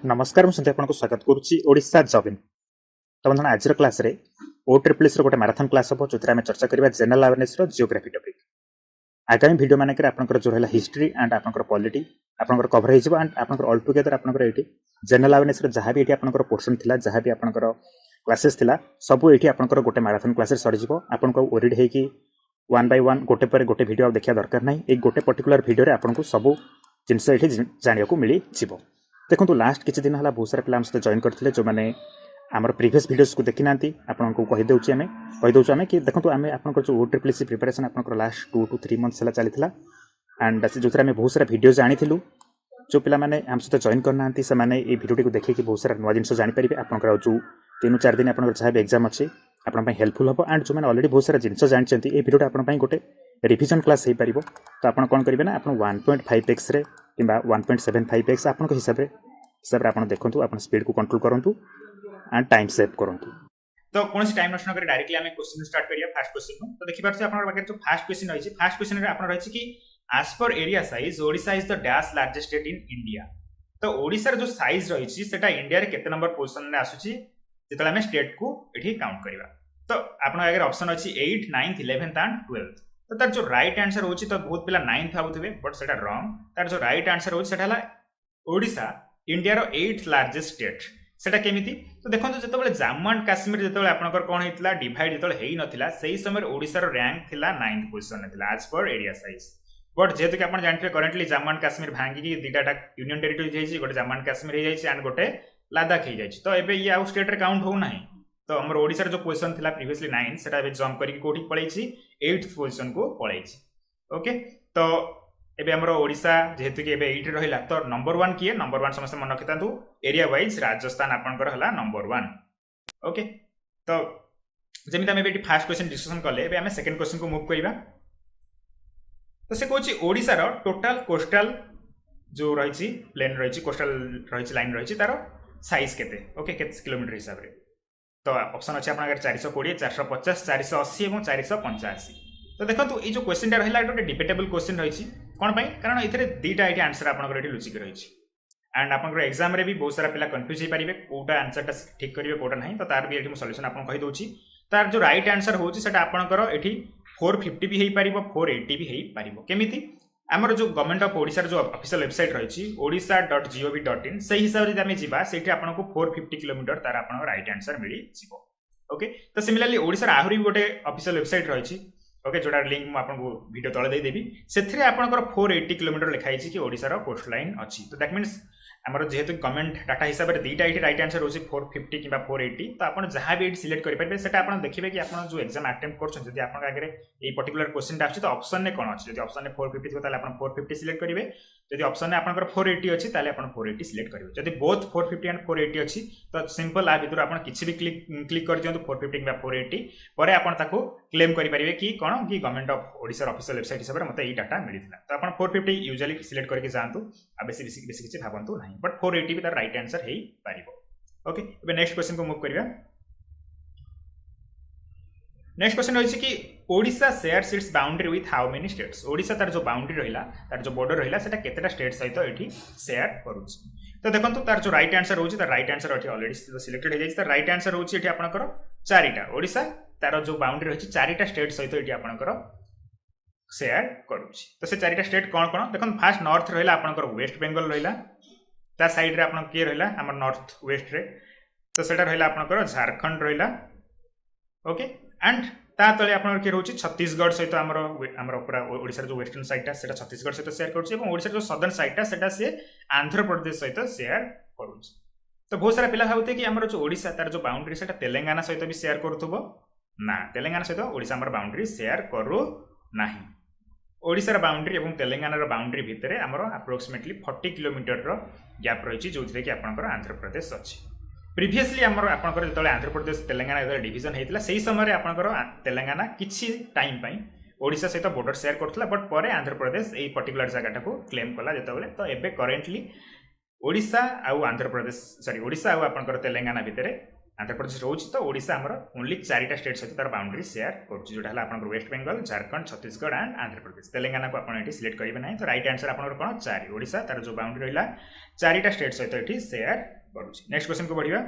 नमस्कार मुझे आपको स्वागत करुच्ची ओडिशा जॉब इन तो बंधु आज क्लास रे ओ ट्रिपल गोटे मैराथन क्लास हम जो आम चर्चा करवा जनरल अवेयरनेस जियोग्राफी टॉपिक आगामी वीडियो मानक जो रहा हिस्ट्री एंड आपंकर पॉलिटी आपंकर कवर हो एंड आपंकर ऑल टुगेदर आपंकर ये जनरल अवेयरनेस जहाँ भी आपंकर पोर्शन थिला जहाँ भी आपंकर क्लासेस थिला सब ये आपंकर गोटे मैराथन क्लास सरीज आपको ओरिड होगी वन बाय वन गोटे पर गोटे वीडियो देखा दरकार ना एक गोटे पर्टिकुलर वीडियो आपको सब जिनस ये जाना मिल जाव देखो लास्ट किसी दिन है बहुत सारा पिला सहित जॉइन करते जो मैंने आमर प्रीवियस वीडियोस को देखी ना आपको कहीदे आम कि देखो आम आप जो ट्रिपल सी प्रिपेरेसन आप लास्ट 2 to 3 months चली एंड जो बहुत सारा वीडियोज आनी जो पिला माने आम सहित जॉइन करना से ये वीडियो को देखिए बहुत सारा नुआ जिन जापर आपंकर जो 3-4 दिन आप जहाँ भी एग्जाम अच्छे आपंपाई हेल्पफुल हम एंड जो मैंने अलरेडी बहुत सारा जिन जानते ये वीडियो आपंपाई गोटे रिविजन क्लास हो पार तो आप कौन करेंगे ना आप 1.5x कि 1.75x आपन हिसाब से आप देखो आप स्पीड को कंट्रोल करूँ एंड टाइम सेव करूँ। तो कौन टाइम नष्ट नक डायरेक्टली आम क्वेश्चन स्टार्ट करिया फर्स्ट क्वेश्चन तो देखि पारछे आपन पाखे जो फर्स्ट क्वेश्चन रही फर्स्ट क्वेश्चन रे आपन रही कि as per area size Odisha is the dash largest state in India. तो ओडिशा रे जो साइज रही सेटा इंडिया रे केते नंबर पोजीशन रे आसुची जेतला हम स्टेट को एठी काउंट करिवा। तो आपन आगे ऑप्शन अछि 8 9th 11th एंड 12th। तो तार जो राइट आंसर होची तो बहुत पिला 9th भाबुथिबे बट सेटा रॉन्ग। तार जो राइट आंसर होची सेटा हला ओडिशा इंडिया रो 8th लार्जेस्ट स्टेट। सेटा केमिति तो देखो जो जम्मू एंड काश्मीर जो आपनकर कोन हेतला डिवाइड जो हेई नथिला सेही समय ओडिसा रो रैंक थिला 9th पोजीशन ने थिला as per area size. But जेहेतु कि आपन जानते करेंटली जम्मू एंड काश्मीर भांगी की दुटा यूनियन टेरिटरी जाईछि गोटे जम्मू एंड काश्मीर हे जाईछि एंड गोटे लद्दाख हे जाईछि। तो एबे ये आउ स्टेट रे काउंट हो नाही। तो हमर ओडिसा रो जो पोजीशन थिला प्रीवियसली 9 सेटा एबे जंप करिक कोठी पळैछि 8th पोजीशन को पळैछि। ओके तो एबे हमरो ओडिसा जेहेतु कि एबे 8 रहिला तो नंबर 1 किए नंबर 1 समस्त मन रखितांतु एरिया वाइज राजस्थान आपनकर हला नंबर 1। ओके तो जेमिता हम एबे फर्स्ट क्वेश्चन डिस्कशन करले एबे हम सेकंड क्वेश्चन को मूव करिबा। तो से कोछि ओडिसा रो टोटल कोस्टल जो रहिछि प्लेन रहिछि कोस्टल रहिछि लाइन रहिछि तारो साइज केते ओके केते किलोमीटर हिसाब रे। तो ऑप्शन अछि आपन अगर 420 450 480 एवं 485। तो देखो ये जो क्वेश्चन टा रहिला गोटे डिबेटेबल क्वेश्चन रही कौन पाई कारण एथिरे दीटा एठी आंसर आपनकर एठी लुचिक रही एंड आपनकर एग्जाम रे भी बहुत सारा पिला कंफ्यूज हे पारिबे कोटा आंसर टा ठीक करिवे कोटा नहीं। तो तार भी एठी सॉल्यूशन आपन कहि दोछि तार जो राइट आंसर होछि सेटा आपनकर एठी 450 भी हे पारिबो 480 भी हे पारिबो केमिति हमर जो गवर्नमेंट ऑफ ओडिसा जो ऑफिशियल वेबसाइट रही odisha.gov.in से हिसाब रे आमे जिबा सेठी आपनको 450 किलोमीटर तार आपन राइट आंसर मिली जिवो। ओके तो सिमिलरली ओडिसा आहुरी गोटे ऑफिशियल वेबसाइट रही ओके जोड़ा लिंक मु आपको वीडियो तले दे देबी सेथरे आपनकर 480 किलोमीटर लिखाई छी कि ओडिसा रो कोस्ट लाइन अछि। तो दैट मींस हमर जेहेतु गवर्नमेंट डाटा हिसाब रे दीटा एठी राइट आंसर होछि 450 किबा 480। तो आपन जहां भी एठी सिलेक्ट करि परबे सेटा आपन देखिबे कि आपन जो एग्जाम अटेम्प्ट करछन जदि आपन आगे ए पर्टिकुलर क्वेश्चन आछि तो ऑप्शन ने कोन अछि जदि ऑप्शन ने 450 थिबो ताले आपन 450 सिलेक्ट करिवे जदि ऑप्शन ने आपनकर 480 अछि ताले आपन 480 सिलेक्ट करिवे जदि बोथ 450 एंड 480 अछि तो सिंपल आ भितर आपन किछि भी क्लिक कर दियंतु 450 किबा 480 परे आपन ताको क्लेम करि परिबे कि कोन कि government of Odisha official website हिसाब रे मते ई डाटा मिलिथिला। तो आपन 450 यूजुअली सिलेक्ट करके जानतु आ बेसी किछि भाबंतु नाही बट 480 भी तार राइट आंसर हेई पारिबो। ओके एबे नेक्स्ट क्वेश्चन को मूव करिया। नेक्स्ट क्वेश्चन रही कि Odisha shares it's boundary with how many states. Odisha तार जो बाउंड्री रहिला तार जो बॉर्डर रहिला सेटा केतेटा स्टेट सहित एठी शेयर करूछि। तो देखंतु तार जो राइट आंसर होछि तार राइट आंसर एठी ऑलरेडी सिलेक्टेड हे जाइछ। तार राइट आंसर होछि एठी आपनकर 4टा ओडिशा तार जो बाउंड्री रहिछि 4टा स्टेट सहित एठी आपनकर शेयर करूछि। तो से 4टा स्टेट कोन कोन देखन फर्स्ट नॉर्थ रहिला आपनकर वेस्ट बंगाल रहिला ता साइड रे आपन के रहिला हमर नॉर्थ वेस्ट रे तो सेटा रहिला आपनकर झारखंड रहिला। ओके एंड ता तले आपन के रहउछि छत्तीसगढ़ सहित हमर पूरा ओडिसा जो वेस्टर्न साइड ता सेटा छत्तीसगढ़ सहित शेयर करछि एवं ओडिसा जो सदर्न साइड ता सेटा से आंध्र प्रदेश सहित शेयर करछि। तो बहुत सारा पिला भाबुते कि हमर जो ओडिसा तार जो बाउंड्री सेटा तेलंगाना सहित भी शेयर करथबो ना तेलंगाना सहित ओडिसा हमर बाउंड्री शेयर करू नाही। ओडिसा रा बाउंड्री एवं तेलंगाना रा बाउंड्री भितरे हमर अप्रोक्सीमेटली 40 किलोमीटर रो गैप रहिछि जोथि कि आपनकर आंध्र प्रदेश अछि। प्रीवियसली हमर आपनकर जतले आंध्र प्रदेश तेलंगाना जतले डिवीजन हेतिला सेही समय आपनकर तेलंगाना किछि टाइम पई ओडिसा सहित बॉर्डर शेयर करथला बट परे आंध्र प्रदेश एई पर्टिकुलर जगह को क्लेम कला जतले। तो एबे करेंटली ओडिसा आउ आंध्र प्रदेश सॉरी ओडिसा आउ आपनकर तेलंगाना भितरे आंध्र प्रदेश रोचे तो ओडिशा आमर ओनली 4टा स्टेट सहित तार बाउंड्री शेयर करुच्ची जोटा है आपन वेस्ट बेंगल झारखंड छत्तीसगढ़ एंड आंध्र प्रदेश तेलंगाना को आप सिलेक्ट करेंगे ना तो राइट आंसर आप कौन 4 ओडिशा तार जो बाउंड्री रहा 4टा स्टेट सहित ये शेयर करुच्ची। नेक्स्ट क्वेश्चन को बढ़िया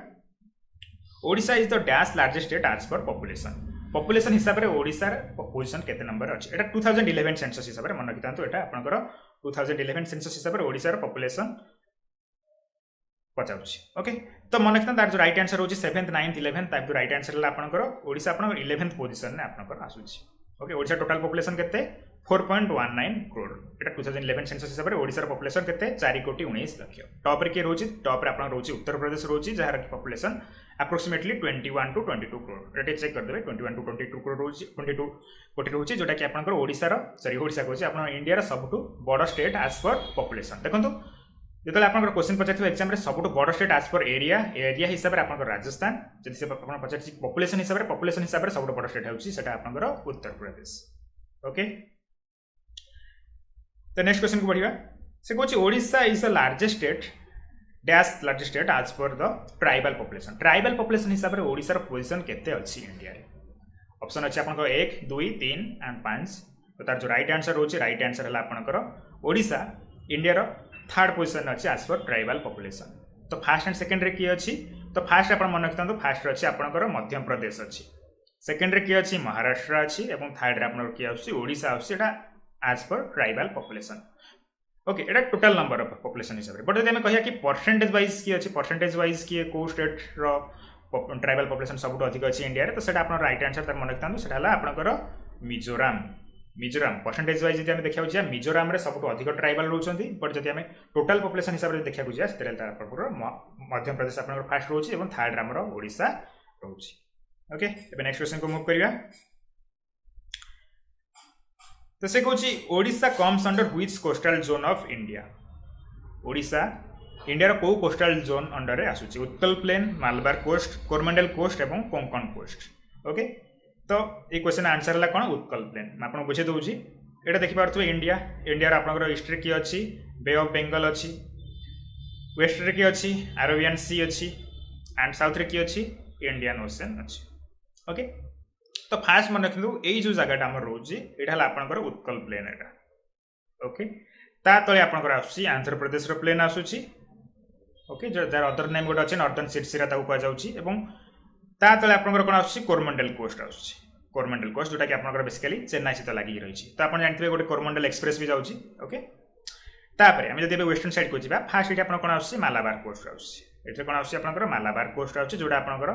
Odisha is the dash largest state आज पर पॉपुलेशन हिसाब से ओडिशा पोजिशन केते नंबर अच्छे एटा 2011 सेंसस हिसाब से मन रखिता एटा आपनकर 2011 सेंसस हिसाब से ओडिशा पॉपुलेशन पचार ओके तो मन रखता तार जो राइट आंसर होची 7th 9th 11th टाइप जो राइट आंसर है आपनकर ओडिशा आपन 11th पोजीशन ने आपनकर आसुची ओके ओडिशा टोटल पॉपुलेशन केते 4.19 करोड़ एटा 2011 सेंसस हिसाब से ओडिसा पॉपुलेशन केते 4 कोटी 19 लाख टॉप रे के रोची टॉप रे आपन रोची उत्तर प्रदेश रोची जहार population approximately 21 to 22 crore Etah check कर देबे 21 to 22 करोड़ रोची 22 कोटी रोची जोटा कि आपनकर ओडिसा रो सॉरी ओडिसा कोची आपन इंडिया रो सबटु बड़ स्टेट एज पर पॉपुलेशन देखंतु जो आप क्वेश्चन पचार एक्जाम सब बड़ स्टेट आज पर एरिया हिसाब से आप राजस्थान जैसे पचार पॉपुलेशन हिसाब से सब बड़ स्टेट होता है उत्तर प्रदेश ओके तो नेक्स्ट क्वेश्चन को बढ़िया से कौन Odisha is the largest state dash largest state आज पर द ट्राइबल पॉपुलेशन हिसाब से ओडिशा पोजिशन केते अच्छी इंडिया रे ऑप्शन अच्छे आप 1 2 3 एंड 5 तो तार जो राइट आंसर रोचे राइट आंसर है आपनकर ओडिशा इंडिया रो थर्ड पोजिशन अच्छी आज पर ट्राइबल पॉपुलेशन तो फास्ट एंड सेकेंड रे किए अच्छी तो फास्ट आप मन रखता फास्ट अच्छी आपनकर मध्य प्रदेश अच्छी सेकेंड रे किए अच्छी महाराष्ट्र अच्छी और थर्ड रे आपनकर किए अच्छी ओडिशा अच्छी एटा आज पर tribal population okay Etah total number of population हिसाब से बट जब आम कहिया कि परसेंटेज वाइज किए अच्छी परसेंटेज वाइज किए को स्टेट रो ट्राइबल पॉपुलेशन सबुठ अधिक अच्छी इंडिया रे तो सेटा आपन राइट आंसर तार मन रखता सेटा हला आपनकर मिजोराम परसेंटेज वाइज जब देखा जा मिजोराम रे सबुठ अधिक ट्राइबल रोचंती बट जब आम टोटल पॉपुलेशन हिसाब से देखा जा मध्य प्रदेश आपन फास्ट रोची और थर्ड आमर ओडिशा रोची ओके एबे नेक्स्ट क्वेश्चन को मूव करिया तो से कहूँ Odisha comes under which coastal zone of India Odisha India को कोस्टल जोन अंडर आसूची Utkal plain Malabar coast Coromandel coast और कोंकण कोस्ट ओके तो ये क्वेश्चन आंसर है कौन उत्कल प्लेन मैं आपको बुझे दूसरी यहाँ देखिपे इंडिया इंडिया आपंकर ईस्ट किए अच्छी बे ऑफ बेंगल अच्छी वेस्ट रे किए अच्छी अरेबियन सी अच्छी एंड साउथ रे किए अच्छी इंडियन ओशन अच्छी ओके तो फास्ट मन रखु यही जो जगह आम रोचे यहाँ आपंकर उत्कल प्लेन एटा ओके ता तले आपंकर आसूसी आंध्र प्रदेश प्लेन आसूची ओके जार अदर नेम गोटे अच्छे नॉर्दर्न सिरसिरा एवं ता तले आपंकर कौन आसूसी कोरमंडल कोस्ट आसूची कोरमंडल कोस्ट जोटा कि आपंकर बेसिकली चेन्नई सहित लगी रही तो आप जानते हैं गोटे कोरमंडल एक्सप्रेस भी जाऊँगी ओके तापर आम जब वेस्टर्न साइड को जा फास्ट ये कौन आसूसी मालाबार कोस्ट आसूसी ये कौन आसूसी आपंकर मालाबार कोस्ट आसूसी जोटा आपंकर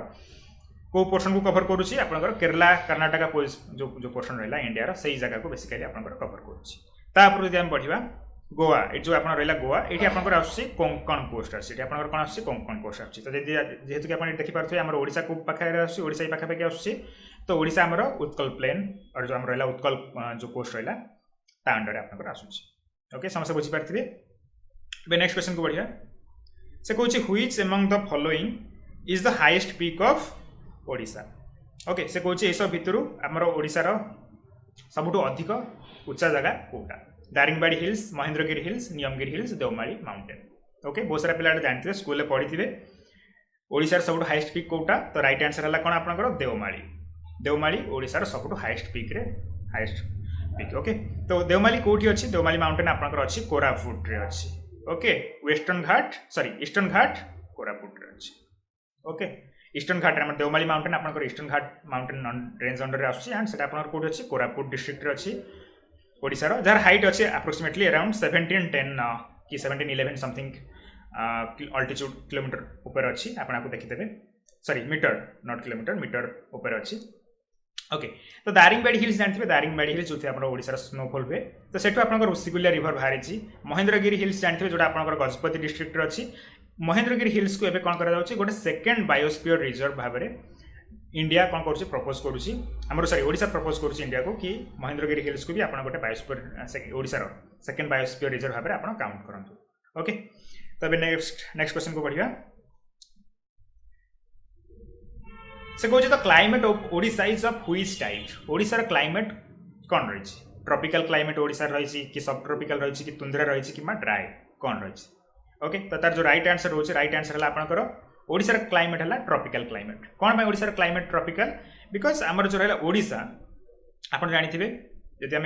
को पोर्शन को कवर करुच्ची आपंकर केरला कर्नाटका जो पोर्शन रहा इंडिया से जगह को बेसिकली आपंकर कवर करुच्ची जब बढ़िया गोवा ये जो आप रहा गोवा ये आपंकर आसूसी कोंकण कोस्ट आसूसी आपंकर कौन आसूसी कोंकण कोस्ट आसूसी तो जेहेतु कि आप देखिपे आम ओडिशा को पाखे आसूसी ओडिशा पाखापाखि आसूसी तो ओडिशा आमर उत्कल प्लेन और जो आम रहा उत्कल जो कोस्ट रहा ता अंडर आपंकर आसूसी ओके समस्त बुझीपारे ए नेक्स्ट क्वेश्चन को बढ़िया से कौन which among the following is the highest peak of Odisha okay से कौन सब भितर आमर ओडिशार सबुठ अधिक उच्चा जगह कोटा Daringbadi hills Mahendragiri hills Niyamgiri hills Deomali mountain okay बहुत सारा पिला जानते हैं स्कूल पढ़ी थे ओडिशार सबुठ हाईएस्ट पीक कोटा तो राइट आंसर है कौन आपंकर देवमाली ओडिशार सबुठ हाईएस्ट पीक रे हाईएस्ट पीक ओके तो देवमाली कौटी अच्छी देवमाली माउंटेन आपंकर अच्छी कोरापुट रे अच्छी ओके ईस्टर्न घाट कोरापुट रे अच्छी ओके ईस्टर्न घाट आम देवमाली माउंटेन आपंकर eastern Ghat mountain range under आसूसी एंड से आपंकर कौटी अच्छी कोरापुट डिस्ट्रिक्ट अच्छी ओडिशार जार हाइट अच्छे अप्रोक्सीमेटली अराउंड 1710 कि 1711 समथिंग अल्टीट्यूड किलोमीटर ऊपर अच्छी आपको देखिथे sorry metre not kilometre metre ऊपर अच्छी ओके तो दारिंगबाड़ी हिल्स जानते दारिंगबाड़ी हिल्स जो आप ओडिशार स्नोफॉल हुए तो सेठू आपंकर ऋषिकुल्या रिवर बाहरी महेंद्रगिरी हिल्स जानते जो आपंकर गजपति डिस्ट्रिक्ट अच्छी महेंद्रगिरी हिल्स को एवं कौन कर गोटे सेकेंड बायोस्फीयर रिजर्व भाव में इंडिया कौन कर प्रपोज करुच्ची आमर सॉरी ओडिशा प्रपोज करुच्ची इंडिया को कि महेंद्रगिरी हिल्स को भी आप गोटे बायोस्फीयर ओडिशार सेकेंड बायोस्फीयर रिजर्व भाव में आप काउंट करूँ ओके तो नेक्स्ट क्वेश्चन को बढ़िया से कौन the climate of Odisha is of which type ओडिशार क्लाइमेट कौन रही ट्रॉपिकल क्लाइमेट ओडिशा रही कि सब ट्रॉपिकल रही कि तुंद्रा रही कि ड्राए कौन रही ओके तो तार जो राइट आंसर रोचे राइट आंसर है आपंकर ओडिशार क्लाइमेट है ट्रॉपिकल क्लाइमेट कौन पे ओडिशार क्लाइमेट ट्रॉपिकल बिकॉज आमर जो रहा ओडिशा आप जानते जदि आम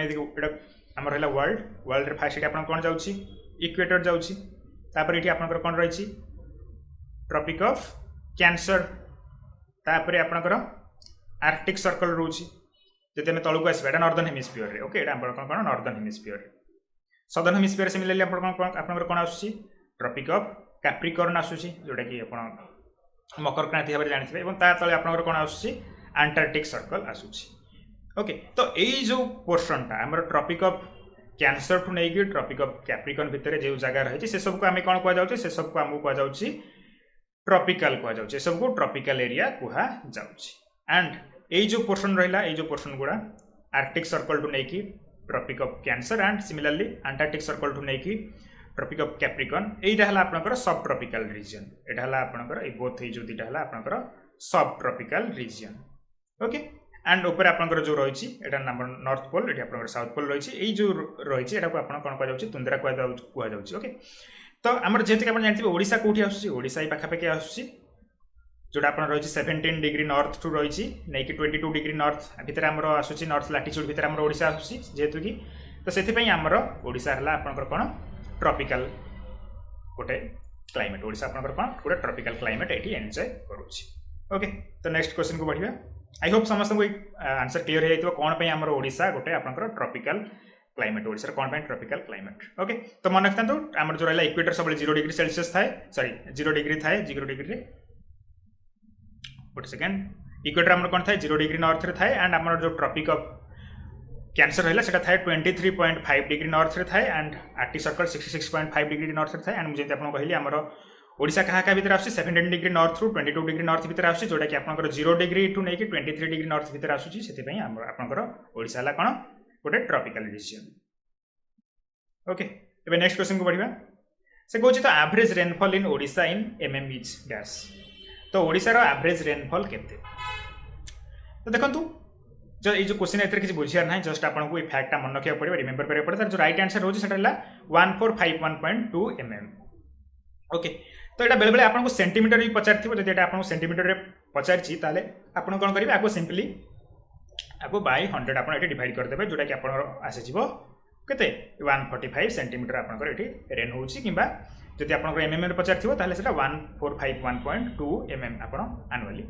आम रहा वर्ल्ड वर्ल्ड फास्ट ये आप कौन जाऊँगी इक्वेटर जाऊँगी ये आपंकर कौन रही ट्रॉपिक ऑफ कैंसर तापर आपंकर आर्कटिक सर्कल रोचे जब आम तौक आसवा ये नॉर्दर्न हेमिस्फीयर रे ओके ये कौन northern hemisphere southern hemisphere similarly आपंकर कौन आसूसी ट्रॉपिक ऑफ कैप्रिकॉर्न आसूसी जोटा कि आप मकर क्रांति भाव में जानते हैं तले आपंकर कौन आसूसी अंटार्कटिक सर्कल आसूसी ओके तो यही जो पोर्शनटा आम ट्रॉपिक ऑफ कैंसर ठू नहीं ट्रॉपिक ऑफ कैप्रिकॉर्न भितर जो जगह रही से सबको आम कौन कहुचे से सबको आमको कहुचे ट्रॉपिकल कहुचे सबको ट्रॉपिकल एरिया कहुचे एंड यही जो पोर्शन रहा ये जो पोर्शन गुड़ा आर्कटिक सर्कल टू नहीं Tropic of Cancer and similarly Antarctic circle to नहीं ट्रॉपिक ऑफ कैप्रिकॉर्न यहाँ है आपंकर सब ट्रॉपिकल रीजन यहाँ है आपंकर बोथ जो दुटा है आपंकर सब ट्रॉपिकल रीजन ओके एंड ऊपर आपंकर जो रही है नॉर्थ पोल ये आपंकर साउथ पोल रही जो रही है कौन कहुचे तुंदरा कहुचे ओके तो आम जेहेतु आप जानते हैं ओडिशा कौटी आसा पाखापाखि आसूसी जोटा आप रही 17 डिग्री नॉर्थ टू रही नहीं कि 22 डिग्री नॉर्थ भितर आमर आसूसी नॉर्थ लाटिट्यूड भितर आमर ओडिशा आसूसी जेहेतु कि तो से आमर ओडिशा है आपंकर कौन ट्रॉपिकल गोटे क्लाइमेट ओडिशा आपंकर कौन गोटे ट्रॉपिकल क्लाइमेट ये एंजॉय करुच्ची ओके तो नेक्स्ट क्वेश्चन को बढ़िया आई होप समस्त को आंसर क्लीयर हो कौन पे आमर ओडिशा गोटे आपंकर ट्रॉपिकल क्लाइमेट ओडिशा कौन पे ट्रॉपिकल क्लाइमेट ओके तो मन रखता आमर जो रहा इक्वेटर सब 0 डिग्री सेल्सियस थाए सॉरी 0 डिग्री थाए 0 डिग्री गोटे सेकेंड इक्वेटर आमर कौन थाए 0 डिग्री नॉर्थ रे थाए एंड आमर जो ट्रॉपिक ऑफ कैंसर रहा सेटा थाए 23.5 डिग्री नॉर्थ रे थाए and Arctic circle 66.5 degree north रे थाए एंड मुझे आपको कहली आमर ओडिशा क्या भितर आसूँ 17 डिग्री नॉर्थ रू 22 डिग्री नॉर्थ भितर आसूँ जोटा कि आपंकर 0 डिग्री टू नहीं 23 डिग्री नॉर्थ भितर आसूँ से आपंकर ओडिशा है कौन गोटे ट्रॉपिकल रीजन ओके एबे नेक्स्ट क्वेश्चन को बढ़िया से कहूँ तो average rainfall in Odisha in MM is dash तो ओडिशा रो एवरेज रेनफॉल केते तो देखंतु जो ये जो क्वेश्चन एथरे किसी बुझियार ना जस्ट आपको ये फैक्टा मन रखा पड़े रिमेंबर करा पड़े तार जो राइट आंसर होची सेटा हला 1451.2 mm ओके तो ये बेले बेले आपको सेंटीमीटर भी पचार जब ये आपको सेंटीमीटर पचारि ताले आपन कौन करेंगे आपको सिंपली आपको बाय 100 आप डिवाइड करदे जोटा कि आप आसीज केते 145 सेंटीमीटर आपंकर ये रेन होची किंबा जदि आपंकर एमएम पचार थी ताले सेटा 1451.2 mm आप आनुअली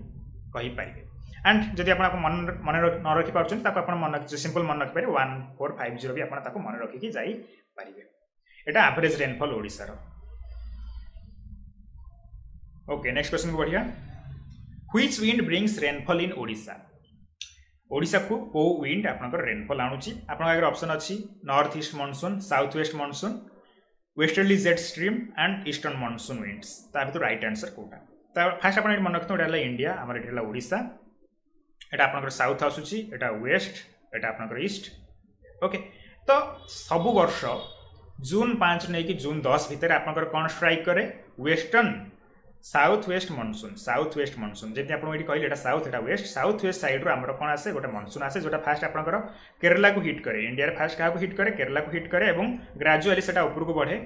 कहि पारिबे एंड जदि आप मन न रखी पार्छन ताको आप मन सिंपल मन रखि पारे 1450 भी आप मन रखिकी जाई पारिबे एटा एवरेज रेनफॉल ओडिसा रो ओके नेक्स्ट क्वेश्चन को बढ़िया which wind brings rainfall in Odisha Odisha को को विंड आपनकर रेनफॉल आणुची आपन आगे ऑप्शन अछि north east monsoon south west monsoon westerly jet stream and eastern monsoon winds ता भीतर राइट आंसर कोटा ता फर्स्ट आपन मन रखतो एटा इंडिया हमर एटा ओडिशा एटा आपनकर साउथ आसुची एटा वेस्ट एटा आपनकर ईस्ट ओके तो सब वर्ष जून 5 नहीं कि जून 10 भीतर आपनकर कौन स्ट्राइक करे वेस्टर्न साउथ वेस्ट मानसून जब आपको ये कहले साउथ वेस्ट साइड रो हमर कौन आसे गोटे मानसून आसे जोटा फास्ट आपनकर केरला को हिट करे इंडिया फास्ट क्या हिट करे केरला को हिट करे एवं ग्रेजुअली सेटा ऊपर को बढ़े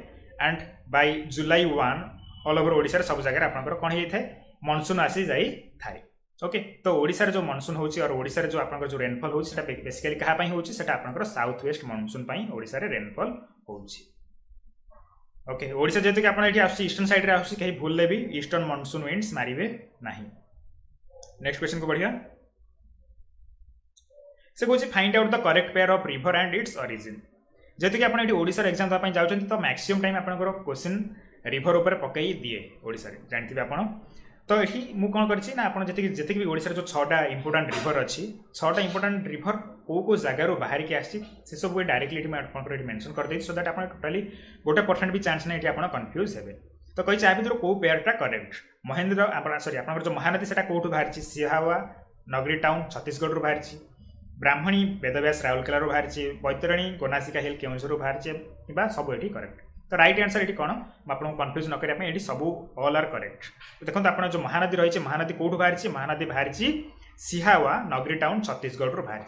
and by July 1 all over Odisha सब जगह आपनकर कौन होई थाए मानसून आसी जाई थाए ओके तो ओडिशा जो मानसून होची और ओडिशा जो आपनकर जो रेनफॉल होची सेटा बेसिकली कहा पई होची सेटा आपनकर साउथ वेस्ट मानसून पई ओडिशा रे रेनफॉल होची ओके ओडिशा जेतु कि आपण एठी आसी ईस्टर्न साइड रे आसी कहीं भूल ले भी ईस्टर्न मानसून विंड्स मारिबे नाही नेक्स्ट क्वेश्चन को बढ़िया से कहूँ find out the correct pair of river and its origin जेतु कि आपण एठी ओडिशा रे एग्जाम दवा पई जाउछन तो मैक्सिमम टाइम आपनकर क्वेश्चन रिवर ऊपर पकई दिए ओडिशा रे जानथिबे आपण तो ये मु कौन करछि ना आपण जति भी ओडिशा जो 6टा इंपोर्टेंट रिवर अच्छी 6टा इंपोर्टेंट रिवर को जगार बाहर की आसी से सब डायरेक्टली मैं मेंशन कर सो दैट आप टोटाली गोटे परसेंट भी चांस नहीं आप कन्फ्यूज हे तो कही आ भर कौ पेयरटा करेक्ट महेंद्र सॉरी आप जो महानदी से कौटू बाहर सिहावा नगरी टाउन छत्तीसगढ़ बाहर ब्राह्मणी वेदव्यास राउरकेला बाहर बैतरणी गोनासिका हिल केउझर बाहर कि सब ये करेक्ट तो राइट आंसर ये कौन आपको कन्फ्यूज न करेंगे ये सब ऑल आर करेक्ट तो देखो आप जो महानदी रही है महानदी कौटू बाहर महानदी बाहर सिहावा नगरी टाउन छत्तीसगढ़ बाहर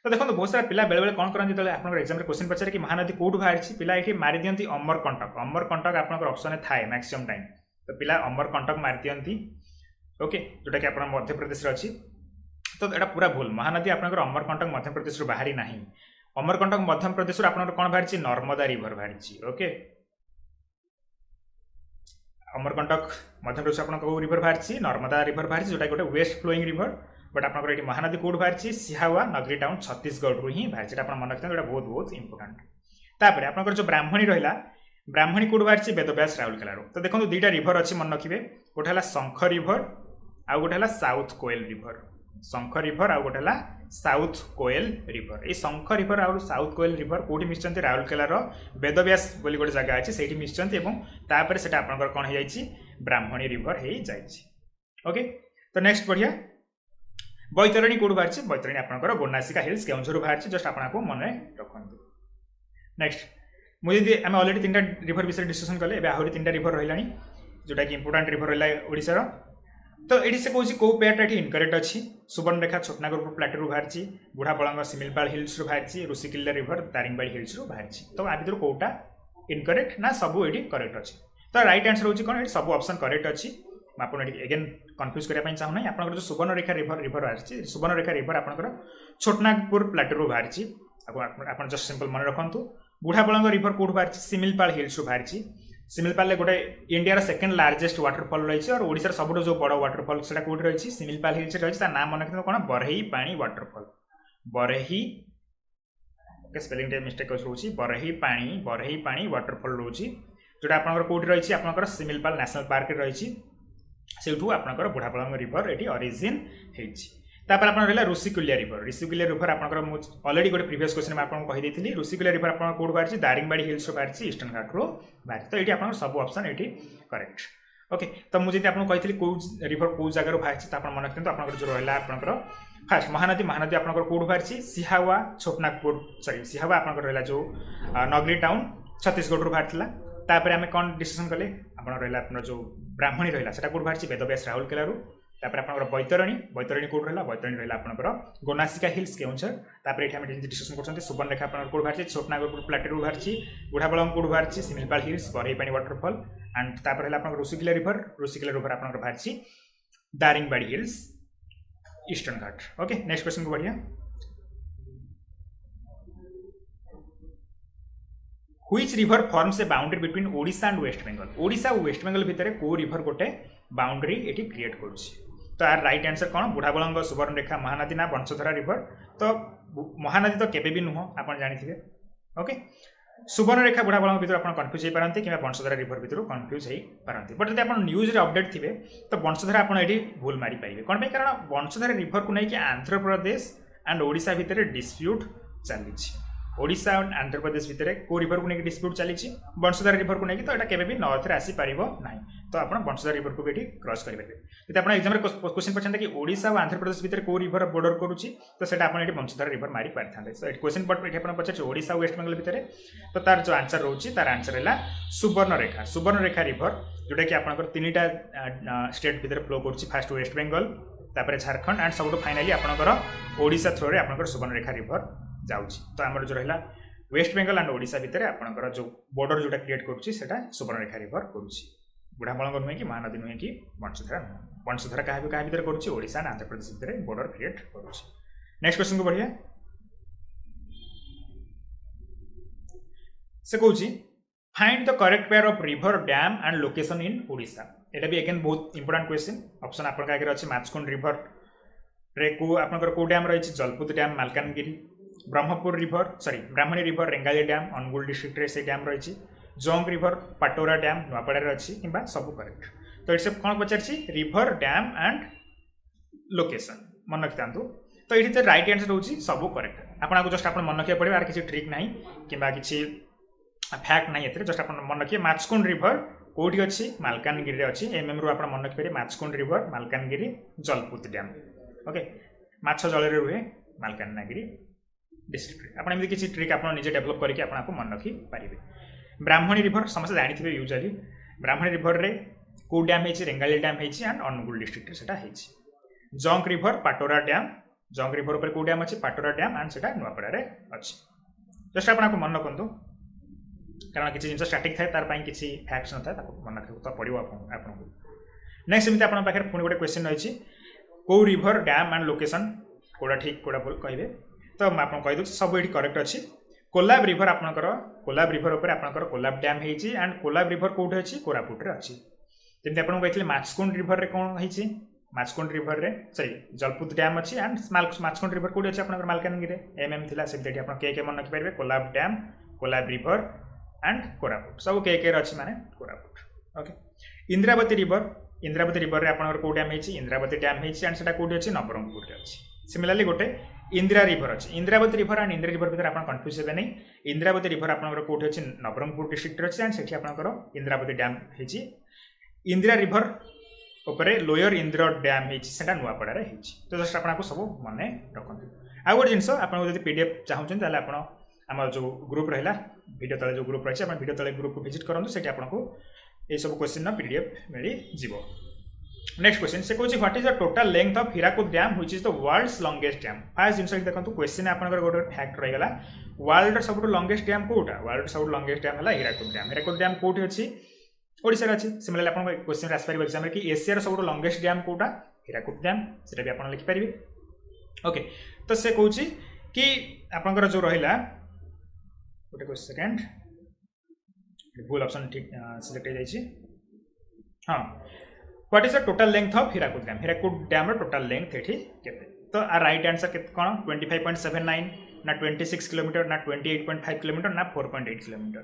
तो देखो बहुत सारा पिला बेले कौन करते जो आप एग्जाम क्वेश्चन पचारे कि महानदी कौटू बाहर पिला ये मारी दिखती अमरकंटक आप ऑप्शन थाए मैक्सिमम टाइम तो पिला अमरकंटक मार दियंती ओके जोटा कि आपण मध्य प्रदेश रे अछि तो एटा पूरा भूल महानदी आपनकर अमरकंटक मध्य प्रदेश रो बाहरी नाही अमरकंटक मध्य प्रदेश रो आपनकर कोन बाहरी नर्मदा रिवर बाहरी ओके अमरकंटक मध्य प्रदेश आपन को रिवर बाहरी नर्मदा रिवर बाहरी जोटा गोटे वेस्ट फ्लोइंग रिवर बट आपनकर एटी महानदी कोड बाहरी सिहावा नगरी टाउन छत्तीसगढ़ रु ही बाहरी जेटा आपन मन रखते बहुत बहुत इंपोर्टेंट तापर आपनकर जो ब्राह्मणी रहिला ब्राह्मणी कोड बाहरी वेदव्यास राउरकेला रो तो देखो दुईटा रिवर अछि मन रखिबे गोटे हला शंख रिवर आ गोटे हला साउथ कोयल रिवर शंख रिवर आ गोटे हला साउथ कोयल रिवर ए शंख रिवर आ साउथ कोयल रिवर कोठी मिसचंती राउरकेला रो वेदव्यास बोली गोटे जगह अछि सेठी मिसचंती एवं तापर सेटा आपनकर कोन हे जाईछि ब्राह्मणी रिवर हे जाईछि ओके तो नेक्स्ट बढ़िया बैतरणी कोड बाहरी बैतरणी आपनकर गोनासिका हिल्स केउंझर बाहरी जस्ट आपनको मन रखंतु नेक्स्ट मुझे आम अलरेडी 3टा रिवर विषय डिस्कशन कले एबे आहुरी 3टा रिवर रहिलानी जोटा कि इंपोर्टेंट रिवर रहिला ओडिसा रो तो एडी से कहूँ कौ पेयरटा ये इनकरेक्ट अच्छी सुवर्णरेखा छोटनागपुर प्लाटेरू बाहरी बुढ़ापड़ंग सिमिलपाल हिल्स बाहरी ऋषिकिल्ला रिवर दारिंगबाड़ी हिल्स बाहरी तो आ भर कौटा इनकरेक्ट ना सब ये करेक्ट अच्छी तो राइट आंसर होची कौन सब ऑप्शन करेक्ट अच्छी आपन एगेन कन्फ्यूज करने चाहूना आप जो सुवर्णरेखा रिवर रिवर बाहरी सुवर्णरेखा रिवर आपंकर छोटनागपुर प्लाटेरू बाहरी आप जस्ट सिंपल मन रखु बुढ़ापड़ंग रिवर कौट बाहरी सिमिलपाल हिल्स बाहरी सिमिलपाल गोटे इंडिया सेकेंड लार्जेस्ट वाटरफॉल रही और ओडिशा सबुठ जो बड़ वाटरफॉल से कौट रही सिमिलपाल हिल्स रही नाम मन रखते कौन बरही पानी वाटरफॉल बरही स्पेलिंग मिस्टेक रोचे बरही पानी वाटरफॉल रोचे जोटा आप कौट रही आप सिमिलपाल नेशनल पार्क रही से आपंकर बुढ़ापड़ंग रिवर ये ऑरिजिन तापर आप रहा ऋषिकुलिया रिवर आप अलरेडी गोटे प्रीवियस क्वेश्चन में आपको कहीदी ऋषिकुलिया रिवर आप कौट बाहरी दारिंगबाड़ी हिल्स बाहरी ईस्टर्न घाट रो बाहरी तो ये आप सब ऑप्शन ये करेक्ट ओके तो मुझे आपको कही कौ रिवर कौ जगार बाहरी तो आप मन रखते आप जो रहा आपंकर फास्ट महानदी महानदी आप कौट बाहरी सिहावा छोटनागपुर सॉरी सिहावा आप रहा जो नगरी टाउन छत्तीसगढ़ रू बाहरी तापर आम कौन डिस्कसन कले आप रहा जो ब्राह्मणी रहा से कौट बाहरी वेदव्यास राउरकेला तापर आपनकर बैतरणी कोड रहा बैतरणी रहा आपनकर गोनासिका हिल्स केउंझर तापर एठी हम डिस्कशन करछन्ते सुवर्णरेखा आपनकर कोड बाहरी छोटनागपुर प्लाटेरू बाहरी बुढ़ापड़ंग कोड बाहरी सिमिलपाल हिल्स बरही पानी वाटरफॉल एंड तापर हला आपनकर ऋषिकुलिया रिवर आपनकर बाहरी Daringbadi hills eastern Ghat okay next question को बढ़िया which river forms a boundary between Odisha and West Bengal Odisha और वेस्ट बेंगल भितर को रिवर गोटे बाउंड्री एटी क्रिएट करुछि तो यार राइट आंसर कौन बुढ़ापड़ंग सुवर्णरेखा महानदी ना वंशधरा रिवर तो महानदी तो केबे भी नुह आप जानी ओके सुवर्णरेखा बुढ़ापड़ंग भितर आप कन्फ्यूज हो पारती कि वंशधरा रिवर भितर कन्फ्यूज हो पारती बट जब आप न्यूज रे अपडेट थे तो वंशधरा आप भूल मारी पारे कौन पे कारण वंशधरा रिवर को लेकिन आंध्र प्रदेश एंड ओडिशा भितर डिस्प्यूट चली ओडिशा और आंध्र प्रदेश भितर को रिवर को लेकिन डिस्प्यूट चली वंशधारा रिवर को लेकिन तो यहाँ केबे भी नॉर्थ रे आसी पारिबो नाही तो आप वंशधारा रिवर को भी क्रॉस करेंगे यदि आप एग्जाम क्वेश्चन पचाते कि ओडिशा और आंध्र प्रदेश भितर को रिवर बॉर्डर करुच्ची तो सेटा आप वंशधारा रिवर मारी पारि था क्वेश्चन ये पचार ओडिशा और वेस्ट बेंगल भितर तो तार जो आंसर रोचे तार आंसर है सुवर्णरेखा रिवर जोटा कि आप 3टा स्टेट भितर फ्लो करुच्ची फास्ट वेस्ट बेंगल तापर झारखंड एंड सब फाइनाली आपंकर ओडिशा थ्रो रे आपंकर सुवर्णरेखा रिवर जाउची तो आमर जो रहा वेस्ट बेंगल एंड ओडिशा भितर आपंकर जो बॉर्डर जोटा क्रिएट करुच्ची सेटा सुवर्णरेखा रिवर करुच्ची बुढ़ापड़ंग नुहे कि महानदी नुहे कि वंशधरा वंशधरा क्या भितर करुच्ची ओडिशा एंड आंध्र प्रदेश भितर बॉर्डर क्रिएट करुच्ची नेक्स्ट क्वेश्चन को बढ़िया से कहूँ find the correct pair of river dam and location in Odisha एटा भी अगेन बहुत इंपोर्टेंट क्वेश्चन ऑप्शन आपन आगे अछि माचकुंड रिवर रे को आपनकर को डैम रही Jalaput dam Malkangiri Brahmapur river sorry Brahmani river Rengali dam Anugul district रे से डैम रही जोंग रिवर पाटोरा डैम नुआपड़ा रे अछि किबा सब करेक्ट तो इसे कोन पचारछि रिवर डैम एंड लोकेशन मन रखतांतु तो ये राइट आंसर होछि सब करेक्ट आपन को जस्ट आपन मन रखिया पड़े आर किछि ट्रिक नाही किबा किछि फैक्ट नाही एते जस्ट आपन मन रखिए माचकुंड रिवर कोठी अच्छी मालकानगिरी अच्छी एमएम रू आप मन रखिपारे Machkund river Malkangiri जलपुत dam okay माछ जल रुहे मालकानगिरी डिस्ट्रिक्ट आप एमती किसी ट्रिक आप निजे डेभलप करके आपको मन रखी पारे ब्राह्मणी रिवर समस्त जानी यूजुअली ब्राह्मणी रिवर रे को डैम है रेंगाली डैम है एंड अनुगुल डिस्ट्रिक्ट से जोंक रिवर पाटोरा डैम जोंक रिवर पर को डैम अच्छी पाटोरा डैम एंड से नुआपड़ा अच्छी जस्ट आपको मन रखु कारण किसी जिन स्टाटिक थाए तार पाई किसी फैक्ट्स न था मन रखा तो पड़ो आपको नेक्स्ट एमती आप पाखे पुणी गोटे क्वेश्चन रही कौ रिभर डैम एंड लोकेशन कौटा ठीक कौटा भूल कहे तो आपको कहीदे सब ये करेक्ट अच्छी कोलाब रिभर आपंकर कोलाब रिभर उपर आपंकर कोलाब डैम होती एंड कोलाब रिभर कौटे अच्छी कोरापुट अच्छी जमी आपको कही माछकुंड रिभर में कौन होती माछकुंड रिभर रे सॉरी जलपुत डैम अच्छी एंड माछकुंड रिभर कौटी अच्छी आपंकर मालकानगिरी एमएम थिला से आप के मन रखिपारे Kolab dam Kolab river and Koraput सब के अच्छी माने कोरापुट ओके इंद्रावती रिभर रे आपंकर कौ डैम होती इंद्रावती डैम होती एंड से कौटी अच्छी नवरंगपुर अच्छी सिमिलरली गोटे इंदिरा रिभर अच्छी Indravati river and Indira river भर आप कन्फ्यूज हे नहीं इंद्रावती रिभर आपंकर कौटी अच्छी नवरंगपुर डिस्ट्रिक्ट अच्छी एंड से आपंकर इंद्रावती डैम होती इंदिरा रिभर उपरे लोयर इंदिरा डैम होता नुआपड़ा तो जस्ट आपको सब मन रखते आउ गोटे जिन आपको जब पीडीएफ चाहते हैं आप आम जो ग्रुप रहा भिडियो तले जो ग्रुप रही है भिडियो तले ग्रुप को विजिट करूँ से आपको ये सब क्वेश्चन पीडीएफ मिल जाव नेक्स्ट क्वेश्चन से कौन what is the total length of Hirakud dam which is the world's longest dam fast जिन देखो क्वेश्चन आपंकर गोटे फैक्ट रहीगला वर्ल्ड सब लॉन्गेस्ट डैम कौटा वर्ल्ड सब लॉन्गेस्ट डैम है हीराकुद डैम कौटी अच्छी ओडिशा अच्छी सिमिलरली आप क्वेश्चन आसपार एग्जाम कि एशिया सब लॉन्गेस्ट डैम कौटा हीराकुद डैम से भी आप लिखिपारे ओके तो से कौन कि आपंकर जो रहा गोटे सेकेंड भूल ऑप्शन ठीक सिलेक्ट हो जाइए हाँ what is the total length of Hirakud dam total length ये केते तो आ राइट आंसर के कौन 25.79 ना 26 किलोमीटर ना 28.5 किलोमीटर ना 4.8 किलोमीटर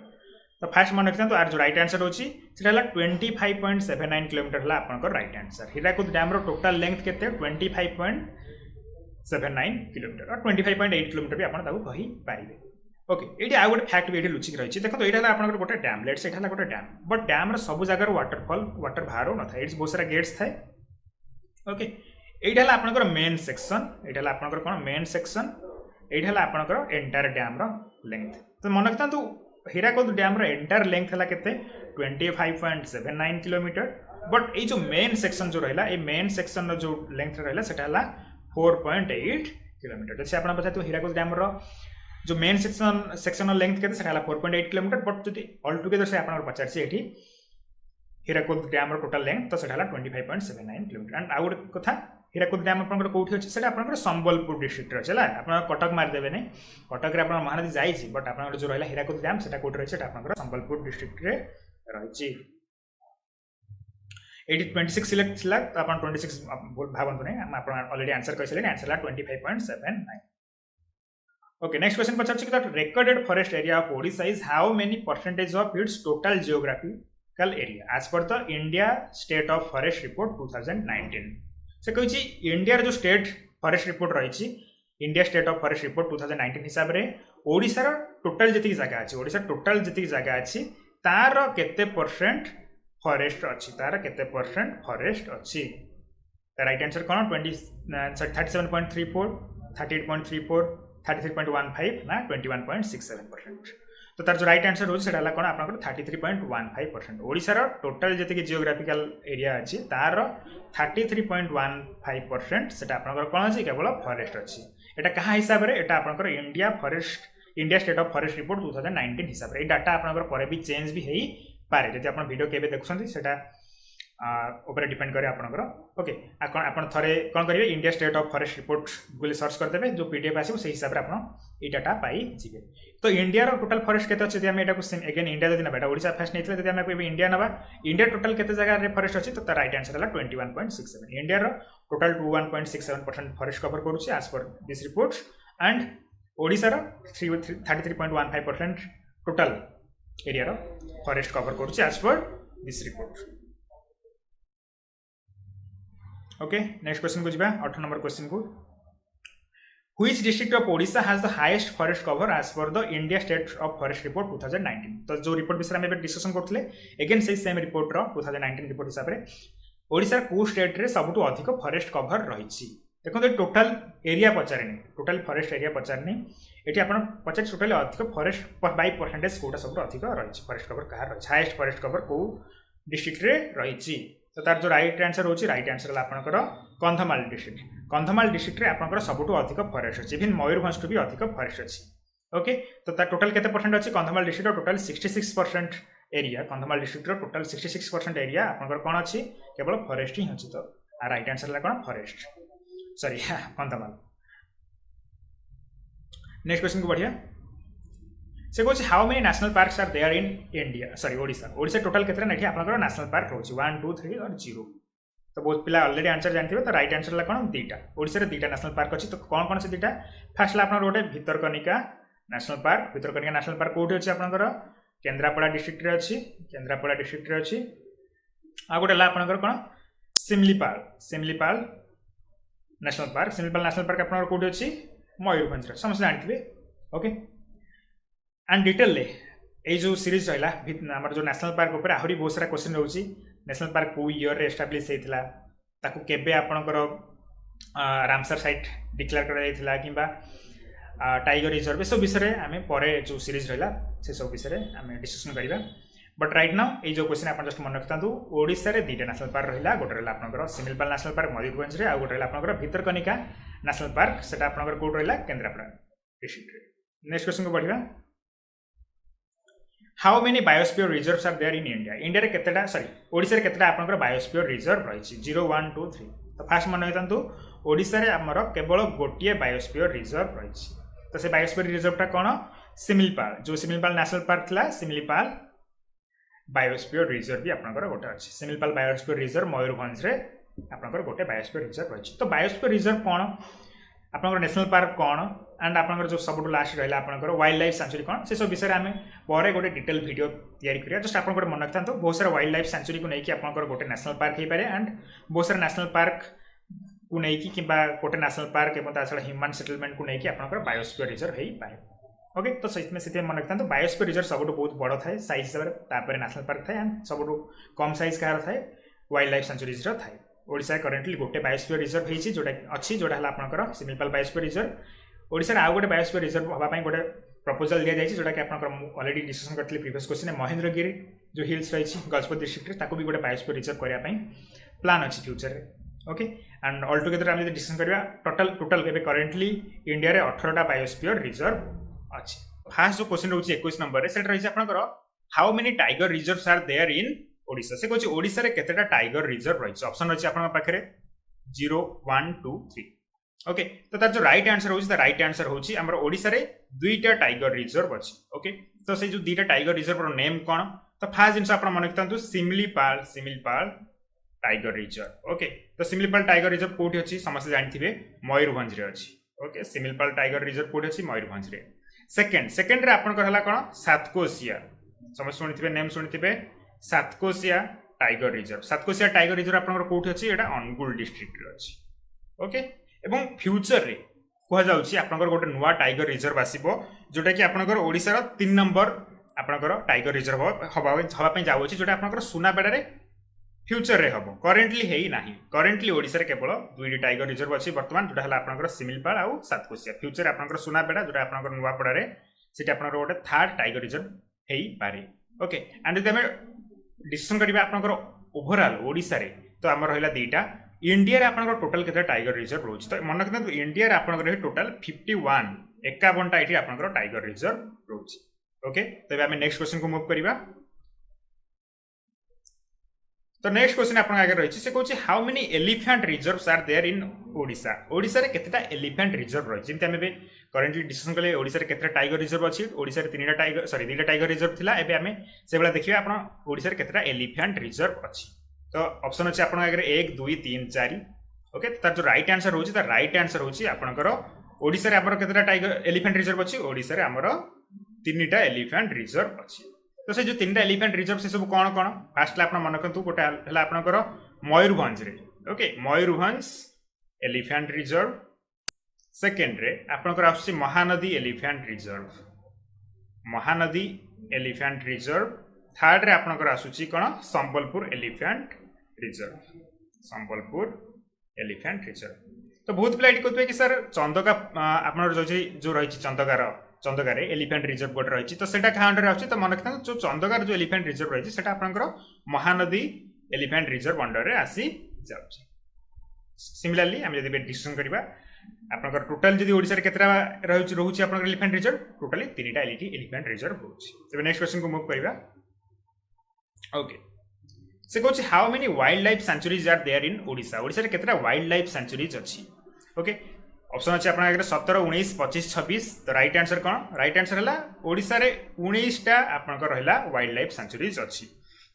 तो फास्ट मन रखता तो आर जो राइट आंसर होची सेटा हला 25.79 किलोमीटर हला आपनकर राइट आंसर हीराकुद डैम रो टोटल लेंथ केते 25.79 किलोमीटर और 25.8 किलोमीटर भी आपन ताको कहि पाइबे ओके ये आउ गोटे फैक्ट भी ये लुचिक रही है देखो यहाँ आप गोटे डैम लेट्स ये गोटे डैम बट डैम सब जगार वाटरफॉल वाटर बाहर न था बहुत सारा गेट्स थाए ओके ये आपंकर मेन सेक्शन ये आपंकर कौन मेन सेक्शन ये आपंकर एंटायर डैम लेंथ तो मन रखता तो हीराकुद डैम एंटायर लेंथ है के 25.79 किलोमीटर बट ये जो मेन सेक्शन जो रहा ये मेन सेक्शन जो लेंथ रहा से 4.8 किलोमीटर जैसे आप पचार हीराकुद डैम जो मेन सेक्शन लेंथ के 4.8 किलोमीटर बट जो ऑल टुगेदर से आप पचार ये हीराकुद डैम टोटल लेंथ तो 25.79 किलोमीटर एंड आउ गोटे कथा हीराकुद डैम आपंकर कौटी अच्छे से आप संबलपुर डिस्ट्रिक्ट अच्छे है आप कटक मारिदेवे नहीं कटक आप महानदी जाइए बट आप जो रहा हीराकुद डैम से कौटी रही है आप संबलपुर डिस्ट्रिक्ट रही ये 26 सिलेक्ट थी तो आप 26 भावतु नहीं आप अलरेडी आंसर कही सारे आंसर 25.79 ओके नेक्स्ट क्वेश्चन पचार recorded forest area of Odisha is how many percentage of its total geographical area as per the India state of forest report 2019 से कही इंडिया जो स्टेट फॉरेस्ट रिपोर्ट रही India state of forest report 2019 हिसाब से ओडिशार total जी जगह अच्छी Odisha total जी जगह अच्छी तार केते परसेंट फॉरेस्ट अच्छी तार केते परसेंट फॉरेस्ट अच्छी राइट आंसर कौन 37.34 38.34 33.15 ना 21.67% तो तार जो राइट आंसर हो कौन आप 33.15% ओडिशार टोटल जी जियोग्राफिकल एरिया अच्छी तार 33.15% से कौन अच्छी केवल फॉरेस्ट अच्छी यहाँ क्या हिसाब से यहाँ आप India state of forest report 2019 हिसाब से डाटा आप भी चेंज भी हो पारे जब आप वीडियो केबे देखुछंती सेटा ऊपर डिपेंड करे आपनकर ओके आपण थरे कोन करिवे India state of forest report गुले सर्च कर देबे जो पीडीएफ आसीबो से हिसाब रे आपण ई डाटा पाई जिवे तो इंडिया रो टोटल फॉरेस्ट केते अछि हम एटा को सेम अगेन इंडिया जदि ना बेटा ओडिसा फर्स्ट नेतले जदि हम कोइ इंडिया नबा इंडिया टोटल केते जगह रे फॉरेस्ट अछि तो राइट आंसर हला 21.67 इंडिया रो टोटल 21.67% फॉरेस्ट कवर करूछि as per this report and Odisha रो 33.15% टोटल एरिया रो फॉरेस्ट कवर करूछि as per this report okay next question को जीवा 8 नंबर क्वेश्चन को which district of Odisha has the highest forest cover as per the India state of forest report 2019 तो जो report विषय में डिस्कशन करथले अगेन से सेम रिपोर्ट रो 2019 रिपोर्ट हिसाब रे ओडिशा को स्टेट रे सबटु अधिक फॉरेस्ट कवर रहिछि देखो टोटल एरिया पचारनी टोटल फॉरेस्ट एरिया पचारनी एटी आपण पचार टोटल अधिक फॉरेस्ट बाय परसेंटेज कोटा सब अधिक रहिछि फॉरेस्ट कवर कहार रहिछि हाईएस्ट फॉरेस्ट कवर को डिस्ट्रिक्ट रे रहिछि तो तार जो राइट आंसर होची राइट आंसर आपनकर कंधमाल डिस्ट्रिक्ट रे आपनकर सबटु अधिक फॉरेस्ट अछि इवन मयूरभंज टू भी अधिक फॉरेस्ट अछि ओके तो ता टोटल केते परसेंट अछि Kandhamal district total 66% area Kandhamal district total 66% area आपनकर कोन अछि केवल फॉरेस्ट ही अछि तो राइट आंसर ला कोन forest sorry Kandhamal next question को बढ़िया से कहूँ how many national parks are there in India sorry Odisha Odisha total केतरा नेठी आपनकर नेशनल पार्क रोची 1 2 3 और 0 तो बहुत पिला ऑलरेडी आंसर जानथिबे तो राइट आंसर ला कोन दीटा ओडिसा रे दीटा नेशनल पार्क अछि तो कोन कोन से दीटा फर्स्ट ला आपनकर गोटे भितरकनिका नेशनल पार्क कोठी अछि आपनकर केंद्रापड़ा डिस्ट्रिक्ट रे अछि केंद्रापड़ा डिस्ट्रिक्ट रे अछि आ गोटे ला आपनकर कोन सिमलीपाल नेशनल पार्क आपनकर कोठी अछि मयूरभंज रे समझ जानथिबे ओके एंड डिटेल ले ए जो सीरीज रहला हमर जो नेशनल पार्क ऊपर आहुरी बहुत सारा क्वेश्चन रहउछि नेशनल पार्क को ईयर रे एस्टैब्लिश हेतिला ताकू केबे आपनकर रामसर साइट डिक्लेयर करा जायतिला किबा टाइगर रिजर्व सब विषय में आम पर जो सीरीज रहा से सब विषय में आम डिस्कसन करवा बट राइट नाउ ये जो क्वेश्चन आप जस्ट मन रखता ओडिशा रे दुईटा नेशनल पार्क रहा गोटे रहा आपनकर सिमिलपाल नेशनल पार्क मयूरभंज रे आ गोटे रहा आपनकर भितरकनिका नेशनल पार्क सेटा आपनकर कोड रहा केंद्रापड़ा डिस्ट्रिक्ट रे नेक्स्ट क्वेश्चन को बढ़िया how many biosphere reserves are there in India India रे केतेटा सॉरी ओडिशा रे केतेटा आपनकर बायोस्फीयर रिजर्व रही 0 1 2 3 तो फास्ट मन रखता ओडिशा रे हमर केवल गोटिए बायोस्फीयर रिजर्व रही तो से बायोस्फीयर रिजर्वटा कौन सिमिलपाल जो सिमिलपाल नेशनल पार्क थला सिमिलपाल बायोस्फीयर रिजर्व भी आपनकर गोटे अछि सिमिलपाल बायोस्फीयर रिजर्व मयूरभंज रे आपनकर गोटे बायोस्फीयर रिजर्व रही तो बायोस्फीयर रिजर्व कौन आपनकर नेशनल पार्क कौन एंड आपनकर जो सबुठ लास्ट रहला आपनकर वाइल्ड लाइफ सेंचुरी कौन से सब विषय आम पर गोटे डिटेल वीडियो तैयारी करिया जस्ट आपन गोटे मन रखता बहुत सारा वाइल्ड लाइफ सेंचुरी को लेकिन आपनकर गोटे नेशनल पार्क हो पारे एंड बहुत सारा नेशनल पार्क को लेकिन कि गोटे नेशनल पार्क और ता छड़ा ह्यूमन सेटलमेंट को लेकिन आपनकर बायोस्फीयर रिजर्व हो पाए ओके तो से मन रखता बायोस्फीयर रिजर्व सबुठ बहुत बड़ थाए साइज हिसाब से नेशनल पार्क थाए एंड सबुठ कम साइज कहार थाए वाइल्ड लाइफ सेंचुरीज थाए ओडिशा करेंटली गोटे बायोस्फीयर रिजर्व होती जोटा अच्छी जोटा है आपनकर सिमिलपाल बायोस्फीयर रिजर्व ओडिशा आउ गोटे बायोस्फीयर रिजर्व हवाई गोटे प्रपोजल दि जाए जोटा कि आपनकर ऑलरेडी डिस्कशन करते प्रीवियस क्वेश्चन महेंद्रगिरी जो हिल्स रही गजपति डिस्ट्रिक्ट भी गोटे बायोस्फीयर रिजर्व करने प्लान अच्छी फ्यूचर में ओके एंड ऑल टुगेदर आम डिस्कसन करवा टोटल करेंटली इंडिया रे 18टा बायोस्फीयर रिजर्व अच्छी फास्ट जो क्वेश्चन रही 21 नंबर से रही आपनकर how many tiger reserves are there in Odisha से कहूँ ओडिशा रे केतेटा टाइगर रिजर्व रही ऑप्शन अच्छी आपन पाखे 0 1 2 3 ओके तो तार जो राइट आंसर होची राइट आंसर होची हमर ओडिशा रे दुईटा टाइगर रिजर्व अछि ओके तो से जो दुईटा टाइगर रिजर्व रो नेम कोन तो फास्ट जिंस आपन मन रखतांतु सिमिलपाल टाइगर रिजर्व ओके तो सिमिलपाल टाइगर रिजर्व कोठी अछि समस्त जानथिबे मयूरभंज रे अछि ओके सिमिलपाल टाइगर रिजर्व कोठी अछि मयूरभंज रे सेकंड रे आपन कहला कोन सातकोशिया समस्त सुनिथिबे नेम सुनिथिबे सातकोशिया टाइगर रिजर्व आपन कोठी अछि एटा अनुगुल डिस्ट्रिक्ट रे अछि ओके एवं फ्यूचर रे कह जाउछि आपनकर गोटे नुवा टाइगर रिजर्व आसीबो जोटा कि आपनकर ओडिसा रो 3 नंबर आपनकर टाइगर रिजर्व हवा पे जाउछि जोटा आपनकर सुनाबेडा रे फ्यूचर रे हबो करेंटली हेई नाही करेंटली ओडिसा रे केवल दुईटी टाइगर रिजर्व अछि वर्तमान जोटा हला आपनकर सिमिलपाल आ सातकोशिया फ्यूचर आपनकर सुनाबेडा जोटा आपनकर नुवापड़ा रे सेटा आपनकर गोटे थर्ड टाइगर रिजर्व हेई पारे ओके एंड जदि हमें डिस्कशन करबा आपनकर ओवरऑल ओडिसा रे तो हमर रहला दुईटा इंडिया रे आपनकर टोटल केते टाइगर रिजर्व रोज तो मन रखना इंडिया रे आपनकर टोटल 51 टा एठी आपनकर टाइगर रिजर्व रोज ओके तबे हमें नेक्स्ट क्वेश्चन को मूव करबा तो नेक्स्ट क्वेश्चन आपन आगे रही से कहूँ how many elephant reserves are there in Odisha Odisha रे केतेटा एलिफेंट रिजर्व रही जेमते हमें करेंटली डिस्कशन कले ओडिशा रे केतेटा टाइगर रिजर्व अछि ओडिशा रे 3टा टाइगर सॉरी 2टा टाइगर रिजर्व थिला एबे हमें से बेला देखिबा आपन ओडिशा रे केतेटा एलिफेंट रिजर्व अछि तो ऑप्शन अछि आपन आगे 1 2 3 4 ओके तार जो राइट आंसर होछि ता राइट आंसर होछि आपनकर ओडिशा रे हमर केतेटा टाइगर एलिफेंट रिजर्व अछि ओडिशा रे हमर 3टा एलिफेंट रिजर्व अछि तो से जो 3टा एलिफेंट रिजर्व से सब कौन कौन फास्ट ला आपन मन करतु गोटे हला आपनकर मयूरभंज रे okay Mayurbhanj elephant reserve second रे आपनकर आछि महानदी एलिफेंट रिजर्व थर्ड रे आपनकर आछि कोन संबलपुर एलिफेंट रिजर्व तो बहुत पिला एटी कहते कि सर चंदका आपनर जो रही चंदकार एलिफेंट रिजर्व गोटे रही तो सेटा कहाँ अंडर आछि तो मन रखता जो चंदकार जो एलिफेंट रिजर्व रही सेटा आपनकर महानदी एलिफेंट रिजर्व अंडर रे आसी जाउछि सिमिलरली हम यदि डिस्कशन करबा आपनकर टोटल जदी ओडिसा रे केतरा रहउची आपनकर एलिफेंट रिजर्व टोटली 3टा एलिफेंट रिजर्व होउची। तबे नेक्स्ट क्वेश्चन को मूव करिवा। ओके से कहूँ how many wildlife sanctuaries are there in Odisha Odisha रे केतरा वाइल्ड लाइफ सेंचुरीज अछि। ओके ऑप्शन अछि आपन आगे 17 19 25 26 तो राइट आंसर कोन राइट आंसर हला ओडिशा रे 19टा आपनकर रहला वाइल्ड लाइफ सेंचुरीज अछि।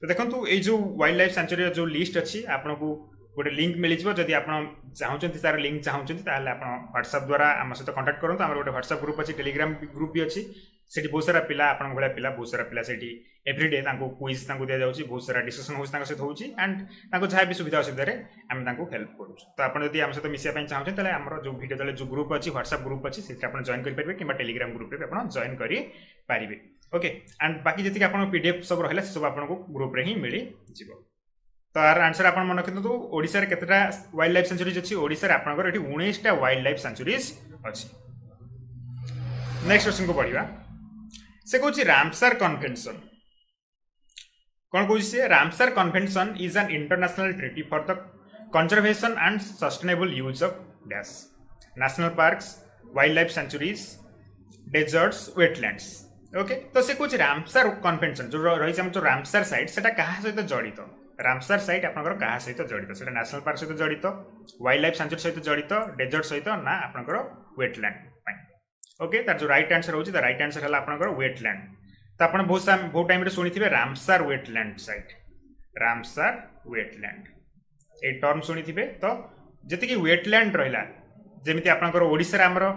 तो देखंतु ए जो वाइल्ड लाइफ सेंचुरी जो लिस्ट अछि आपनको गोटे लिंक मिल जिवो जदि आपन चाहउचंती तार लिंक चाहउचंती ताले आपन WhatsApp द्वारा हम सहित कांटेक्ट करंतु हमर गोटे WhatsApp ग्रुप अछि टेलीग्राम ग्रुप भी अछि सेठी बहुत सारा पिला आपन भले पिला बहुत सारा पिला सेठी एवरीडे तांको क्विज तांको दिया जाउची बहुत सारा डिस्कशन होउची तांको सहित होउची एंड तांको जहा भी सुविधा असुविधा रे हम तांको हेल्प करू। तो आपन जदि हम सहित मिसिया पय चाहउछन ताले हमर जो वीडियो तले जो ग्रुप अछि WhatsApp ग्रुप अछि सेठी आपन जॉइन करि परबे किबा टेलीग्राम ग्रुप रे आपन जॉइन करि पारिबे। ओके एंड बाकी जति आपन पीडीएफ सब रहला सब आपन को ग्रुप रे ही मिली जिवो। तो यार आंसर आपन मन रखितु ओडिसा रे केतरा वाइल्ड लाइफ सेंचुरीज अछि ओडिसा रे आपनकर एठी 19टा वाइल्ड लाइफ सेंचुरीज अछि। नेक्स्ट क्वेश्चन को पढिबा से कहूँ रामसर कन्वेंशन कौन कहूँ से Ramsar convention is an international treaty for the conservation and sustainable use of dash national parks wildlife sanctuaries deserts wetlands. Okay तो से कहूँ रामसर कन्वेंशन जो रही जो रामसर साइट से क्या सहित जड़ित रामसर साइट आपंकर क्या सहित जड़ित से नेशनल पार्क सहित जड़ित वाइल्ड लाइफ सेंचुरी सहित जड़ित डेजर्ट सहित ना आपंकर वेटलैंड। ओके तार जो राइट आंसर होची द राइट आंसर हला आपनकर वेटलैंड। तो आपण बहुत टाइम रे सुनिथिबे Ramsar wetland site Ramsar wetland ए टर्म सुनिथिबे। तो जति कि वेटलैंड रहिला जेमिति आपनकर ओडिसा रे हमरो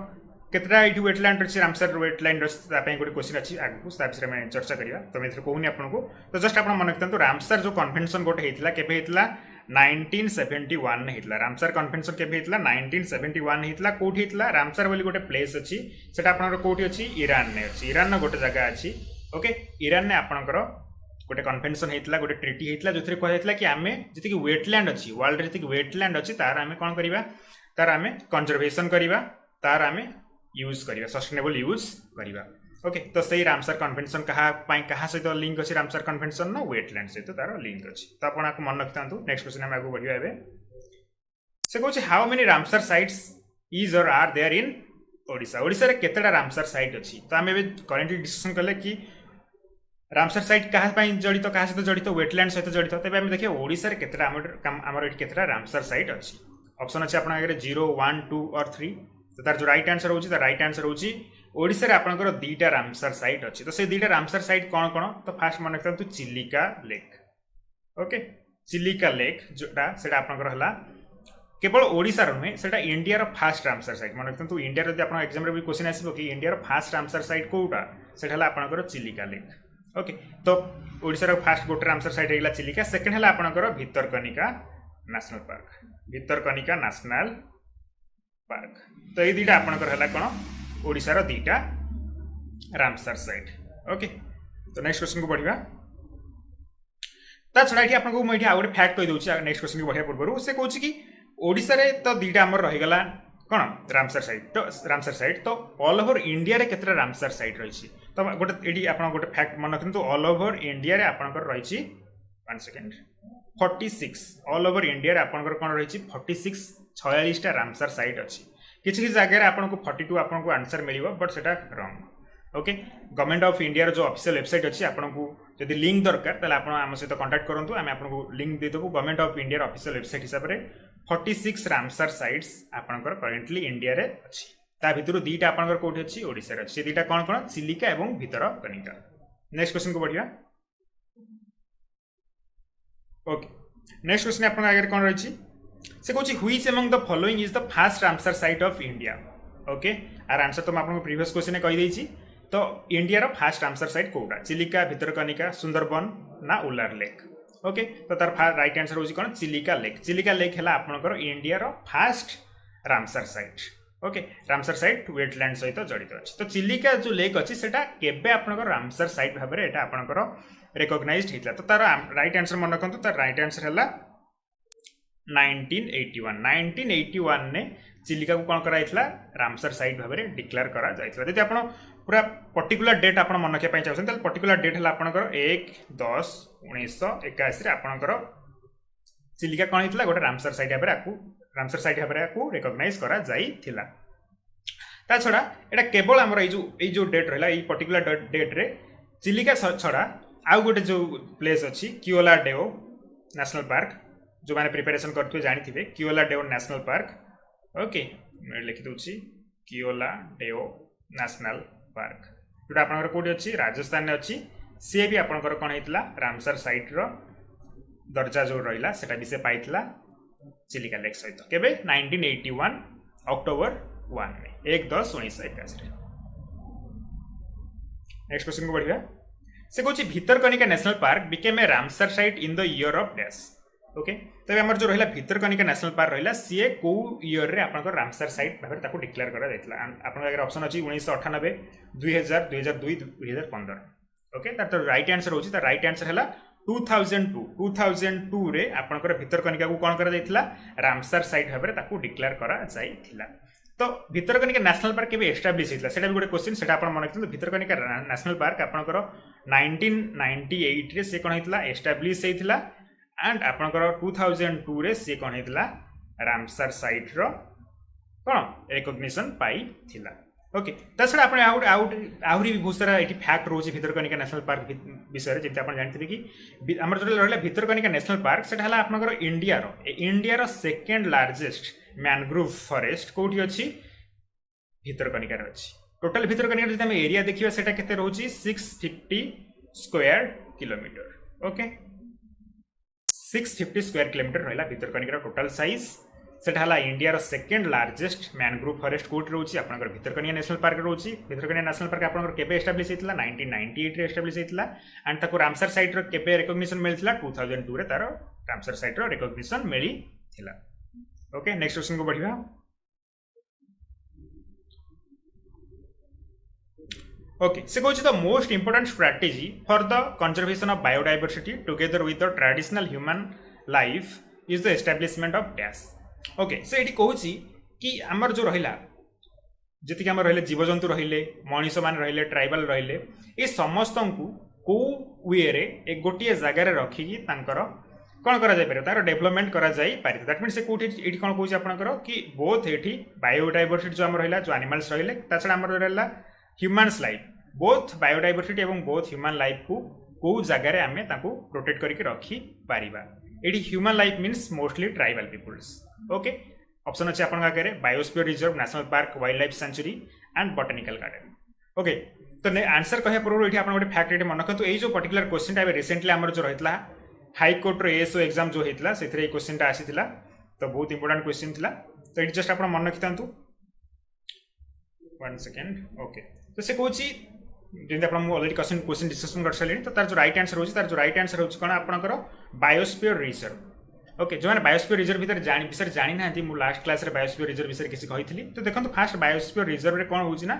केतरा एठी वेटलैंड अछि रामसर वेटलैंड अछि ता पय गोटे क्वेश्चन अछि आगु ता विषय में चर्चा करिया। तो मैं कहूनी आपनको तो जस्ट आपण मन रखतंतु रामसर जो कन्वेंशन गोटे हेतिला केबे हेतिला 1971 ने हेतिला रामसर कन्वेंशन केबे हेतिला 1971 हेतिला कोठी हेतिला रामसर बोली गोटे प्लेस अछि सेटा आपनकर कोठी अछि ईरान ने अछि ईरान न गोटे जगह अछि। ओके ईरान ने आपनकर गोटे कन्वेंशन हेतिला गोटे ट्रीटी हेतिला जोथरे कहै हेतिला कि आमे जति कि वेटलैंड अछि वर्ल्ड रे जति कि वेटलैंड अछि तार आमे कोन करिवा तार आमे कंजर्वेशन करिवा तार आमे यूज करिवा सस्टेनेबल यूज करिवा। ओके तो सही रामसर कन्वेंशन कहा सहित लिंक अछि रामसर कन्वेंशन न वेटलैंड सहित तार लिंक अछि। तो आपण आपको मन रखतांतु नेक्स्ट क्वेश्चन हम आगु बढ़िया हेबे से कहूँ how many Ramsar sites is or are there in Odisha Odisha रे केतेटा रामसर साइट अछि। तो हम एबे करेंटली डिस्कशन करले कि रामसर साइट कहा पय जड़ित कहा सहित जड़ित वेटलैंड सहित जड़ित तबे हम देखिए ओडिशा रे केतेटा हमर एठी केतेटा रामसर साइट अछि। ऑप्शन अछि आपण आगे 0 1 2 और 3 तो तार जो राइट आंसर होची द राइट आंसर होची ओडिशा रे आपनकर दीटा रामसर साइट अछि। तो से दीटा रामसर साइट कोन कोन तो फास्ट मन रखता तो Chilika lake. Okay Chilika lake जोटा सेटा आपनकर हला केवल ओडिशा रो नै सेटा इंडिया रो फास्ट रामसर साइट मन रखता तो इंडिया रो आपण एग्जाम रे भी क्वेश्चन आसीबो कि इंडिया रो फास्ट रामसर साइट कोउटा सेटा हला आपनकर चिलिका लेक। ओके तो ओडिशा रो फास्ट गोटे रामसर साइट हेला चिलिका सेकंड हला आपनकर Bhitarkanika national park Bhitarkanika national park. तो ये दीटा आपनकर हला कोन ओडिशा रो दीटा रामसर साइट। ओके तो नेक्स्ट क्वेश्चन को बढ़िया ता छडा कि आपनको मैं आ गोटे फैक्ट कहि दउची नेक्स्ट क्वेश्चन को बढ़िया पूर्व से कहूची कि ओडिशा रे तो दीटा हमर रहि गला कोन रामसर साइट तो ऑल ओवर इंडिया रे केतरा रामसर साइट रही छी। तो गोटे एडी आपन गोटे फैक्ट मन रखिन तो ऑल ओवर इंडिया रे आपनकर रही छी 1 सेकंड 46 ऑल ओवर इंडिया रे आपनकर कोन रही छी 46 46 टा रामसर साइट अछि। किछि जगह रे आपनको 42 आपनको आंसर मिलिबो बट सेटा wrong. Okay government of India रो जो ऑफिशियल वेबसाइट अछि आपनको यदि लिंक दरकार ताले आपण हम सहित कांटेक्ट करंतु आमे आपनको लिंक दे देबो गवर्नमेंट ऑफ इंडिया रो ऑफिशियल वेबसाइट हिसाब रे 46 रामसर साइट्स आपनकर करेंटली इंडिया रे अछि। ता भितरु दीटा आपनकर कोठी अछि ओडिसा रे अछि दीटा कोन कोन चिलिका एवं भितरकनिका। नेक्स्ट क्वेश्चन को बढ़िया। ओके नेक्स्ट क्वेश्चन आपन आगे कोन रही छी से कहूँ which among the following is the first Ramsar site of India. Okay our answer तो आपको प्रीवियस क्वेश्चन कहि देछि तो इंडिया रो फास्ट रामसर साइट कोउटा चिलिका भितरकनिका सुंदरबन ना उलार लेक। ओके तो तार राइट आंसर होछि कोन चिलिका लेक हला आपनकर इंडिया रो first Ramsar site. Okay Ramsar site wetland सहित जड़ित अछि। तो चिलिका जो लेक अछि सेटा केबे आपनकर रामसर साइट भाबरे एटा आपनकर रिकॉग्नाइज्ड हितला। तो तार राइट आंसर मन रखंतु तार राइट आंसर हला 1981 ने चिलिका को कौन कराइथिला रामसर साइट भाबरे डिक्लेयर करा जाइथिला। जदि आपण पूरा पर्टिकुलर डेट आपण मन रखिया पय चाहछन त पर्टिकुलर डेट हला आपनकर 1/10/1981 रे आपनकर चिलिका कौन होता गोटे रामसर साइट भाव में रिकग्नाइज करा जाइथिला ता छड़ा एटा केवल हमर जो डेट रहला ई पर्टिकुलर डेट रे चिलिका छड़ा आउ गोटे जो प्लेस अच्छी किओला डेओ नेशनल पार्क जो मैंने प्रिपेरेसन करते जानी किओला डेओ नेशनल पार्क ओके लिखि दूची किओला डेओ नेशनल पार्क जोटा आपनकर कोठी अच्छी राजस्थान में अच्छी सी भी आपनकर कौन होता रामसर साइट रो दर्जा जो रहा सेटा भी से पाइथिला चिलिका लेक सहित केबे 1981 अक्टोबर 1 में 1/10/1981 नेक्स्ट क्वेश्चन को बढ़िया से कहूँ Bhitarkanika national park became a Ramsar site in the year of dash okay तबे हमर जो रहिला भितरकनिका नेशनल पार्क रहिला सीए को ईयर रे आपनकर रामसर साइट भाबे ताको डिक्लेयर करा जायतला आपन अगर ऑप्शन अछि 1998 2000 2002 2015 ओके तार तो राइट आंसर होछि त राइट आंसर हैला 2002 रे आपनकर भितरकनिका को कोन करा जायतला रामसर साइट भाबे ताको डिक्लेयर करा जायतिला तो भितरकनिका नेशनल पार्क केबे एस्टाब्लिश हेतला सेटा भी गोटे क्वेश्चन सेटा आपण मन रखिथु भितरकनिका नेशनल पार्क आपनकर 1998 रे से कोन हेतला एस्टाब्लिश हेतला एंड आपनकर 2002 रे से कोन हेतला रामसर साइट रो कोन रिकॉग्निशन पाई थिला ओके तछड़ा आपण आउरी भी बहुत सारा एटी फैक्ट रोची भितरकनिका नेशनल पार्क विषय रे जेते आपण जानथिबे कि हमर जो रहला भितरकनिका नेशनल पार्क सेटा हला आपनकर इंडिया रो सेकंड लार्जेस्ट मैनग्रोव फॉरेस्ट कोठी अछि भितरकनिका रे अछि टोटल भितरकनिका जदि हम एरिया देखिबा सेटा केते रहउची 650 square kilometre okay 650 square kilometre रहला भितरकनिका टोटल साइज सेटा हला इंडिया रो सेकंड लार्जेस्ट मैनग्रोव फॉरेस्ट कोठी रहउची आपनकर भितरकनिका नेशनल पार्क रहउची भितरकनिका नेशनल पार्क आपनकर केबे एस्टाब्लिश हेतला 1998 रे एस्टाब्लिश हेतला एंड ताको रामसर साइट रो केबे रिकॉग्निशन मिलथिला 2002 रे तारो रामसर साइट रो रिकॉग्निशन मिली थिला ओके नेक्स्ट क्वेश्चन को बढ़िया ओके से कहूँ the most important strategy for the conservation of biodiversity together with the traditional human life is the establishment of dash okay से ये कहूँ कि आमर जो रहा जी आम रही जीवजंतु रहिले मनीष मान रहिले ट्राइबल रहिले ये समस्त को वे रे एक गोटे जगार रखिकी कौन करा जाय पारे तार डेवलपमेंट करा जाय पारे दैट मीन्स से कोठी एठी कोन कहूची आपनकर कि बोथ एठी बायोडायवर्सिटी जो हमर रहला जो एनिमल्स रहिले ताछडा हमर रहला ह्यूमन्स लाइफ बोथ बायोडायवर्सिटी एवं बोथ ह्यूमन लाइफ को जगार आमे ताको प्रोटेक्ट करके रखी पारिबा एठी human life means mostly tribal peoples okay option अछि आपन आगे biosphere reserve national park wildlife sanctuary and botanical garden okay तो आंसर कहया पूर्व एठी आपन गोटे फैक्ट एठी मन रखंतु एई जो पर्टिकुलर क्वेश्चन टा रिसेंटली हमर जो रहितला हाई कोर्ट एएसओ एग्जाम जो होता से क्वेश्चन टा आसीथिला तो बहुत इंपोर्टेंट क्वेश्चन थिला तो ये जस्ट आप मन रखिथांतु 1 सेकंड ओके तो से कहूची जेंति आपण मु ऑलरेडी क्वेश्चन डिस्कशन कर सारी तो तार जो राइट आंसर होची तार जो राइट आंसर होची कोन आपनकर बायोस्फीयर रिजर्व ओके जो मैंने बायोस्फीयर रिजर्व भीतर जानी ना मु लास्ट क्लास रे बायोस्फीयर रिजर्व विषय किसी कहिथिली तो देखंतु फास्ट बायोस्फीयर रिजर्व रे कोन होची ना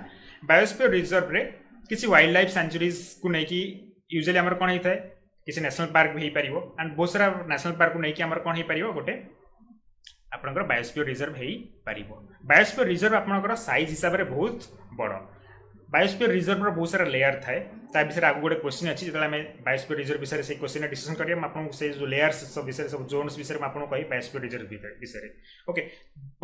बायोस्फीयर रिजर्व रे किसी वाइल्ड लाइफ सेंचुरीज को नै कि यूजुअली हमर कोन हिताय किसी नेशनल पार्क भी पारिबो एंड बहुत सारा नेशनल पार्क को नहीं हमर कोन ही पारिबो गोटे आपनकर बायोस्फीयर रिजर्व हेई पारिबो बायोस्फीयर रिजर्व आपनकर साइज हिसाब रे बहुत बड़ बायोस्फीयर रिजर्व रो बहुत सारा लेयर थाए ता विषय आगु गोटे क्वेश्चन अछि जेतला हम बायोस्फीयर रिजर्व विषय से क्वेश्चन डिस्कशन करिया हम आपन से जो लेयर्स सब विषय सब जोन्स विषय में आपन कहि बायोस्फीयर रिजर्व विषय ओके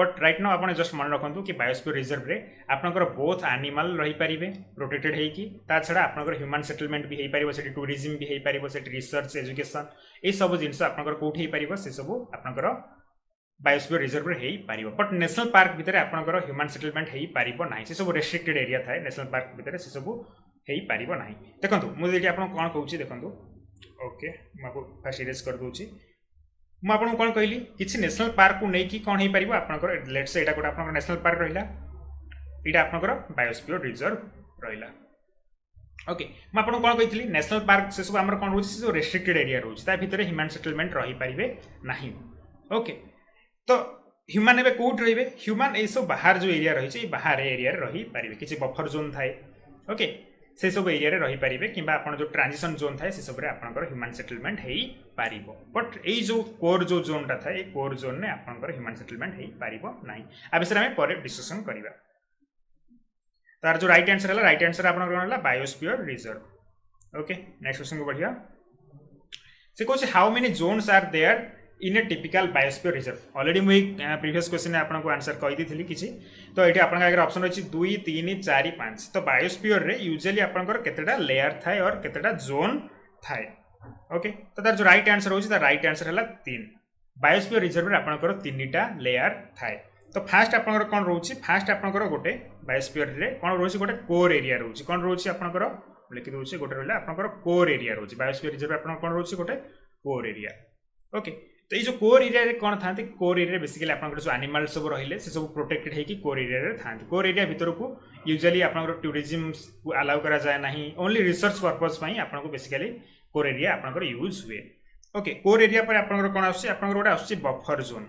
बट राइट नाउ आपन जस्ट मन रखंतु कि बायोस्फीयर रिजर्व रे आपनकर बोथ एनिमल रही पारिबे प्रोटेक्टेड हेई कि ता छडा आपनकर ह्यूमन सेटलमेंट भी हेई पारिबो सेठी टूरिज्म भी हेई पारिबो सेठी रिसर्च एजुकेशन ए सब जिंस आपनकर कोठी हेई पारिबो से सब आपनकर बायोस्फीयर रिजर्व रे हेई पारिबो बट नेशनल पार्क भीतर आपनकर ह्यूमन सेटलमेंट हेई पारिबो नाही से सब रेस्ट्रिक्टेड एरिया थाए नेशनल पार्क भीतर से सब हेई पारिबो नाही देखंतु मु देठी आपन कोन कहूची देखंतु ओके म आपको फास्ट इरेज कर दूची मु आपन कोन कहली किछि नेशनल पार्क को नै कि कोन हेई पारिबो आपनकर लेट्स से एटा कोटा आपनकर नेशनल पार्क रहिला एटा आपनकर बायोस्फीयर रिजर्व रहिला ओके म आपन कोन कहितली नेशनल पार्क से सब हमर कोन होची से रेस्ट्रिक्टेड एरिया रहउची ता भीतर ह्यूमन सेटलमेंट रही पारिबे नाही ओके तो ह्यूमन एबे कोट रहिबे ह्यूमन ए सब बाहर जो एरिया रही छै बाहर एरिया रे रही पारिबे किछि बफर जोन थाए ओके से सब एरिया रे रही पारिबे किबा आपन जो ट्रांजिशन जोन थाए से सब रे आपनकर ह्यूमन सेटलमेंट हेई पारिबो बट एई जो कोर जो जोन ता थाए ए कोर जोन ने आपनकर ह्यूमन सेटलमेंट हेई पारिबो नाही आ विषय में परे डिस्कशन करिबा तार जो राइट आंसर आपनकर होला biosphere reserve okay next question को बढ़िया से कोच how many zones are there in a typical biosphere reserve already मुझे प्रीवियस क्वेश्चन आपको आंसर कही थी किसी तो ये आप ऑप्शन रही 2 3 4 5 तो बायोस्फीयर रे यूजुअली आपंकर केतेटा लेयर थाए और केतेटा जोन थाए ओके तो तार जो राइट आंसर होची तार राइट आंसर हला 3 बायोस्फीयर रिजर्व रे आपंकर 3टा लेयर थाए तो फास्ट आपंकर कोन रोची फास्ट आपंकर गोटे बायोस्फीयर रे कोन रोची गोटे कोर एरिया रोची कोन रोची आपंकर लिखि दोची गोटे रहला आपंकर कोर एरिया रोची बायोस्फीयर रिजर्व आपंकर कोन रोची गोटे कोर एरिया ओके तो ये कोर एरिया रे कौन था कोर एरिया बेसिकली आपंकर जो एनिमल सब रहिले से सब प्रोटेक्टेड है कि कोर एरिया रे था कोर एरिया भीतर को यूजुअली आपंकर टूरिज्म को अलाउ करा जाए नहीं ओनली रिसर्च पर्पस पई आपनको बेसिकली कोर एरिया आपंकर यूज हुए ओके कोर एरिया पर आपंकर कोन आछी आपंकर गोटे आछी बफर जोन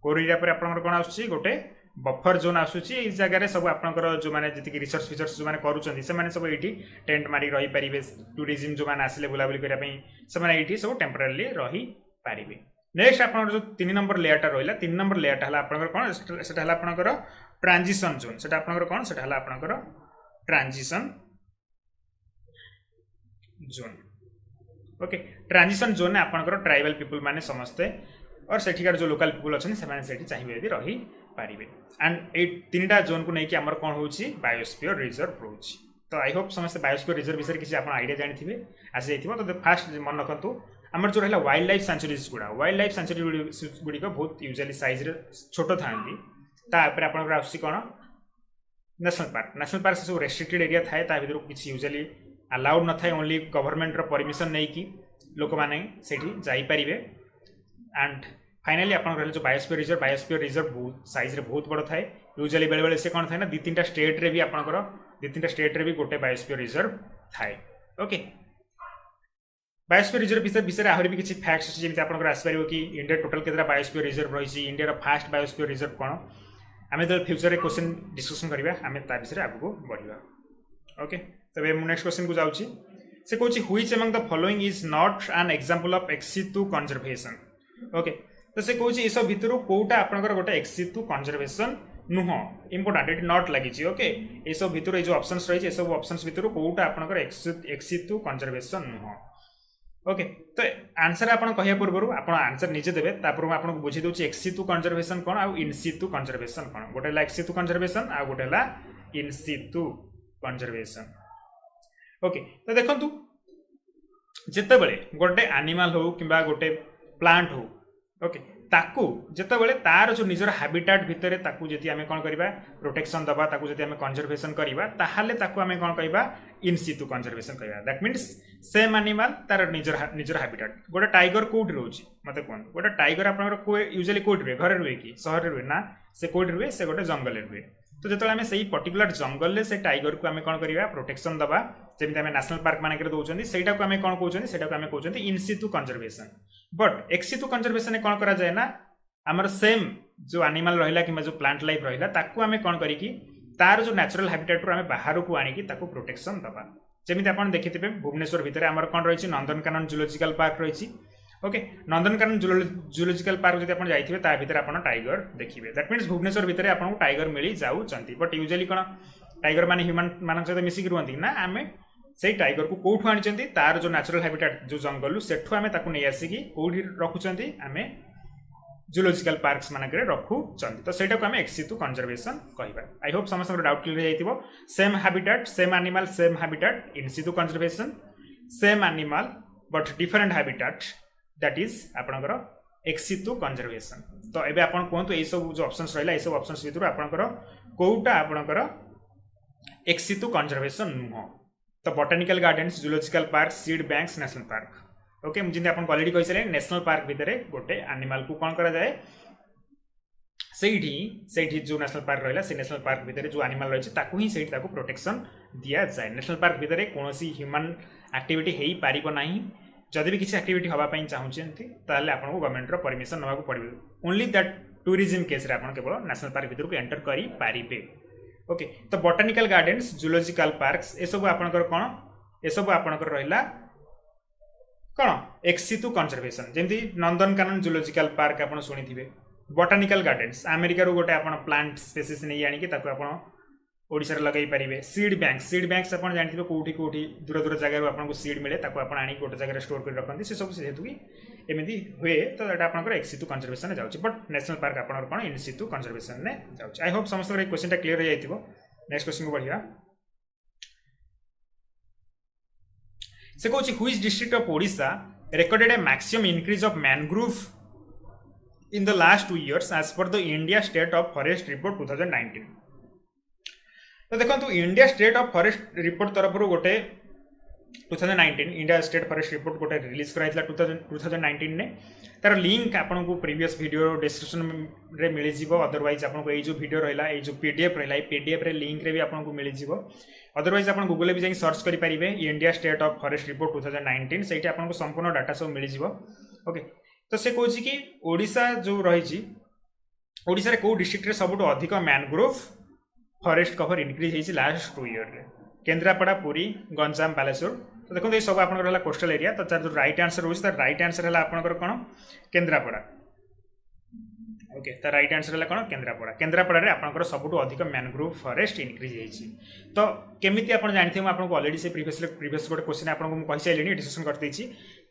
कोर एरिया पर आपंकर कोन आछी गोटे बफर जोन आछी इस जगह सब आपंकर जो माने जति रिसर्च फीचर्स जो माने करूछन्ती से माने सब एठी टेंट मारी रही परिबे टूरिज्म जो माने आसिले बुलाबुली करिया पई से माने एठी सब टेम्परेरी रही पारिबे नेक्स्ट आपन जो 3 नंबर लेयरटा रहिला 3 नंबर लेयरटा हला आपनकर कोन सेटा हला आपनकर ट्रांजिशन जोन सेटा आपनकर कोन सेटा हला आपनकर transition zone okay transition zone आपनकर ट्राइबल पीपल माने समस्ते और सेठिकार जो लोकल पीपल अछन से माने सेठी चाहिबे यदि रही पारिबे एंड ए तीनटा जोन को नै कि हमर कोन होउची बायोस्फीयर रिजर्व होउची तो आई होप समस्त बायोस्फीयर रिजर्व विषय किसी आपन आईडिया जानिथिबे आसी जाइथिबो तो फास्ट मन रखंतु आमर जो रहा वाइल्ड लाइफ सेंचुरीज गुड़ा वाइल्ड लाइफ सेंचुरी गुड़िक बहुत यूजुअली साइज रे छोट थांती तापर आपनकर आसी कोन नेशनल पार्क से सब रेस्ट्रिक्टेड एरिया थाए ता भीतर किछि यूजुअली अलाउड न थाए ओनली गवर्नमेंट रो परमिशन नै कि लोक माने सेठी जाई परिबे एंड फाइनली आपन जो बायोस्फीयर रिजर्व बहुत साइज रे बहुत बड़ थाए यूजुअली बेले बेले से कोन थाए ना 2-3टा स्टेट रे भी आपनकर 2-3टा स्टेट रे भी गोटे बायोस्फीयर रिजर्व थाए ओके बायोस्फीयर रिजर्व विषय आहरी भी किसी फैक्ट्स अछि जेमिति आपनकर आसपारिबो कि इंडिया टोटल केतरा बायोस्फीयर रिजर्व रहिछि इंडिया रो फास्ट बायोस्फीयर रिजर्व कोन आमे तो फ्यूचर रे क्वेश्चन डिस्कशन करबा आमे ता विषय आगु बढ़िबा ओके तबे मु नेक्स्ट क्वेश्चन को जाउछि से कहउछि which among the following is not an example of ex situ conservation okay तो से कहउछि इस भितरु कोउटा आपनकर गोटे एक्सितु कंजर्वेशन नुह इंपोर्टेंट इट नॉट लागिछि ओके ए सब भितरु ए जो ऑप्शंस रहिछि ए सब ऑप्शंस भितरु कोउटा आपनकर एक्सितु कंजर्वेशन नुह ओके तो आंसर आपन कहिया पूर्व आपन आंसर निजे देबे तापर मैं आपन बुझी दोछि एक्सितु कंजर्वेशन कोन आ इनसितु कंजर्वेशन कोन गोटे ला एक्सितु कंजर्वेशन आ गोटे ला इनसितु कंजर्वेशन ओके तो देखंतु जेते बेले गोटे एनिमल हो किबा गोटे प्लांट हो ओके ताकू जेते बेले तार जो निजर हैबिटेट भितरे ताकू जति हमें कोन करबा प्रोटेक्शन दबा ताकू जति हमें कंजर्वेशन करबा ताहाले ताकू हमें कोन कहबा इन सितु कंजर्वेशन कहबा दैट मींस सेम एनिमल तार निजर हैबिटेट गोटे टाइगर कोड रहउची मते कोन गोटे टाइगर आपनकर को यूजुअली कोड रे घर रे कि शहर रे ना से कोड रे से गोटे जंगल रे तो जेतले हमें सही पर्टिकुलर जंगल रे से टाइगर को हमें कोन करबा प्रोटेक्शन दबा जेमिति हमें नेशनल पार्क माने करे दोउचंदी सेटा को हमें कोन कहउचंदी सेटा को हमें कहउचंदी इन situ conservation but x सितु conservation कोन करा जाय ना हमर सेम जो एनिमल रहिला कि जो प्लांट लाइफ रहिला ताकू हमें कोन करी कि तार जो नेचुरल हैबिटेट रो हमें बाहर को आनी कि ताकू प्रोटेक्शन दबा जेमिति आपण देखिथिबे भुवनेश्वर भितरे हमर कोन रहिछि नंदनकानन जूलॉजिकल पार्क रहिछि ओके नंदनकानन जूलॉजिकल पार्क जदि आपण जाइथिबे ता भितरे आपण टाइगर देखिबे दैट मींस भुवनेश्वर भितरे आपण टाइगर मिली जाउ चंती बट यूजुअली कोन टाइगर माने ह्यूमन मानक सहित मिसिक रुहंती ना हमें से टाइगर को कोठु आनिचंती तार जो नेचुरल हैबिटेट जो जंगल सेठु हमें ताकू नै आसी कि कोठी रखुचंती हमें जूलॉजिकल पार्क्स मानकरे रखु चंती तो सेटा को हमें एक्सितु कंजर्वेशन कहबा आई होप समस्त डाउट क्लियर जाइतिबो same habitat same animal same habitat in situ conservation same animal but different habitat that is आपनकर एक्सितु कंजर्वेशन तो एबे आपन कोंतु ए सब जो ऑप्शंस रहला ए सब ऑप्शंस भितरु आपनकर कोउटा आपनकर एक्सितु कंजर्वेशन नुह तो botanical gardens zoological park seed banks national park okay मुझे आपन ऑलरेडी कहि सले नेशनल पार्क भितरे गोटे एनिमल को कोन करा जाय सेठी जो नेशनल पार्क रहला से नेशनल पार्क भितरे जो एनिमल रहिछि ताकू ही सेठी ताकू प्रोटेक्शन दिया जाय नेशनल पार्क भितरे कोनोसी ह्यूमन एक्टिविटी हेई पारिबो नाही जदि भी किसी एक्टिविटी हवा पई चाहुचेंती ताले आपन को गवर्नमेंट रो परमिशन नवा को पड़िबो ओनली दैट टूरिज्म केस रे आपन केवल नेशनल पार्क भितर को एंटर करी पारिबे ओके तो बोटानिकल गार्डन्स जूलॉजिकल पार्क्स ए सब आपनकर कोन ए सब आपनकर रहिला कोन एक्सितु कंजर्वेशन जेमति नंदनकानन जूलॉजिकल पार्क आपन सुनिथिबे बोटानिकल गार्डन्स अमेरिका रो गोटे आपन प्लांट स्पीसीज नै आनी कि ताको आपन ओडिशा लगे पारे। सीड बैंक्स आप जानते कौटी कौटी दूर दूर जगह आपको सीड मिले आप आनी गोटे जगह स्टोर कर रखते से सब जेहेतु कि एमती हुए तो यहाँ आपंकर एक्सितु कंजर्वेशन जाऊँच बट नेशनल पार्क आप कौन इनसितु कंजर्वेशन में जाऊँच। आई होप समस्त क्वेश्चन क्लीयर हो जाए। नेक्स्ट क्वेश्चन को बढ़िया से कौन which district of Odisha recorded a maximum increase of mangrove in the last 2 years as per the India State of Forest Report 2019। तो देखो India state of forest report तरफ गोटे 2019 इंडिया स्टेट फॉरेस्ट रिपोर्ट गोटे release कराइला 2019 ने तार link आपको previous video description रे मिल जाव। अदरवाइज आपको ये जो वीडियो रहा ये जो पीडीएफ रहा पीडीएफ रे लिंक रे भी आपको मिल जाव। अदरवाइज आप गूगल भी जाए सर्च करेंगे India state of forest report 2019 से आपको संपूर्ण डाटा सब मिल जाव। ओके तो से कौन कि ओडिशा जो रही ओडिशा कौ डिस्ट्रिक्ट रे सबुठ अधिक मैनग्रोव फॉरेस्ट कवर इनक्रीज होती लास्ट 2 ईयर रे केन्द्रापड़ा पुरी गंजाम बालेश्वर। तो देखो ये सब आपंकर कोस्टल एरिया तो तार जो राइट आंसर रोज तार राइट आंसर है आपंकर कौन केन्द्रापड़ा। ओके तो राइट आंसर है कौन केन्द्रापड़ा। केन्द्रापड़ा आपंकर सबुठ अधिक मैनग्रोव फॉरेस्ट इनक्रीज होती। तो केमी आप जानते हैं आपको ऑलरेडी से प्रीवियस गोटे क्वेश्चन आपको कही सारे डिस्कसन करदेची।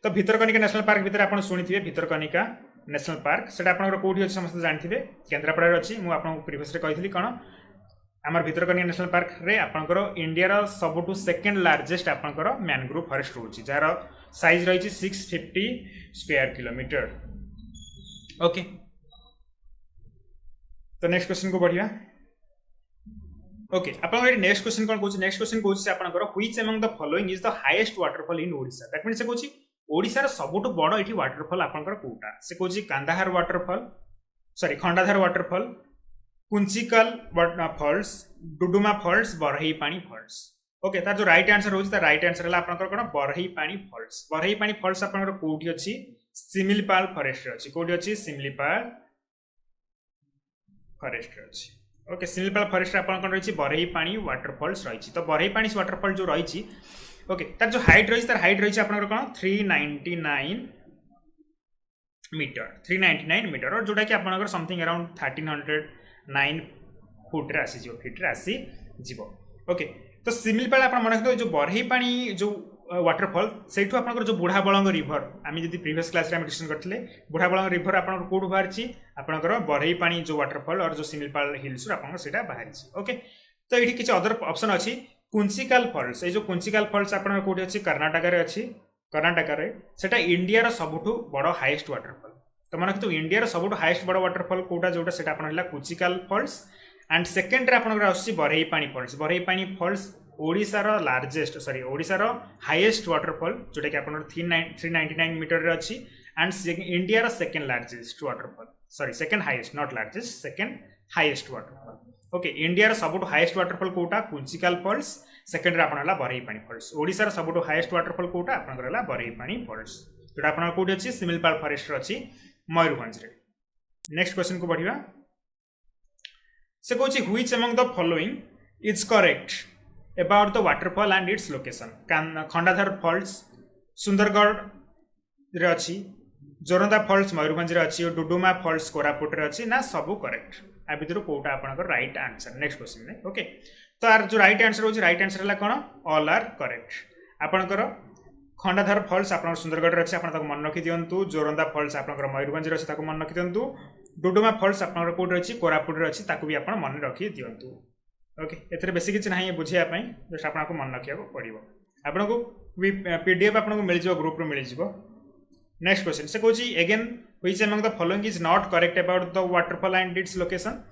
तो भितरकनिका नेशनल पार्क भितर आप शुणी भितरकनिका नेशनल पार्क से आपंकर कौटी अच्छे समस्त जानते हैं केन्द्रापड़ा अच्छी। मुझे आपको प्रीवियस कही कौन आमर भितरकनिका नेशनल पार्क रे आपंकर इंडिया सबुठु सेकेंड लार्जेस्ट आपंकर मैनग्रोव फॉरेस्ट रोची जार साइज रही 650 स्क्वायर किलोमीटर। ओके तो नेक्स्ट क्वेश्चन को बढ़िया। ओके आप नेक्स्ट क्वेश्चन कौन कौन नेक्स्ट क्वेश्चन कौन आपंकर which among the following is the highest waterfall in Odisha. That means से कौन ओडिशा सबुठु बड़ ये वाटरफॉल आपंकर कोटा से कौन Kandahar waterfall sorry Khandadhar waterfall Kunchikal falls Duduma falls Barehipani falls. Okay तार जो राइट आंसर होची तार राइट आंसर है आपनकर कोन बरही पानी फॉल्स। बरही पानी फॉल्स आपनकर कोठी अछि सिमिलपाल फॉरेस्ट अछि कोठी अछि सिमिलपाल फॉरेस्ट अछि। ओके सिमिलपाल फॉरेस्ट आपनकर रहिछि बरही पानी वाटरफॉल्स रहिछि। तो बरही पानी वाटरफॉल जो रहिछि ओके तार जो हाइट रहिछि तार हाइट रहिछि आपनकर कोन 399 मीटर और जोटा कि आपनकर समथिंग अराउंड 1309 फुट रे आसी जिवो फीट रे आसी जिवो। ओके तो सिमिलपाल आप मन रखते जो बरही पानी जो वाटरफॉल से आपनकर जो बुढ़ा बलंग रिवर आम जब प्रीवियस क्लास रे डिस्कशन करते बुढ़ा बलंग रिवर आपनकर कोड बाहरी आपनकर बरही पानी जो वाटरफॉल और जो सिमिलपाल हिल्स आपनकर सेटा बाहरी। ओके तो ये किसी अदर ऑप्शन अच्छी कुंचिकाल फॉल्स ये जो कुंचिकाल फॉल्स आपनकर कोठी अछि कर्नाटक रे अछि कर्नाटक रे सेटा इंडिया रो सबुठु बड़ हाईएस्ट वाटरफॉल। तो मन रखते इंडिया सबुठु हाईएस्ट बड़ वाटरफॉल कोटा जोटा सेटा आपन हला कुंचिकाल फॉल्स एंड सेकंड रे आपनकर आछि बरही पानी falls. Barehipani falls Odisha रो लार्जेस्ट सॉरी ओडिशा रो हाईएस्ट वाटरफॉल जोटा कि आपन 399 मीटर रे अछि एंड इंडिया रो second largest waterfall sorry second highest not largest second highest waterfall. Okay India रो सबुठु हाईएस्ट वाटरफॉल कोटा कुंचिकाल फॉल्स सेकंड रे आपन हला बरही पानी फॉल्स। ओडिशा रो सबुठु हाईएस्ट वाटरफॉल कोटा आपन हला बरही पानी फॉल्स जोटा आपन कोठी अछि सिमिलपाल फॉरेस्ट रो अछि मयूरभंज रे। नेक्स्ट क्वेश्चन को बढ़िया से कौन which among the following is correct about the waterfall and its location. Khandadhar falls Sundargarh रे अछि जोरंदा फॉल्स मयूरभंज रे अछि और डुडुमा फॉल्स कोरापुट रे अछि ना सबू करेक्ट आ भितर कोटा आपनकर राइट आंसर। नेक्स्ट क्वेश्चन में ओके तो आर जो राइट आंसर होची राइट आंसर हला कोन ऑल आर करेक्ट। आपनकर खंडाधार फॉल्स आपनकर सुंदरगढ़ रे अछि आपन ताको मन रखि दियंतु। जोरंदा फॉल्स आपनकर मयूरभंज रे अछि ताको मन रखि दियंतु। डुडुमा फॉल्स आपनकर कोट रे अछि कोरापुट रे अछि ताको भी आपन मन रखि दियंतु। ओके एथरे बेसी किछ नाही बुझिया पई जस्ट आपनको मन रखिया पड़िबो। आपनको पीडीएफ आपनको मिल जिवो ग्रुप रे मिल जिवो। नेक्स्ट क्वेश्चन से कोची again which among the following is not correct about the waterfall and its location.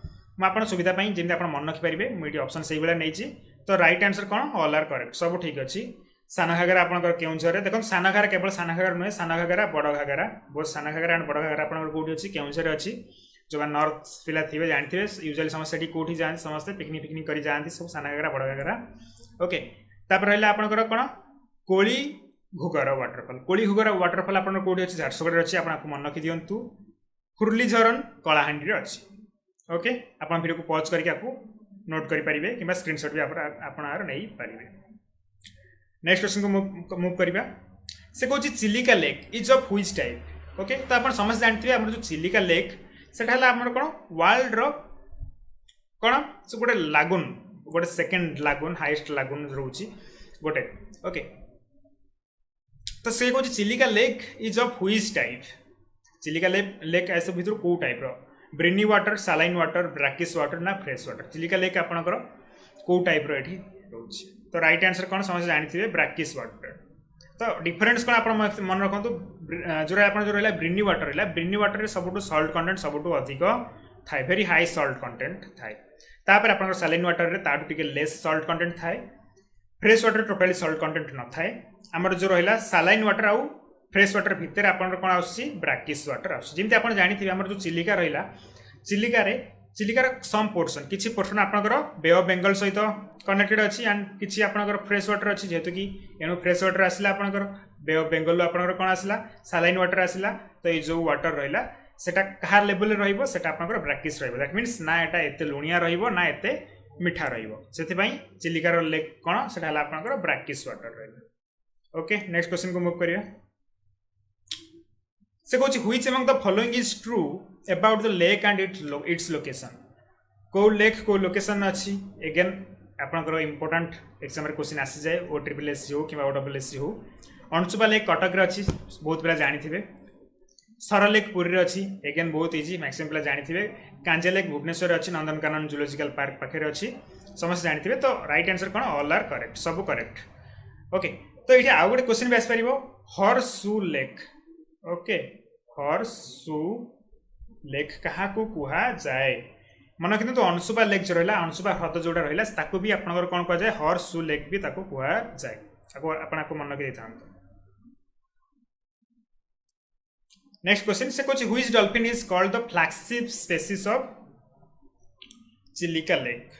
म आपन सुविधा पई जेंति आपन मन रखि परिबे मु एटी ऑप्शन सही बेला नै छी। तो राइट आंसर कोन ऑल आर करेक्ट सब ठीक अछि। सानघागरा आपनकर केउंझर रे देखो सानघागरा केवल सानघागरा नुहे सानघागरा बड़ घागरा बोथ सानघागरा एंड बड़ घागरा आपनकर कोठी अछि केउंझर रे अछि। जो नॉर्थ पिला थिबे जानथिबे यूजुअली समस्त सेठी कोठी जान समस्त पिकनिक करी जानथि सब सानघागरा बड़ घागरा। ओके तापर रहला आपनकर कोन कोली घुगर वाटरफॉल। कोली घुगर वाटरफॉल आपनकर कोठी अछि झारसुगुड़ा रे अछि आपन को मन रखि दियंतु। खुरली झरन कलाहांडी रे अछि। ओके आपन वीडियो को पॉज करके आपको नोट करि परिबे किबा स्क्रीनशॉट भी आपन आर नै परिबे। नेक्स्ट क्वेश्चन को मूव करिबा से कहूँ Chilika lake is of which type. Okay तो आप समझ जानते हैं जो चिलिका लेक सेटा हला हमर कोन वर्ल्ड रो कोन से गोटे लागुन गोटे सेकेंड लागुन हाईएस्ट लागुन रोचे गोटे ओके तो से कौन Chilika lake is of which type Chilika lake ऐसे भितर कौ टाइप रो briny water saline water brackish water ना फ्रेश वाटर चिलिका लेक आपनकर कौ टाइप रो एठी रोचे तो राइट आंसर कौन समझ जानी ब्राकिस वाटर तो डिफरेन्स कौन आप मन रखु जो आप जो रहा ब्रिनी वाटर सबुठ सल्ट कंटेंट सबुठ अधिक थाए वेरी हाई सल्ट कंटेंट थाए तापर आप सालाइन वाटर में ताठू टिके लेस सल्ट कंटेंट थाए fresh water totally Salt content न थाए आमर जो रहा सालाइन वाटर आउ फ्रेश वाटर भितर आपन कौन आसी ब्राकिस वाटर आमती आप जानते हैं जो चिलिका रहा चिलिकार सम पोर्सन किसी पोर्सन आपंकर बे ऑफ बेंगल सहित कनेक्टेड अच्छी एंड किसी आपंकर फ्रेश वाटर अच्छी जेहेतु कि एणु फ्रेश वाटर आसला आपंकर बे ऑफ बेंगल आपंकर कौन आसला सालाइन वाटर आसला तो ये जो वाटर रहा सेटा कहार लेवल रहिबो सेटा आपंकर ब्राकिस रहिबो दैट मींस ना एटा एते लुणिया रहिबो ना एते मिठा रहिबो सेति पई चिलिकार लेक कोन सेटा हला आपंकर ब्राकिस वाटर रहिबो ओके नेक्स्ट क्वेश्चन को मूव करिया से कहूँ which among the following is true about the lake and its location को लेक को लोकेशन अच्छी एगेन आपंकर इंपोर्टाट एग्जाम क्वेश्चन आसी जाए ओ ट्रिपल एस हो कि OSSC हो अणचुपा लेक कटक अच्छी बहुत पिला जानी सर लेक पुरी अच्छी एगेन बहुत इजी मैक्सिमम पिला जानी कांजे लेक भुवनेश्वर अच्छी नंदनकानन जूलॉजिकल पार्क पाखे अच्छी समस्त जानी तो राइट आंसर कौन ऑल आर करेक्ट सब करेक्ट ओके तो ये आउ गोटे क्वेश्चन भी आसपार horseshoe lake okay horseshoe lake क्या कुहा जाए मन कि तो अनसुपा लेक जो रहा अनसुपा ह्रद जोड़ा रहा भी आपंकर कौन कह जाए हॉर्सशू लेक भी कह जाए आपको मन के था नेक्स्ट क्वेश्चन से कुछ which dolphin is called the flagship species of Chilika lake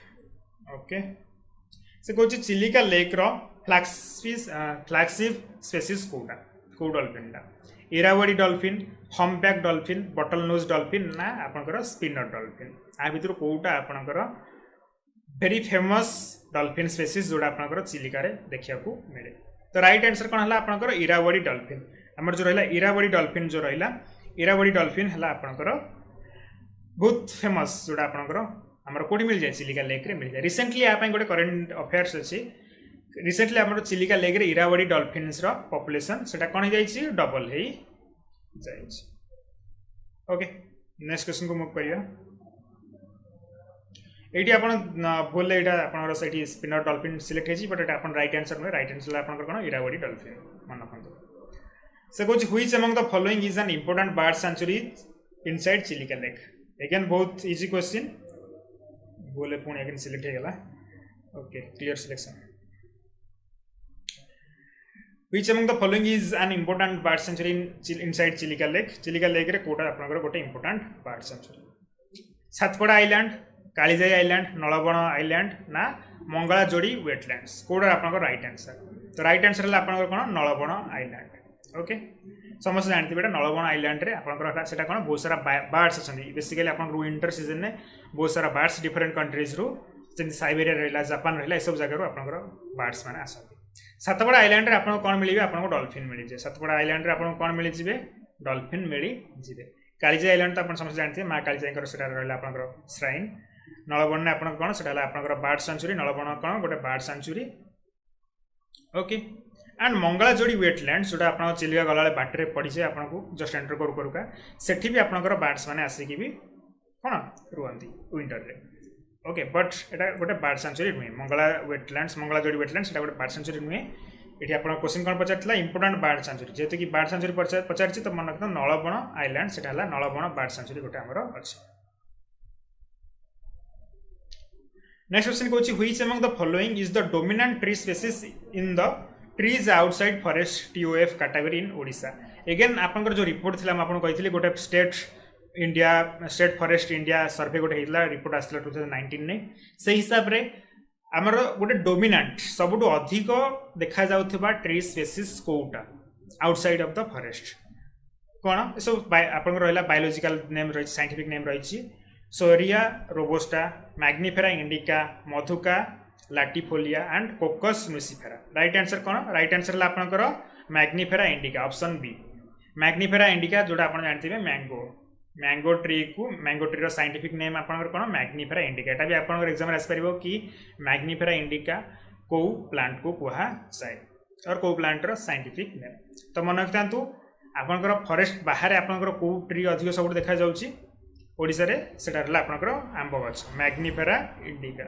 okay से कुछ चिलिका लेक रो फ्लैगशिप स्पीशीज कोटा को डॉल्फिन ला इरावडी डॉल्फिन हम्पबैक डॉल्फिन बटल नोज डॉल्फिन ना आपनकर स्पिनर डॉल्फिन आ भितर कोटा आपनकर वेरी फेमस डॉल्फिन स्पीशीज जोड़ा आपनकर चिलिका रे देखिया को मिले तो राइट आंसर कौन है आपनकर इरावडी डॉल्फिन आमर जो रहा इरावडी डॉल्फिन जो रहा इरावडी डॉल्फिन है आपनकर बहुत फेमस जोड़ा आपनकर आमर कोठी मिल जाए चिलिका लेक रे मिल जाए रिसेंटली आप गोटे करेंट अफेयर्स अच्छी रिसेंटली आम चिलिका लेक रे इरावडी डॉल्फिन्स रो पॉपुलेशन सेटा कौन हो जाए डबल हो जाए ओके नेक्स्ट क्वेश्चन को मूव करिया एटी आपण भूल एटा आपनकर सेठी स्पिनर डॉल्फिन सिलेक्ट हेची बट एटा आपण राइट आंसर नुहे राइट आंसर आपनकर कोन इरावडी डॉल्फिन मन रखंतु से कुछ which among the following is an important bird sanctuary inside Chilika lake again बहुत इजी क्वेश्चन बोले पुणी अगेन सिलेक्ट हे गला okay clear selection which among the following is an important bird sanctuary inside Chilika lake रे कोटा आपनकर गोटे important bird sanctuary Satapada island Kalijai island Nalaban island ना Mangalajodi wetlands कोड़ा आपनकर राइट आंसर तो राइट आंसर है आपनकर कोन नलबण आइलैंड ओके समस्त जानते बेटा नलबण आइलैंड रे आपनकर सेटा कोन बहुत सारा बर्ड्स अछंती बेसिकली आपनकर विंटर सीजन में बहुत सारा बर्ड्स डिफरेंट कंट्रीज रू जेंति साइबेरिया रहला जापान रहला ए सब जगह रू आपनकर बर्ड्स माने आसंती सातपड़ा आइलैंड रे आपन कोन मिलिबे आपन डॉल्फिन मिलि जे सातपड़ा आइलैंड रे आपन कोन मिलि जिवे डॉल्फिन मिलि जिवे कालीजाई आइलैंड तो आपन समझ जानते मां कालीजाईकर सेटा रहला आपनकर श्राइन नलबण ने आपन कोन सेटा हला आपनकर बर्ड सेंचुरी नलबण कोन गोटे bird sanctuary okay and Mangalajodi wetland जोटा आप चिलिका गला बाटे पड़ी से आपको जस्ट एंटर करू करूका सेठी भी आपनकर बर्ड्स माने आसिकी भी कौन रुहंती विंटर रे ओके बट एटा गोटे बर्ड सेंचुरी नुहे मंगला वेटलैंड्स मंगला जोड़ी वेटलैंड्स एटा गोटे बर्ड सेंचुरी नुहे ये आप क्वेश्चन कौन पचार इंपोर्टेंट बर्ड सेंचुरी जेहेतु कि बर्ड सेंचुरी पचार तो मन रखता नलबण आइलैंड से नलबण बर्ड सेंचुरी गोटे आमर अच्छी नेक्स्ट क्वेश्चन कहूँ which among the following is the dominant tree species in the trees outside forest TOF category in Odisha again आपंकर जो रिपोर्ट थी आपको कही गोटे state India state forest India सर्वे गोटे होता रिपोर्ट आसला 2019 ने से हिसाब रे आमर गोटे डोमिनेंट सबुठ अधिक देखा जाउथिबा ट्री स्पीशीज कोटा आउटसाइड ऑफ द फॉरेस्ट कौन सब आपंकर रहा बायोलॉजिकल नेम रही साइंटिफिक नेम रही Shorea robusta Mangifera indica Madhuca latifolia and Cocos nucifera right answer कौन राइट आंसर है आपंकर Mangifera indica option B Mangifera indica जोटा आप जानते हैं मैंगो मैंगो ट्री रो साइंटिफिक नेम आपनकर कोन मैग्निफेरा इंडिका एटा भी आपनकर एग्जाम रे आस परिबो कि मैग्निफेरा इंडिका को प्लांट को कुहा जाय और को प्लांट रो साइंटिफिक नेम तो मन रखतांतु आपनकर फॉरेस्ट बाहर आपनकर को ट्री अधिक सब देखा जाउची ओडिसा रे सेटा हला आपनकर आंबो गछ Mangifera indica.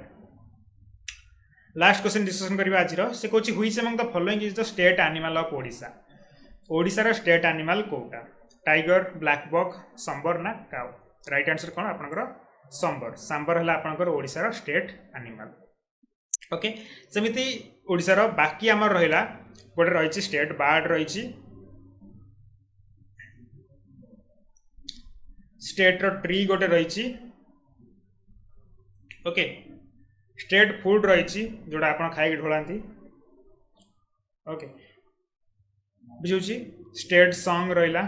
Last question discussion करबा आज रो से कोची हुई among the following is the state animal of Odisha Odisha रो स्टेट एनिमल कोटा टाइगर ब्लैक बक सांबर ना काउ राइट आंसर कोन आपनकर सांबर हला आपनकर ओडिसा रो स्टेट एनिमल ओके सेमिति ओडिसा रो बाकी हमर रहिला गोटे रहिछि स्टेट बार्ड रहिछि स्टेट रो ट्री गोटे रहिछि ओके स्टेट फूड रहिछि जोडा आपण खाइ ढोलांती ओके बुझुछि स्टेट सॉन्ग रहिला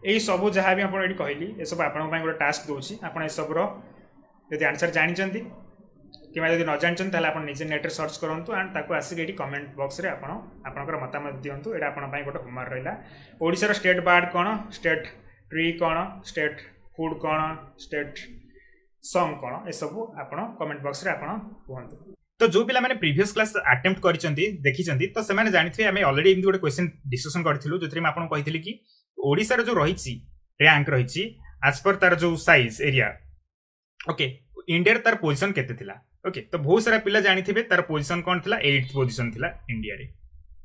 यही सब जहाँ भी आपड़ी कहली ये सब आप गोटे टास्क दूसरी आप सब यदि आंसर जानते कि न जानते आप निजे नेट सर्च करूँ एंड ताको आसिक ये कमेंट बॉक्स रे आपणकर मतामत दिंतु ये आपंपाई गोटे होमवर्क रहा ओडिशार स्टेट बार्ड कौन स्टेट ट्री कौन स्टेट फूड कौन स्टेट सॉन्ग कौन ये सब आप कमेंट बॉक्स रे कहतु तो जो पिला माने प्रीवियस क्लास अटेम्प्ट करिसेंती देखिसेंती तो से माने जानिथे आमे ऑलरेडी एमती गोटे क्वेश्चन डिस्कशन करथिलु जोथि में आपन कहिथिलि कि ओडिसा रो जो रहिछि रैंक रहिछि एज पर तार जो साइज एरिया ओके इंडिया तार पोजीशन केते थिला ओके तो बहुत सारा पिला जानिथिबे तार पोजीशन कोन थिला 8th पोजीशन थिला इंडिया रे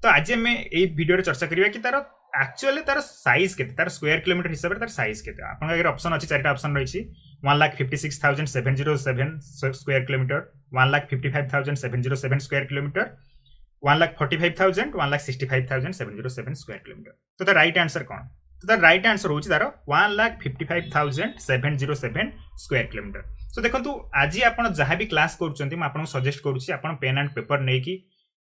तो आज हमें ए वीडियो रे चर्चा करिवा कि तार एक्चुअली तार साइज केते तार स्क्वायर किलोमीटर हिसाब रे तार साइज केते आपन अगर ऑप्शन अछि चारटा ऑप्शन रहिछि 1,56,707 square kilometre 1,55,707 square kilometre 1,45,000 1,65,707 square kilometre तो द राइट आंसर कौन तो द राइट आंसर होची तार 1,55,707 स्क्वायर किलोमीटर सो देखंतु आज आपण जहां भी क्लास करूचंती म आपन सजेस्ट करूची आपण पेन एंड पेपर नै की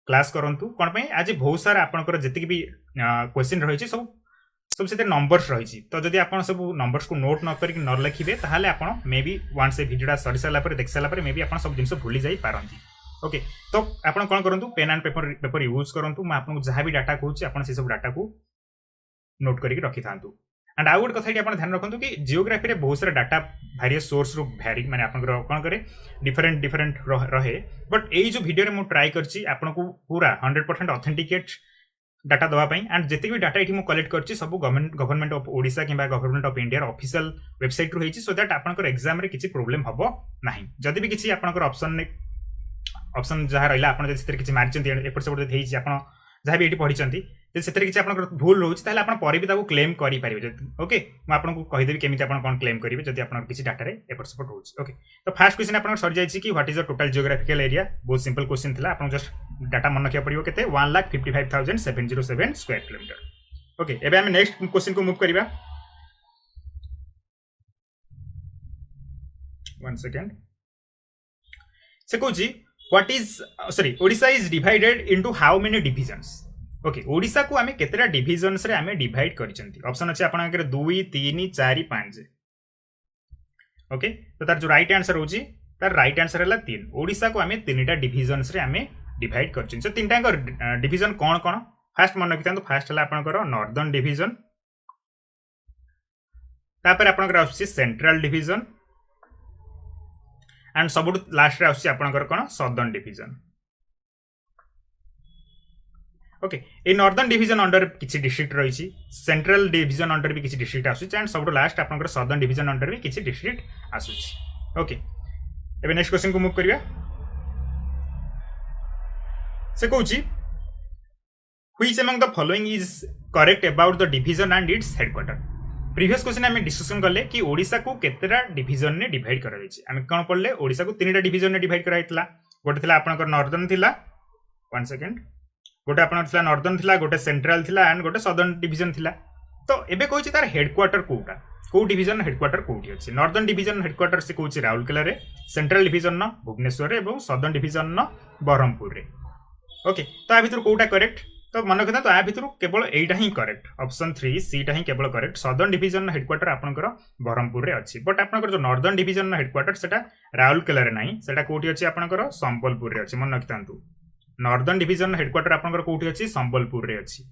क्लास करंतु कोन पई आज बहुत सारा आपनकर जति भी क्वेश्चन रहिछि सब से नंबर्स रही तो जदि आप सब नंबर्स को नोट न करके न लिखिबे ताहाले आपण मे बी वंस ए वीडियोटा सरी साला पर देख साला पर मे बी आपण सब जिंस भूली जाई पारंती ओके तो आपण कोन करंतु पेन एंड पेपर यूज करंतु म आपन जहां भी डाटा कहूची आपण से सब डाटा को नोट करके रखि थांतु एंड आउ गुड कथा कि आपण ध्यान रखंतु कि जियोग्राफी रे बहुत सारा डाटा वेरियस सोर्स रो वैरी माने आपण कोन करे डिफरेंट रहे बट एई जो वीडियो रे मु ट्राई करची आपण को पूरा 100% ऑथेंटिकेट डाटा दवाई एंड जिते भी डाटा ये कलेक्ट करछि सब गवर्नमेंट ऑफ ओडिशा कि government of India official website रु सो दैट आपनकर एग्जाम रे किछि प्रॉब्लम हबो नाही जदि भी किछि आपनकर ऑप्शन जहाँ रहिला आपण जदि सेतिर किछि मारिचंती एपट सेपट जदि हेछि आपण जहाँ भी एटी पढिचंती जदि सेतिर किछि आपनकर भूल रहउछि ताले आपण परे भी ताको क्लेम करि परिबे ओके म आपनको कहि देबी केमिति आपण कोन क्लेम करिवे जदि आपनकर किछि डाटा रे एपट सेपट रहउछि ओके तो फर्स्ट क्वेश्चन आपनकर सर जाइछि कि what is the total geographical area बहुत सिंपल क्वेश्चन थिला आपण जस्ट डाटा मन रखिया पड़िबो केते 1,55,707 स्क्वायर किलोमीटर ओके एबे हम नेक्स्ट क्वेश्चन को मूव करिबा 1 सेकंड से कोजी what is sorry Odisha is divided into how many divisions okay Odisha को आमे केतेरा डिविजन्स रे आमे डिवाइड करिसंती ऑप्शन अछि आपन आगे 2 3 4 5 ओके तो तार जो राइट आंसर होची तार राइट आंसर हला 3 ओडिशा को आमे तीनटा डिविजन्स रे आमे डिवाइड करछन सो तीनटा डिविजन कोन कोन फर्स्ट मन रखितांतो फर्स्ट हला आपनकर नॉर्दर्न डिविजन तापर आपनकर आछि सेंट्रल डिविजन एंड सबुठ लास्ट रे आछि आपनकर कोन सदर्न डिविजन ओके ए नॉर्दर्न डिविजन अंडर किछि डिस्ट्रिक्ट रहिछि सेंट्रल डिविजन अंडर भी किछि डिस्ट्रिक्ट आछि एंड सबुठ लास्ट आपनकर सदर्न डिविजन अंडर भी किछि डिस्ट्रिक्ट आछि ओके एबे नेक्स्ट क्वेश्चन को मूव करिया से कहूची which among the following is correct about the division and its headquarter previous question आमे डिस्कशन करले कि ओडिसा को केतेरा डिवीजन ने डिवाइड करा जायछि आमे कोन पढले ओडिसा को तीनटा डिवीजन ने डिवाइड करा हितला गोटे थिला आपनकर नॉर्दर्न थिला 1 सेकंड गोटे आपनकर थिला नॉर्दर्न थिला गोटे सेंट्रल थिला एंड गोटे सदर्न डिवीजन थिला तो एबे कहूची तार हेडक्वार्टर कोटा को डिवीजन हेडक्वार्टर कोठी अछि नॉर्दर्न डिवीजन हेडक्वार्टर से कहूची राउरकेला रे सेंट्रल डिवीजन न भुवनेश्वर रे एवं सदर्न डिवीजन न बरहमपुर रे ओके तो आ भितर कोटा करेक्ट तो मन रखना तो आ भितर केवल एटा ही करेक्ट ऑप्शन 3 सी टा ही केवल करेक्ट सदर्न डिवीजन हेडक्वार्टर आपनकर बरहमपुर रे अछि बट आपनकर जो नॉर्दर्न डिवीजन हेडक्वार्टर सेटा राउरकेला रे नाही सेटा कोठी अछि आपनकर संबलपुर रे अछि मन रखतांतु नॉर्दर्न डिवीजन हेडक्वार्टर आपनकर कोठी अछि संबलपुर रे अछि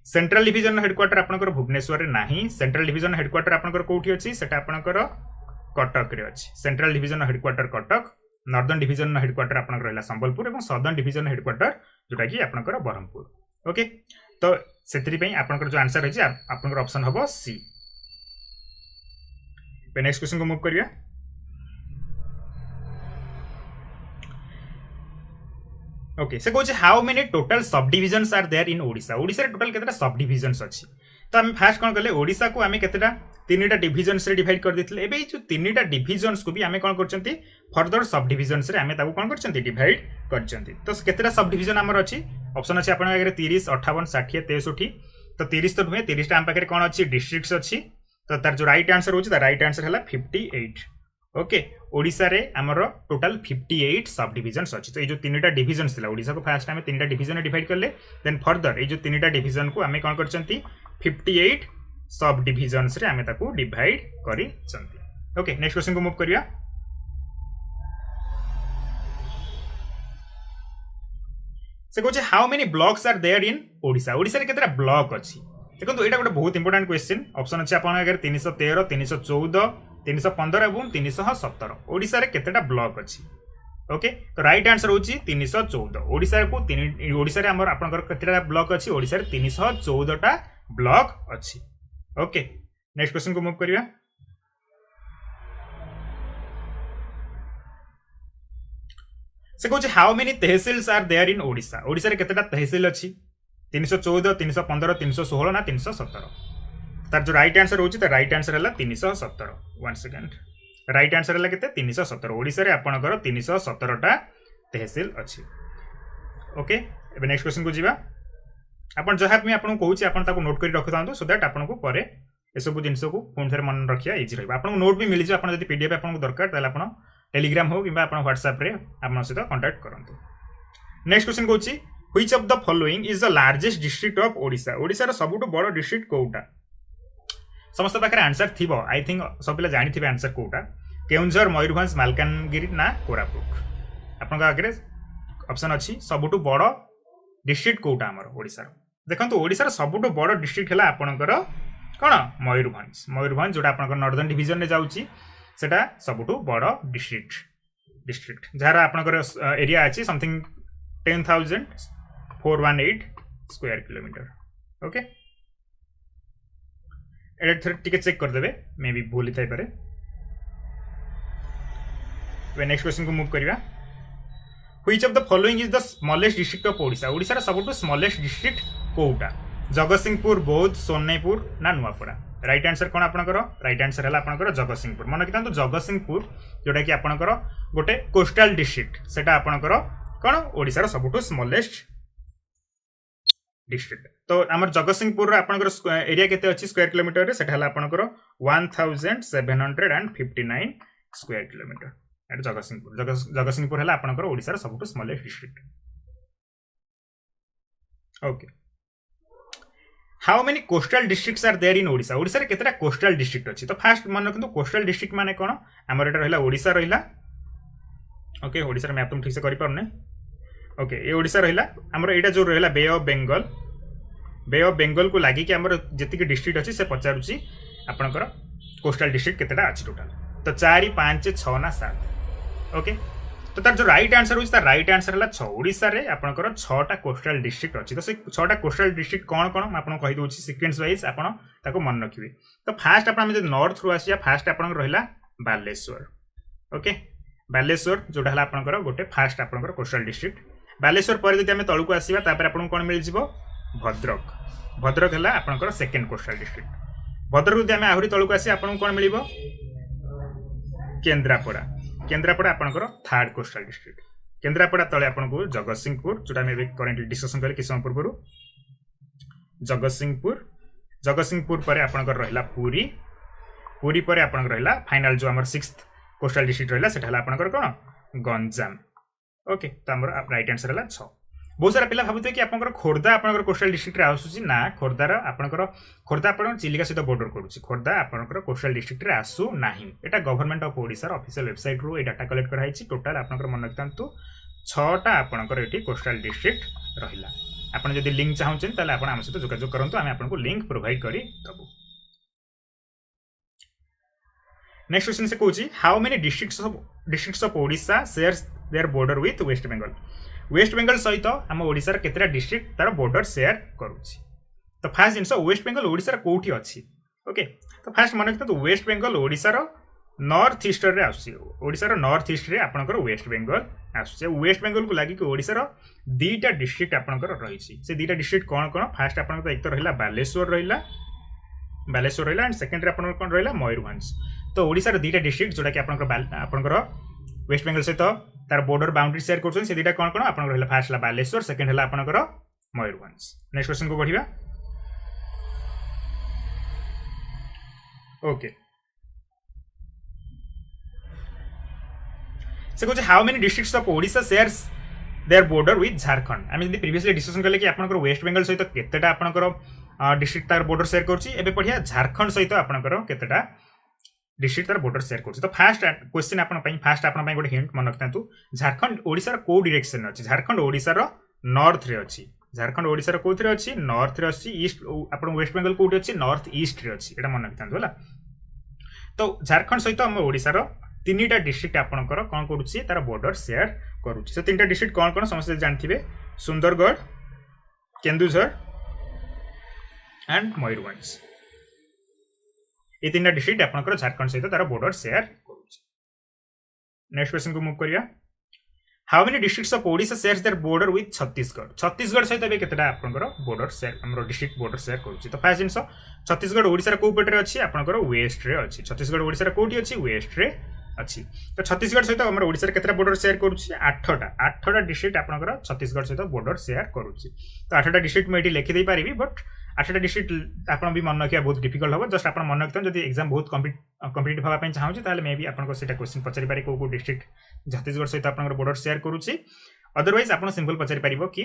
सेंट्रल डिवीजन हेडक्वार्टर आपनकर भुवनेश्वर रे नाही सेंट्रल डिवीजन हेडक्वार्टर आपनकर कोठी अछि सेटा आपनकर कटक रे अछि central division headquarter Cuttack northern division headquarter आपनकर रहला संबलपुर एवं सदर्न डिवीजन हेडक्वार्टर जोटा कि आपनकर बरहमपुर ओके तो सेतरी पई आपनकर जो आंसर अछि आपनकर ऑप्शन हबो सी पे नेक्स्ट क्वेश्चन को मूव करिया ओके से कहूँ how many total sub divisions are there in Odisha Odisha रे टोटल केतेटा सब डिविजन्स अछि तो आम फास्ट कौन कले ओडिशा को आम केतेटा तीनटा डिविजन्स रे डिवाइड कर देथिले एबे जो तीनटा डिविजन्स को भी आम कौन करचंती फर्दर सब डिविजन्स रे आम ताको कौन करचंती डिवाइड करचंती तो केतेटा सब डिविजन हमर अछि ऑप्शन अछि आपन आगे 30 58 60 63 तो 30 तो नुहे 30 टा आम पाखे कौन अछि डिस्ट्रिक्ट्स अछि तो तार जो राइट आंसर होछि द राइट आंसर हला 58 ओके ओडिशा रे हमर टोटल 58 सब डिविजन्स अछि तो ए जो तीनटा डिविजन्स थिला ओडिशा को फास्ट टाइम तीनटा डिविजन रे डिवाइड करले देन फर्दर ए जो तीनटा डिविजन को आमे कोन करचंती 58 सब डिविजन्स रे आमे ताको डिवाइड करी चंती ओके नेक्स्ट क्वेश्चन को मूव करिया से कहूँ how many blocks are there in Odisha Odisha रे केतेटा ब्लॉक अछि देखो एटा गोटे बहुत इंपोर्टेंट क्वेश्चन ऑप्शन अछि आपन आगे 313 314 315 एवं 317 ओडिशा रे केतेटा ब्लॉक अछि ओके तो राइट आंसर होची 314 ओडिशा को ओडिशा रे हमर आपनकर केतेटा ब्लॉक अछि ओडिशा रे 314 टा ब्लॉक अछि ओके नेक्स्ट क्वेश्चन को मूव करिया से कहूँ how many tehsils are there in Odisha Odisha रे केतेटा तहसील अछि 314 315 316 ना 317 तार जो राइट आंसर होची त राइट आंसर हला 317 वन सेकंड राइट आंसर हला केते 317 ओडिशा रे आपनकर 317 टा तहसील अछि ओके एबे नेक्स्ट क्वेश्चन को जीवा आपन जहा मी आपन कहूची आपन ताको नोट करी रखि दांतो सो दैट आपन को परे ए सब जिंस को फोन थरे मन रखिया इजी रहबा आपन को नोट भी मिल जे आपन जदी पीडीएफ आपन को दरकार ताले आपन टेलीग्राम हो किबा आपन व्हाट्सएप रे आपन सहित कांटेक्ट करंतु नेक्स्ट क्वेश्चन कहूची which of the following is the largest district of Odisha Odisha रो सबुटो बड़ डिस्ट्रिक्ट कोउटा समस्त पाखे आंसर थी आई थिंक सब पिला जानी थे आंसर कोटा केउंझर मयूरभंज मालकानगिरी ना कोरापुट आपन आगे ऑप्शन अच्छी सबुठु बड़ डिस्ट्रिक्ट कोटा आमर ओडिशा देखो ओडिशा सबुठु बड़ डिस्ट्रिक्ट है आपणकर कौन मयूरभंज मयूरभंज जोटा आपन नॉर्दर्न डिवीजन रे जाउची सेटा सबुठु बड़ डिस्ट्रिक्ट जार आपनकर एरिया अछि something 10,418 square kilometre okay adder टिके चेक कर देबे मे भी भूल थाई पारे वे नेक्स्ट क्वेश्चन को मूव करिया which of the following is the smallest district of Odisha Odisha रा सबटु स्मॉलेस्ट डिस्ट्रिक्ट कोउटा जगतसिंहपुर बौद्ध सोनेपुर ना नुआपड़ा राइट आंसर कोन आपनकर राइट आंसर हला आपनकर जगतसिंहपुर मन कितांतु जगतसिंहपुर जोटा कि आपनकर गोटे कोस्टल डिस्ट्रिक्ट सेटा आपनकर कोन ओडिशा रा सबटु स्मॉलेस्ट डिस्ट्रिक्ट तो आमर जगतसिंहपुर आपनकर एरिया केते अछि स्क्वायर किलोमीटर रे सेटा हला आपनकर 1759 स्क्वायर किलोमीटर एट जगतसिंहपुर हला आपनकर ओडिसा रा सबटु smallest district okay how many coastal districts are there in Odisha Odisha रे केतेटा कोस्टल डिस्ट्रिक्ट अछि तो फास्ट मन किंतु कोस्टल डिस्ट्रिक्ट माने कोन हमर एटा रहला ओडिसा रहला ओके ओडिसा रे मैप तुम ठीक से करि परने ओके ये ओडिसा रहला हमर एटा जो रहला बे ऑफ बेंगल को लागी कि हमर जति डिस्ट्रिक्ट अछि से पचारुची आपनकर कोस्टल डिस्ट्रिक्ट केतेटा अछि टोटल तो 4 5 6 ना 7 ओके तो तार जो राइट आंसर होछि तार राइट आंसर हला 6 ओडिसा रे आपनकर 6 टा कोस्टल डिस्ट्रिक्ट अछि तो से 6 टा कोस्टल डिस्ट्रिक्ट कोन कोन आपन कहि दोछि सीक्वेंस वाइज आपन ताको मन रखिबे तो फास्ट आपन जे नॉर्थ रु आसिया फास्ट आपन रहला बालेश्वर ओके बालेश्वर जोटा हला आपनकर गोटे फास्ट आपनकर कोस्टल डिस्ट्रिक्ट बालेश्वर पर जदि हम तळु को आसीबा तापर आपन कोन मिल जिवो भद्रक भद्रक हला आपनकर सेकंड कोस्टल डिस्ट्रिक्ट भद्रक जदि हम आहुरी तळु को आसी आपन कोन मिलिबो केंद्रापड़ा केंद्रापड़ा आपनकर थर्ड कोस्टल डिस्ट्रिक्ट केंद्रापड़ा तले आपनको जगतसिंहपुर जोटा हम करेंटली डिस्कशन करे कि समय पूर्व जगतसिंहपुर पर आपनकर रहला पुरी पुरी पर आपनकर रहला फाइनल जो हमर 6th कोस्टल डिस्ट्रिक्ट रहला सेटा हला आपनकर कोन गंजाम ओके तो हमर राइट आंसर हला 6 बहुत सारा पिला भाबुते कि आपनकर खोर्धा आपनकर कोस्टल डिस्ट्रिक्ट रे आसुची ना खोर्धार आपनकर खोर्धा आपन चिलिका सहित बॉर्डर करूची खोर्धा आपनकर कोस्टल डिस्ट्रिक्ट रे आसु नाही एटा गवर्नमेंट ऑफ ओडिसा र ऑफिशियल वेबसाइट रो ए डाटा कलेक्ट कराइची टोटल आपनकर मन रखतांतु 6 टा आपनकर एठी कोस्टल डिस्ट्रिक्ट रहिला आपण जदि लिंक चाहूछन ताले आपण हम सहित जोगाजोग करंतु आमे आपनको लिंक प्रोवाइड करी दबु। नेक्स्ट क्वेश्चन से कहूँ how many districts of Odisha shares their border with West Bengal. West Bengal सहित आम ओडिशार केतेटा डिस्ट्रिक्ट तार बॉर्डर शेयर करूछि। तो फास्ट जिनस वेस्ट बेंगल ओडिशार कोठी अछि। ओके तो फास्ट मन रखितो वेस्ट बेंगल ओडिशार नॉर्थ ईस्ट रे आसी। ओडिशार नॉर्थ ईस्ट रे आपनकर वेस्ट बेंगल आसी। वेस्ट बेंगल को लागि कि ओडिशार दीटा डिस्ट्रिक्ट आपनकर रहिछि। से दीटा डिस्ट्रिक्ट कोन कोन फास्ट आपनकर एक तो रहिला बालेश्वर रहिला एंड सेकंड रे आपनकर कोन रहिला मयूरभंज। तो ओडिशार दीटा डिस्ट्रिक्ट जोटा कि आपनकर वेस्ट बेंगल सहित तार बॉर्डर बाउंड्री शेयर करछन से दीटा कोन कोन आपनकर रहिला फास्ट ला बालेश्वर सेकंड हला आपनकर मयूरभंज। नेक्स्ट क्वेश्चन को बढ़िबा। ओके से कहते how many districts of Odisha shares their border with Jharkhand. आम जब प्रीवियसली डिस्कशन कले कि आपनकर वेस्ट बेंगल सहित केतेटा आपनकर डिस्ट्रिक्ट तार बॉर्डर शेयर करछि। एबे पढ़िया झारखंड सहित आपनकर केतेटा डिस्ट्रिक्ट तार बॉर्डर शेयर करछि। तो फास्ट क्वेश्चन आपन पई फास्ट आपन पई गोटे हिंट मन रखतांतु। झारखंड ओडिसा रो को डायरेक्शन अछि। झारखंड ओडिसा रो नॉर्थ रे अछि। झारखंड ओडिसा रो कोथरे अछि नॉर्थ रे अछि। ईस्ट आपन वेस्ट बेंगल कोठी अछि नॉर्थ ईस्ट रे अछि। एटा मन रखतांतु होला। तो झारखंड सहित हम ओडिसा रो तीनटा डिस्ट्रिक्ट आपनकर कोन करूछि तार बॉर्डर शेयर करूछि। से तीनटा डिस्ट्रिक्ट कोन कोन समस्त जानथिबे सुंदरगढ़ केंदुझर एंड मयूरभंज। ये तीनटा डिस्ट्रिक्ट आपनकर झारखंड सहित तार बॉर्डर शेयर करूछि। नेक्स्ट क्वेश्चन को मूव करिया। How many districts of Odisha shares their border with Chhattisgarh. Chhattisgarh सहित बे केतेटा आपनकर बॉर्डर शेयर हमरो डिस्ट्रिक्ट बॉर्डर शेयर करूछि। तो फास्ट जिंस छत्तीसगढ़ ओडिसा रो को पटे अछि आपनकर वेस्ट रे अछि। छत्तीसगढ़ ओडिसा रो कोठी अछि वेस्ट रे अछि। तो छत्तीसगढ़ सहित हमरो ओडिसा रे केतेटा बॉर्डर शेयर करूछि 8टा डिस्ट्रिक्ट आपनकर छत्तीसगढ़ सहित बॉर्डर शेयर करूछि। तो 8टा डिस्ट्रिक्ट मैं एटी लिखि दे पारिबी बट 8टा डिस्ट्रिक्ट आपन भी मन रखिया बहुत डिफिकल्ट होबो। जस्ट आपन मन रखतन जदि एग्जाम बहुत कम्पिटिटिव होबा पई चाहौछि ताले मे भी आपन सेटा क्वेश्चन पचारि पारि को डिस्ट्रिक्ट छत्तीसगढ़ सहित आपन बॉर्डर शेयर करूछि। अदरवाइज आपन सिंपल पचारि पारिबो कि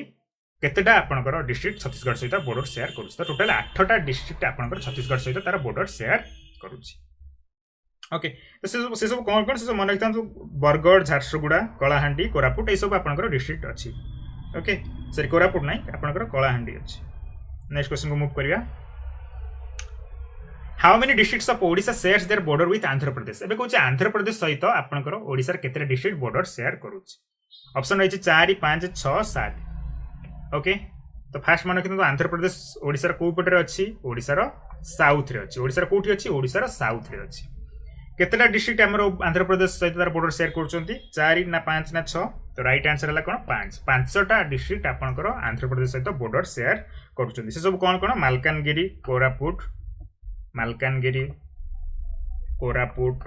केतेटा आपनकर डिस्ट्रिक्ट छत्तीसगढ़ सहित बॉर्डर शेयर करूछि। तो टोटल 8टा डिस्ट्रिक्ट आपनकर छत्तीसगढ़ सहित तार बॉर्डर शेयर करूछि। ओके तो से सब कोन कोन से सब मन रखतन बरगढ़ झारसुगुड़ा कलाहांडी कोरापुट ए सब आपनकर डिस्ट्रिक्ट अछि। ओके सॉरी कोरापुट नै आपनकर कलाहांडी अछि। नेक्स्ट क्वेश्चन को मूव करिया। How many districts of Odisha shares their border with Andhra Pradesh. एबे कहूछ आंध्र प्रदेश सहित आपनकर ओडिसा रे केतेटा डिस्ट्रिक्ट बॉर्डर शेयर करूछ। ऑप्शन रहिछि 4 5 6 7। ओके तो फास्ट मन किंतु आंध्र प्रदेश ओडिसा रे को पटे अछि ओडिसा रो साउथ रे अछि। ओडिसा रो कोठी अछि ओडिसा रो साउथ रे अछि। केतेटा डिस्ट्रिक्ट हमरो आंध्र प्रदेश सहित तार बॉर्डर शेयर करछंती 4 ना 5 ना 6। तो राइट आंसर हला कोन 5। 5टा डिस्ट्रिक्ट आपनकर आंध्र प्रदेश सहित बॉर्डर शेयर करछंती। से सब कोन कोन मालकानगिरी कोरापुट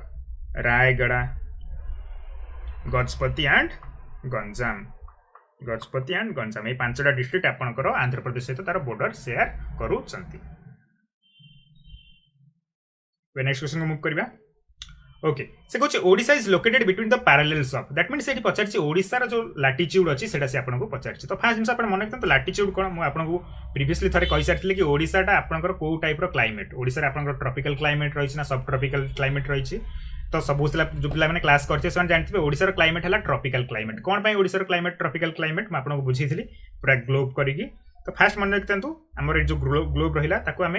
रायगड़ा गजपति एंड गंजाम ये 5टा डिस्ट्रिक्ट आपनकर आंध्र प्रदेश सहित तार बॉर्डर शेयर करूछंती। नेक्स्ट क्वेश्चन को मूव करबा। ओके से कहूँ Odisha is located between the parallels of that means ये पचार ओडिशा जो लाटिट्यूड अच्छी से आपको पचार। तो फास्ट जिन आप मन रखते लाटिट्यूड कौन मुझे आपको प्रीवियसली थे कही सारी कि ओडिशाटा आपंकर कौ टाइप क्लाइमेट ओडिशा आप ट्रपिकल क्लाइमेट रही ना सब ट्रपिकल क्लाइमेट रही। तो सब जो पे क्लास करते जानते ओडिशार क्लाइमेट है ट्रपिकल क्लाइमेट। कौन पर ओडिशार क्लाइमेट ट्रपिकल क्लाइमेट मुझे आपको बुझी पूरा ग्लोब करी। तो फास्ट मन रखते आमर जो ग्लोब रहा आम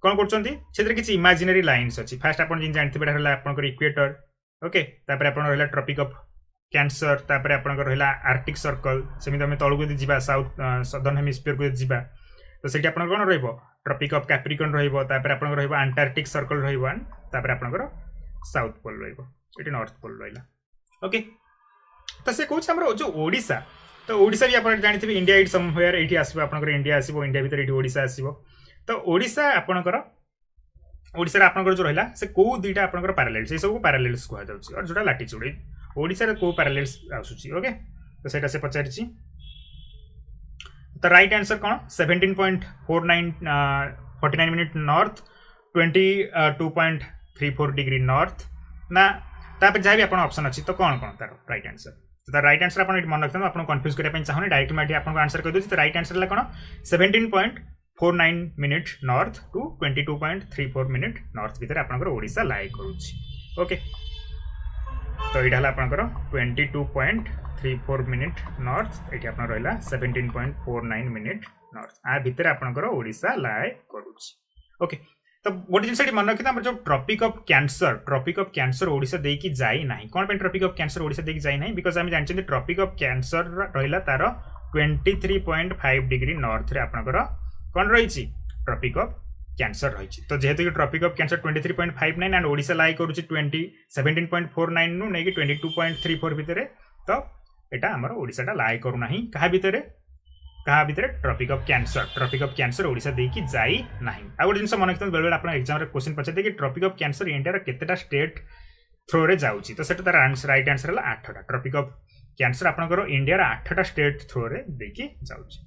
कौन कर किसी इमेजिनरी लाइन्स अच्छी। फास्ट आप जानते आपंकर इक्वेटर। ओके तापर आप ट्रपिक ऑफ कैंसर तापर आपंकर रहा आर्टिक सर्कल सेमती आम तौक जा साउथ सदर्न हेमिस्फीयर को जा तो सीट आप कौन ट्रपिक ऑफ कैप्रिकॉर्न रहा आप अंटार्कटिक सर्कल रहा साउथ पोल रही नॉर्थ पोल रहा। ओके तो से कहूँ जो ओडिशा तो ओडिशा भी आप जानते इंडिया इट समवेयर ये आसो आप इंडिया आसो इंडिया भितर ये ओडिशा आसो। तो ओडिशा आपणकर ओडिशा आपणकर जो रहा से कौ दुईटा आपणकर पैरेलल्स ये सब पैरेलल्स कहा जाउछि और जोटा लैटिट्यूड ओडिशा रे को पैरेलल्स आसुछि। ओके तो सेटा से पचारिछि। तो राइट आंसर कौन 17.49 मिनट नॉर्थ 22.34 डिग्री नॉर्थ ना तापर जहाँ भी आप ऑप्शन अच्छी तो कौन कौन तार राइट आंसर। तो राइट आंसर आप मन रखते आपको कन्फ्यूज करने चाहूँ डायरेक्ट मैं आपको आंसर कर दूसरी। तो राइट आंसर है कौन 17.49 minute north to 22.34 minute north भीतर आपंकर ओडिशा लाई करुछि। ओके तो यहाँ आपंकर 22.34 मिनिट नॉर्थ ये आप रहा 17.49 मिनिट नॉर्थ आ भितर आपंकर ओडिशा लाए करुच्ची ओके। तो गोटे जिन मन रखी जो ट्रॉपिक ऑफ कैंसर ओडिशा देकी जाई नाही कौन पे ट्रॉपिक ऑफ कैंसर ओडिशा देकी जाई नाही बिकॉज आम जानते ट्रॉपिक ऑफ कैंसर रहा तार 23.5 डिग्री नॉर्थ रे आपनकर कौन रही ट्रॉपिक ऑफ कैंसर रही। तो जेहेतु tropic of cancer 23.59 and Odisha lie करुच्ची 17.49 नु नहीं 22.34 भितर तो यहाँ आमर ओडिशा लाई करूना क्या भितर ट्रॉपिक ऑफ कैंसर ओडिशा देकी जाई नाही। आ गोटे जिन मन रखते बेले बेले आप एग्जाम रे क्वेश्चन पचारे कि ट्रॉपिक ऑफ कैंसर इंडिया केतेटा स्टेट थ्रो रे जाउची तो सेटा तार राइट आंसर है 8टा ट्रॉपिक ऑफ कैंसर आपनकर इंडिया रा 8टा स्टेट थ्रो रे देकी जाउची।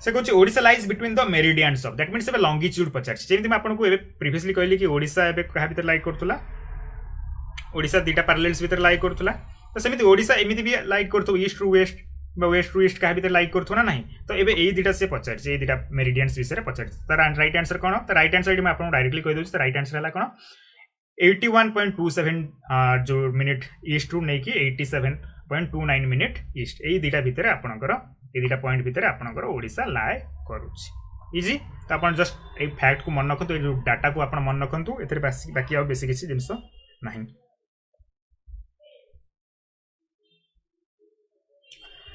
से कहूँ Odisha lies between the meridians of that means a longitude पचार जेमती मैं आपको प्रीवियसली कहली कि ओडिशा एबे कहा भीतर लाई करथुला ओडिशा दुटा पैरेलल्स भीतर लाई करथुला तो सेमिति ओडिशा एमिति भी लाइक करथो ईस्ट टू वेस्ट बा वेस्ट टू ईस्ट कहा भीतर लाइक करथो ना नहीं तो एबे एई दुटा से पचार ए दुटा मेरिडियंस विषय पचार तार राइट आंसर कोन तो राइट आंसर मैं आपको डायरेक्टली कहि दोछ तो राइट आंसर हला कोन 81.27 जो मिनिट ईस्ट टू नहीं कि 87.29 मिनिट ईस्ट एई दुटा भीतर आपनकर ए दुटा पॉइंट भीतर आपनकर ओडिशा लाए करूछि इजी। तो आप जस्ट ए फैक्ट को मन रखु जो डाटा को आप मन रखु ए बाकी आउ बेसी किसी जिनस नहीं।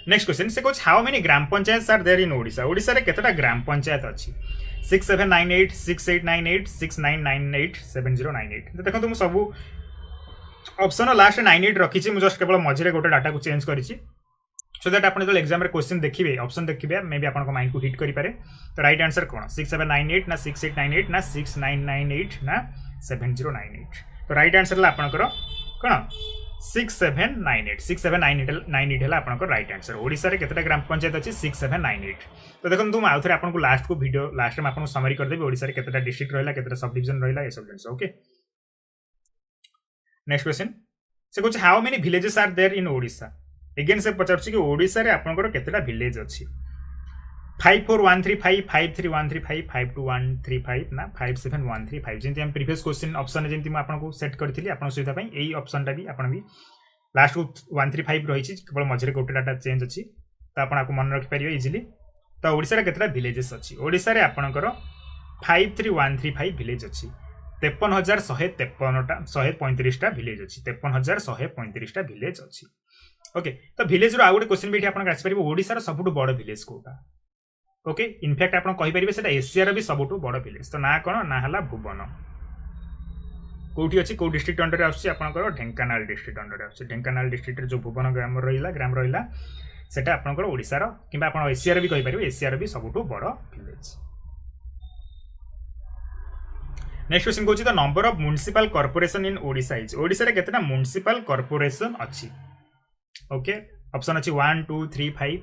नेक्स्ट क्वेश्चन से कुछ how many gram panchayat are there in Odisha Odisha रे केतटा ग्राम पंचायत अछि 6798 6898 6998 7098 तो देखो तुम सब ऑप्शन लास्ट 98 रखी छी मु जस्ट केवल मझिरे गोटे डाटा को चेंज करिछि सो दैट आपन जो एग्जाम रे क्वेश्चन देखिबे ऑप्शन देखिबे मे बी आपन को माइंड को हिट करि पारे। तो राइट आंसर कोन 6798 ना 6898 ना 6998 ना 7098 तो राइट आंसर ला आपन को कोन 6798 है आपन राइट आंसर ओडिशा रे केतटा ग्राम पंचायत अछि 6798। तो देखो तुम आउ थे आपन को लास्ट को वीडियो लास्ट में आपन को समरी कर देबे ओडिशा रे केतटा डिस्ट्रिक्ट रहला केतटा सब डिवीजन रहला ए सब जिंस ओके। नेक्स्ट क्वेश्चन से कुछ how many villages are there in Odisha again से पचारछि कि ओडिशा रे आपन को केतटा विलेज अछि 54135 53135 52135 ना 57135 जेंति हम प्रीवियस क्वेश्चन ऑप्शन जेंति मैं आपको सेट करथिली आपन सुविधा पई एई ऑप्शन टा भी आपन भी लास्ट को 135 रही केवल मझे गोटे डाटा चेंज अच्छी तो आपको मन रखि पारे इजिली। तो ओडिशा रे केतटा विलेजेस अच्छी ओडिशा रे आपनकर 53135 विलेज अच्छी 53,153टा 135टा विलेज अच्छी 53,135टा विलेज अच्छी ओके। तो विलेज रो आ गोटे क्वेश्चन भी आपन आसी परिबो ओडिशा रो सबुठु बड़ विलेज कोटा ओके इनफैक्ट आपन कहि परिबे सेटा एशिया रो भी सबुठु बड़ विलेज तो ना कोन ना हला भुवन कोठी अच्छी कौ डिस्ट्रिक्ट अंडर आछि आपनकर ढेंकानाल डिस्ट्रिक्ट अंडर आछि ढेंकानाल डिस्ट्रिक्ट जो भुवन ग्राम रहिला सेटा आपनकर ओडिशा रो किबा आपन एशिया रो भी कहि परिबे एशिया रो भी सबुठु बड़ विलेज। नेक्स्ट क्वेश्चन कहछि the number of municipal corporation in Odisha is Odisha रे केतना म्युनिसिपल कॉर्पोरेशन अछि ओके ऑप्शन अछि 1 2 3 5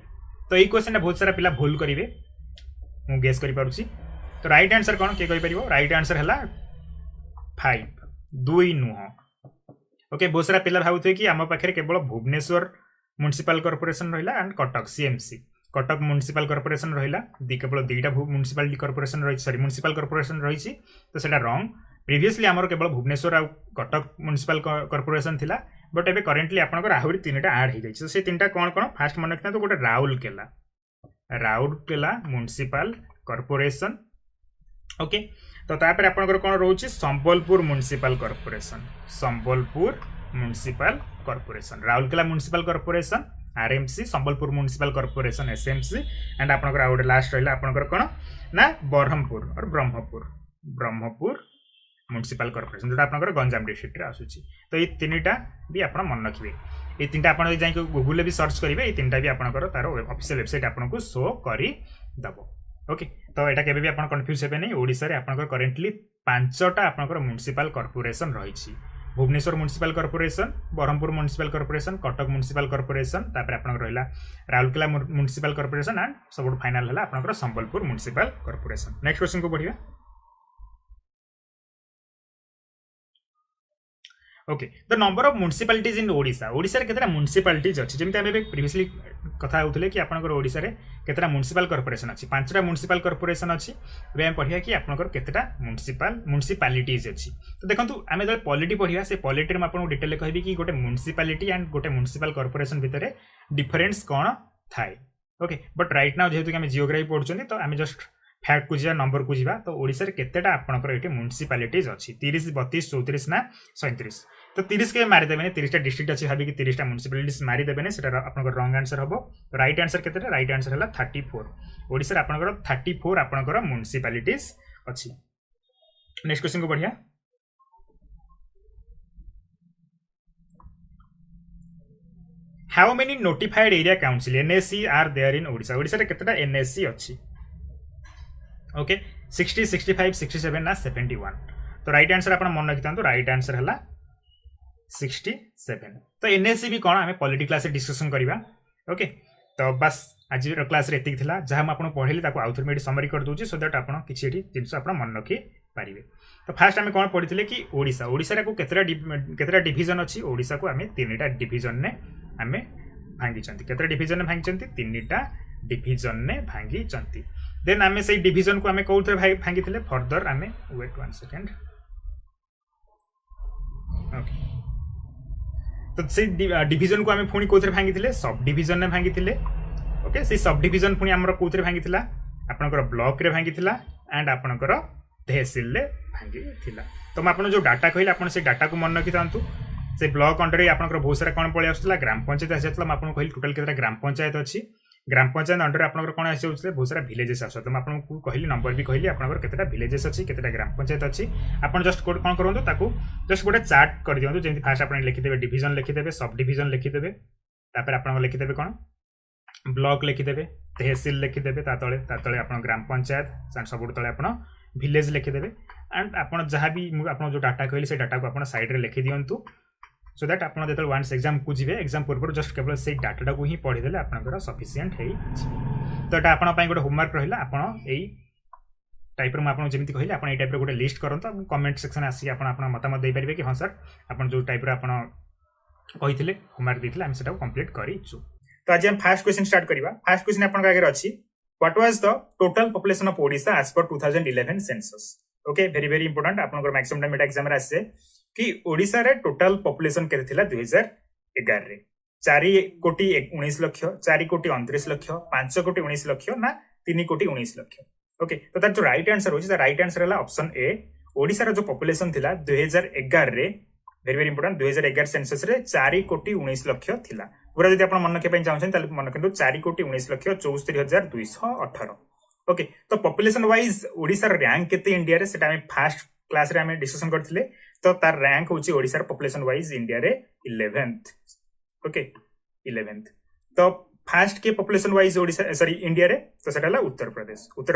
तो এই क्वेश्चन बहुत सारा पिला भूल करिवे मु गेस करि पारुछि। तो राइट आंसर कोन के कहि परिबो राइट आंसर हला 5 2 नुह ओके। बहुत सारा पिला भाबुथे कि आम पाखे केवल भुवनेश्वर म्युनिसिपल कॉर्पोरेशन रहिला and Cuttack CMC Cuttack municipal corporation रहिला केवल दुईटा म्युनिसिपालिटी कॉर्पोरेशन रही सॉरी म्युनिसिपल कॉर्पोरेशन रही तो सेटा रॉन्ग प्रीवियसली आमर केवल भुवनेश्वर आ कटक म्युनिसिपल कॉर्पोरेशन थिला बट एबे करेंटली आपनकर आहुरी तीनटा ऐड हो जाइछ। से तीनटा कोन कोन फास्ट मन रखना तो गोटे राउरकेला म्युनिसिपल कॉर्पोरेशन ओके। तो तापर आपनकर कोन रहउछि Sambalpur municipal corporation Rourkela municipal corporation RMC Sambalpur municipal corporation SMC and आपनकर आउट लास्ट रहला आपनकर कोन ना बरहमपुर और ब्रह्मपुर म्युनिसिपल कॉर्पोरेशन जो आपनकर गंजाम डिस्ट्रिक्ट रे आसुछि। तो ये तीनटा भी आपण मन रखिबे ये तीनटा आपण जाई गूगल भी सर्च करिवे ये तीनटा भी आपनकर तार ऑफिशियल वेबसाइट आपनको शो करी दबो ओके। तो एटा केबे भी आपण कंफ्यूज हेबे नै ओडिसा रे आपनकर करेंटली 5टा आपनकर म्युनिसिपल कॉर्पोरेशन रहिछि Bhubaneswar municipal corporation Berhampur municipal corporation Cuttack municipal corporation तापर आपनकर रहला राउरकेला म्युनिसिपल कॉर्पोरेशन एंड सबुठ फाइनल हला आपनकर Sambalpur municipal corporation. Next question को पढिबा okay the number of municipalities in Odisha Odisha रे केतरा म्युनिसिपालिटीज अछि जेमते हम प्रीवियसली कथा होतले कि आपनकर ओडिशा रे केतरा म्युनिसिपल कॉर्पोरेशन अछि पांचटा म्युनिसिपल कॉर्पोरेशन अछि बे हम पढिया कि आपनकर केतरा म्युनिसिपालिटीज अछि तो देखंतु आमे जब पॉलिटी पढिया से पॉलिटी रे आपन डिटेल ले कहबी कि गोटे म्युनिसिपालिटी एंड गोटे म्युनिसिपल कॉर्पोरेशन भितरे डिफरेंस कोन थाए ओके बट राइट नाउ जेहेतु कि आमे जियोग्राफी पढुचंदी तो आमे जस्ट फैक्ट को जा नंबर को जीवा तो ओडिशा रे केतेटा आपनकर एठी म्युनिसिपालिटीज अछि 30 32 34 ना 37 तो 30 के मारि देबेने 30 टा डिस्ट्रिक्ट अछि भाबी कि 30 टा म्युनिसिपालिटीज मारि देबेने सेटा आपनकर रॉन्ग आंसर हबो तो राइट आंसर केतेटा राइट आंसर हला 34 ओडिशा रे आपनकर 34 आपनकर म्युनिसिपालिटीज अछि नेक्स्ट क्वेश्चन को बढ़िया how many notified area council NSC are there in Odisha Odisha रे केतेटा एनएससी अछि ओके 60 65 67 ना 71 तो राइट आंसर आपण मन रखिता तो राइट आंसर हला 67 तो एनएससी भी कोन हमें पॉलिटी क्लास रे डिस्कशन करिबा ओके तो बस आज रो क्लास रे एतिक थिला जहा हम आपण पढेली ताको आउथर मेडी समरी कर दोची सो दैट आपण किछि एठी जिंस आपण मन रखि पारिबे तो फर्स्ट हमें कोन पढिथिले कि ओडिशा ओडिसा रे को केतरा डिवीजन अछि ओडिसा को हमें तीनटा डिवीजन ने हमें भांगी चंती केतरा डिवीजन ने भांगी चंती तीनटा डिवीजन ने भांगी चंती देन आमे से डिवीजन को आमे कोउथे भांगी थिले फर्दर आमे वेट 1 सेकंड ओके तो से डिवीजन को आमे पुनी कोउथे भांगी थिले सब डिवीजन ने भांगी थिले ओके से सब डिवीजन पुनी हमर कोउथे भांगी थिला आपनकर ब्लॉक रे भांगी थिला एंड आपनकर तहसील ले भांगी थिला तो म आपन जो डाटा कहिला आपन से डाटा को मन रखि तांतु से ब्लॉक अंडर रे आपनकर बहुत सारा कोन पळे आस्तला ग्राम पंचायत आसेतला म आपन कहिल टोटल केतरा ग्राम पंचायत अछि ग्राम पंचायत अंडर आपनकर कोन आसे होतले बहुत सारा विलेजेस आसो तो म आपन को कहिली नंबर भी कहिली आपनकर केतरा विलेजेस अछि केतरा ग्राम पंचायत अछि आपन जस्ट कोन करंतु ताकू जस्ट गोटे चार्ट कर दियंतु जेंति फास्ट आपन लिखि देबे डिवीजन लिखि देबे सब डिवीजन लिखि देबे तापर आपन लिखि देबे कोन ब्लॉक लिखि देबे तहसील लिखि देबे तातळे आपन ग्राम पंचायत सब तळे आपन विलेज लिखि देबे एंड आपन जहां भी आपन जो डाटा कहिली से डाटा को आपन साइड रे लिखि दियंतु सो दैट आपन जेतल वन्स एग्जाम को जिवे एग्जाम पूर्व जस्ट केवल से डाटा को ही पढि देले आपनकर सफिशिएंट हेई तो एटा आपन पई गोटे होमवर्क रहिला आपन एई टाइप रो आपन जेमिति कहिला आपन एई टाइप रो गोटे लिस्ट करंत कमेंट सेक्शन आसी आपन आपन मतामत दे परिबे कि हां सर आपन जो टाइप रो आपन कहिथिले होमवर्क दिथिले हम सेटा कंप्लीट करिछु तो आज हम फर्स्ट क्वेश्चन स्टार्ट करिवा फर्स्ट क्वेश्चन आपन आगे अछि what was the total population of Odisha as per 2011 census okay very important आपन मैक्सिमम टाइम एग्जाम रे आसे कि ओडिशा रे टोटल पॉपुलेशन केते थिला 2011 रे 4 कोटी 19 लाख 4 कोटी 29 लाख 5 कोटी 19 लाख ना 3 कोटी 19 लाख ओके तो तार जो राइट आंसर होची द राइट आंसर हला ऑप्शन ए ओडिशा रो जो पॉपुलेशन थिला 2011 रे वेरी इंपोर्टेंट 2011 सेंसस रे 4 कोटी 19 लाख थिला पूरा जदि आपण मन रखे पय चाहछन ताले मन रखंतु 4 कोटी 19 लाख 74218 ओके तो पॉपुलेशन वाइज ओडिसा रैंक केते इंडिया रे सेटा हम फर्स्ट क्लास रे हम डिस्कशन करथिले तो तार रैंक होची ओडिसा पॉपुलेशन वाइज इंडिया रे 11th ओके 11th तो फर्स्ट के population wise Odisha sorry India रे तो सेटा ला उत्तर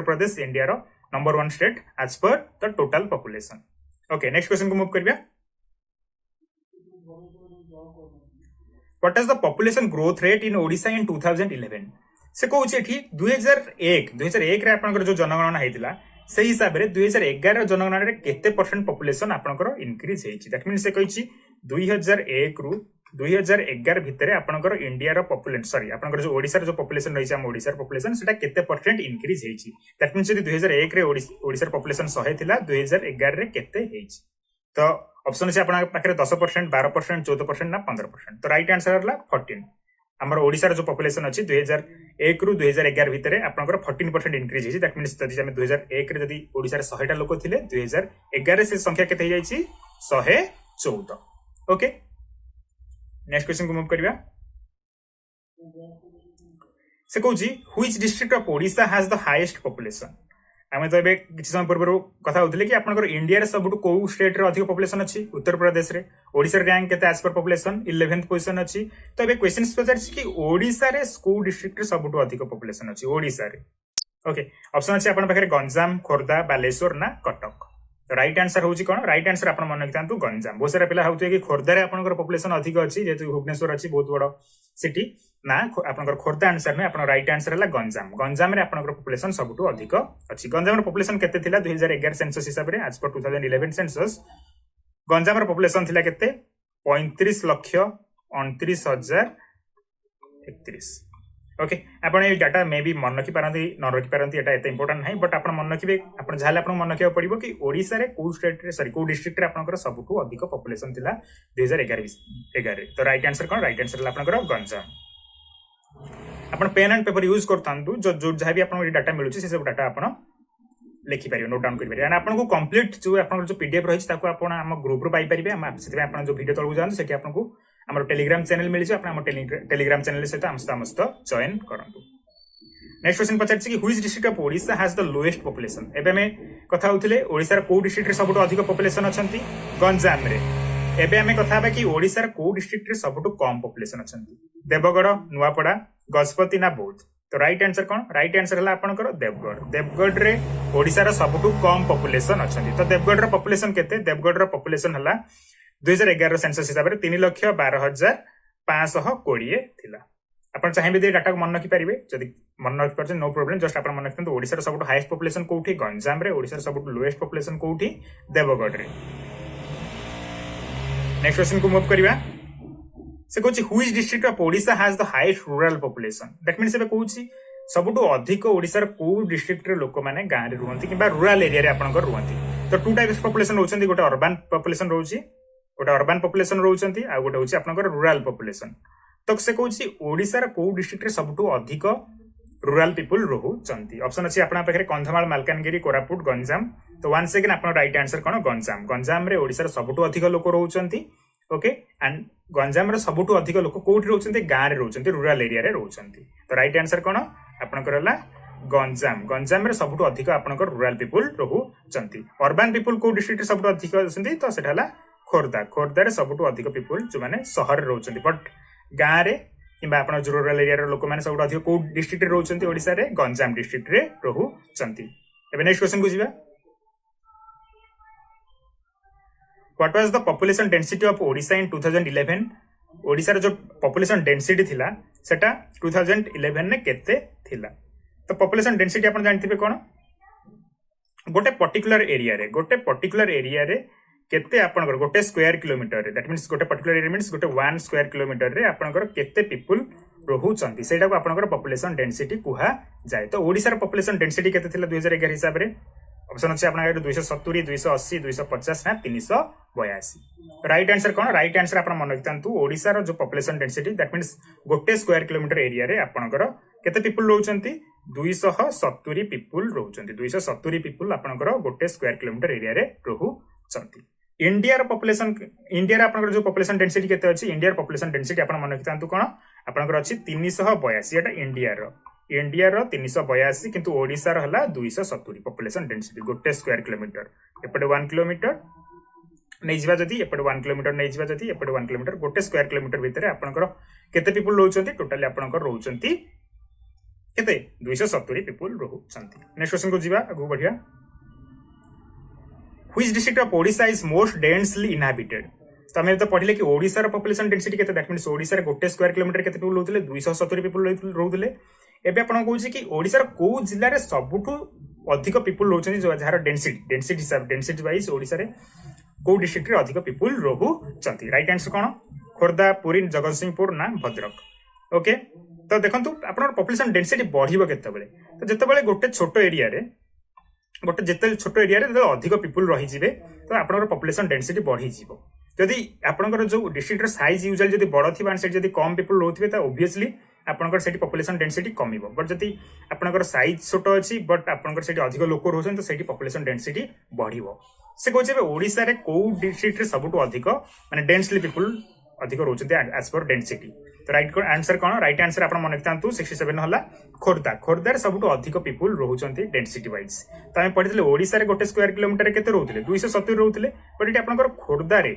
प्रदेश इंडिया रो number 1 state as per the total population okay next question को मूव करबिया what is the population growth rate in Odisha in 2011 से कहूची एठी 2001 रे आपनकर जो जनगणना हेतिला से हिसाब रे 2011 रो जनगणना रे केते परसेंट पॉपुलेशन आपनकर इंक्रीज हेछि दैट मींस से कहिछि 2001 रु 2011 भितरे आपनकर इंडिया रो पॉपुलेशन सॉरी आपनकर जो ओडिसा रो जो पॉपुलेशन रहिछि हम ओडिसा रो पॉपुलेशन सेटा केते परसेंट इंक्रीज हेछि दैट मींस यदि 2001 रे ओडिसा रो पॉपुलेशन 100 थिला 2011 रे केते हेछि तो ऑप्शन अछि आपन पाखरे 10% 12% 14% ना 15% तो राइट आंसर हला 14 हमर ओडिसा रो जो पॉपुलेशन अछि 2001 रु 2011 भितरे आपनकर 14% इंक्रीज हेछि दैट मींस यदि हम 2001 रे यदि ओडिसा रे 100 टा लोक थिले 2011 से संख्या केते हे जाइछि 114 ओके नेक्स्ट क्वेश्चन को मूव करबिया से कहूची which district of Odisha has the highest population आमे तो एबे किछ समय पूर्व कथा होतले कि आपनकर इंडिया रे सबटु को स्टेट रे अधिक पॉपुलेशन अछि उत्तर प्रदेश रे ओडिसा रे रैंक केते as per population 11th position अछि तो एबे क्वेश्चंस पचारछि कि ओडिसा रे स्कू डिस्ट्रिक्ट रे सबटु अधिक पॉपुलेशन अछि ओडिसा रे ओके ऑप्शन अछि आपन पाखरे गंजाम खोरदा बालेश्वर ना कटक तो राइट आंसर होची कोन राइट आंसर आपन मन रखितांतु गंजाम बहुत सारा पिला होतै कि खोरदा रे आपनकर पॉपुलेशन अधिक अछि जेतु भुवनेश्वर अछि बहुत बड़ सिटी ना आपनकर खोरदा आंसर नै आपन राइट आंसर हला गंजाम रे आपनकर पॉपुलेशन सबटु अधिक अछि गंजाम रे पॉपुलेशन केते थिला 2011 सेंसस हिसाब रे आज पर 2011 सेंसस गंजाम रे पॉपुलेशन थिला केते 35,29,31,031। ओके आपण ये डाटा मे बी मन रखी पारंती न रखी पारंती एटा एते इंपोर्टेंट नहीं बट आपण मन रखिबे आपण जाले आपण मन रखिबा पड़िबो कि ओडिसा रे को स्टेट रे सॉरी को डिस्ट्रिक्ट रे आपनकर सबठु अधिक पॉपुलेशन थिला 2011 तो राइट आंसर कोन राइट आंसर आपनकर गंजाम आपण पेन एंड पेपर यूज करतांतु जो जो जहा भी आपण डाटा मिलुची से सब डाटा आपण लिखि पारिबे नोट डाउन करि पारिबे एंड आपन को कंप्लीट जो आपन जो पीडीएफ रहिछ ताको आपण हम ग्रुप रो पाई पारिबे हम सेति आपण जो वीडियो तळु जान सेति आपन को हमर टेलीग्राम चैनल मिल जे आपण हम टेलीग्राम चैनल सहित समस्त जॉइन करंतु। नेक्स्ट क्वेश्चन पचारछि कि which district of Odisha has the lowest population एबे में कथा होथिले ओडिसा रो को डिस्ट्रिक्ट रे सबटु अधिक पॉपुलेशन अछंती गंजाम रे एबे हमें कथा बा कि ओडिसा रो को डिस्ट्रिक्ट रे सबटु कम पॉपुलेशन अछंती देवगढ़ नुआपड़ा गजपति ना बौद्ध तो राइट आंसर कौन राइट आंसर है आपनकर देवगढ़ रे ओडिसा रो सबटु कम पॉपुलेशन अछंती तो देवगढ़ रो पॉपुलेशन केते देवगढ़ रो पॉपुलेशन हला 2011 सेंसस हिसाब रे 3,12,520 थिला आपण चाहे भी डाटा को मन रखि पारिबे जदि मन रखि परछन नो प्रॉब्लम जस्ट आपण मन रखतन ओडिसा रो सबटु हाईएस्ट पॉपुलेशन कोठी गंजाम रे ओडिसा रो सबटु लोएस्ट पॉपुलेशन कोठी देवगढ़ रे। नेक्स्ट क्वेश्चन को मूव करिवा से कहूँ which district of Odisha has the highest rural population that means एबे कहूँ सबुठु अधिक ओडिसा को डिस्ट्रिक्ट रे लोक माने गाँ रे रुहंती किबा रूरल एरिया रे आपनकर रुहंती तो टू टाइप्स पॉपुलेशन रहउछंती गोटे अर्बन पॉपुलेशन रहउची गोटे अर्बन पॉपुलेशन रहउछंती आ गोटे होची आपनकर रूरल पॉपुलेशन तो से कहूँ ओडिसा रे को डिस्ट्रिक्ट रे सबुठु अधिक रूरल पीपल रहउछंती ऑप्शन अछि आपना पाखरे कंधमाल मालकानगिरी कोरापुट गंजाम तो वन सेकंड आपन राइट आंसर कोन गंजाम रे ओडिसा रे सबुठु अधिक लोक रहउछंती ओके एंड गंजाम रे सबुठु अधिक लोक कोठी रहउछंती गाँ रे रहउछंती रूरल एरिया रे रहउछंती तो राइट आंसर कोन आपनकर हला गंजाम रे सबुठु अधिक आपनकर रूरल पीपल रहउछंती अर्बन पीपल को डिस्ट्रिक्ट रे सबुठु अधिक रहउछंती तो सेटा हला खोर्धा रे सबुठु अधिक पीपल जो माने शहर रे रहउछंती बट गाँ रे किबा आपन रूरल एरिया रे लोक माने सबुठु अधिक को डिस्ट्रिक्ट रे रहउछंती ओडिसा रे गंजाम डिस्ट्रिक्ट रे रहउछंती। एबे नेक्स्ट क्वेश्चन को जिबा What was the population density of Odisha in 2011? Odisha रे जो पॉपुलेशन डेंसिटी थिला सेटा 2011 ने केते थिला तो पॉपुलेशन डेंसिटी आपण जानथिबे कोन गोटे पर्टिकुलर एरिया रे केते आपनकर गोटे स्क्वायर किलोमीटर रे दैट मींस गोटे पर्टिकुलर एरिया मींस गोटे 1 स्क्वायर किलोमीटर रे आपनकर केते पीपल रहउचंती सेटा को आपनकर पॉपुलेशन डेंसिटी कुहा जाय तो ओडिसा रे पॉपुलेशन डेंसिटी केते थिला 2011 हिसाब रे ऑप्शन अछि आपन 270 280 250 ना 382 राइट आंसर कोन राइट आंसर आपन मन रखतंतु ओडिसा रो जो पॉपुलेशन डेंसिटी दैट मींस गोटे स्क्वायर किलोमीटर एरिया रे आपनकर केते पीपल रहउचंती 270 पीपल रहउचंती 270 पीपल आपनकर गोटे स्क्वायर किलोमीटर एरिया रे रहउचंती। इंडिया रो आपनकर जो पॉपुलेशन डेंसिटी केते अछि इंडिया रो पॉपुलेशन डेंसिटी आपन मन रखतंतु कोन आपनकर अछि 382 एटा इंडिया रो 382 किंतु ओडिसा रो हला 270 पॉपुलेशन डेंसिटी गोटे स्क्वायर किलोमीटर एपटे 1 किलोमीटर नै जिबा जदी एपटे 1 किलोमीटर नै जिबा जदी एपटे 1 किलोमीटर गोटे स्क्वायर किलोमीटर भितरे आपनकर केते पीपल रहउचंती टोटली आपनकर रहउचंती केते 270 पीपल रहउचंती। नेक्स्ट क्वेश्चन को जिबा आगु बढ़िया which district of Odisha is most densely inhabited तो हमें तो पढ़िले कि ओडिसा रो पॉपुलेशन डेंसिटी केते दैट मींस ओडिसा रे गोटे स्क्वायर किलोमीटर केते पीपल रहउतले 270 पीपल रहउतले एबे आपण कहू छी कि ओडिसा रो को जिल्ला रे सबुठु अधिक पीपल रहउछन जो जहार डेंसिटी वाइज ओडिसा रे को डिस्ट्रिक्ट रे अधिक पीपल रहउछंती राइट आंसर कोन खोर्धा पुरी जगतसिंहपुर ना भद्रक ओके तो देखंतु आपन पॉपुलेशन डेंसिटी बढ़िबो केते बेले तो जते बेले गोटे छोटो एरिया रे गोटे जिते छोट एरिया रे अधिक पीपल रही जिवे तो आपन पॉपुलेशन डेंसिटी बढ़ी जीवो जदि आपनकर जो डिस्ट्रिक्ट साइज यूजुअली जदि बड़ थिबा सेट जदि कम पीपल रहउथिबे त ऑब्वियसली आपनकर सेठी पॉपुलेशन डेंसिटी कमिवो बट जदि आपनकर साइज छोट अछि बट आपनकर सेठी अधिक लोक रहउछन तो सेठी पॉपुलेशन डेंसिटी बढ़िवो से कहै छै ओडिसा रे को डिस्ट्रिक्ट रे सबटु अधिक माने डेंसली पीपल अधिक रहउछन एज पर डेंसिटी तो राइट आंसर कोन राइट आंसर आपन मन रखतांतु 67 हला खोर्धा रे सबटु अधिक पीपल रहउछंती डेंसिटी वाइज त हम पढितले ओडिसा रे गोटे स्क्वायर किलोमीटर रे केते रहउतले 270 रहउतले बट इटी आपनकर खोर्धा रे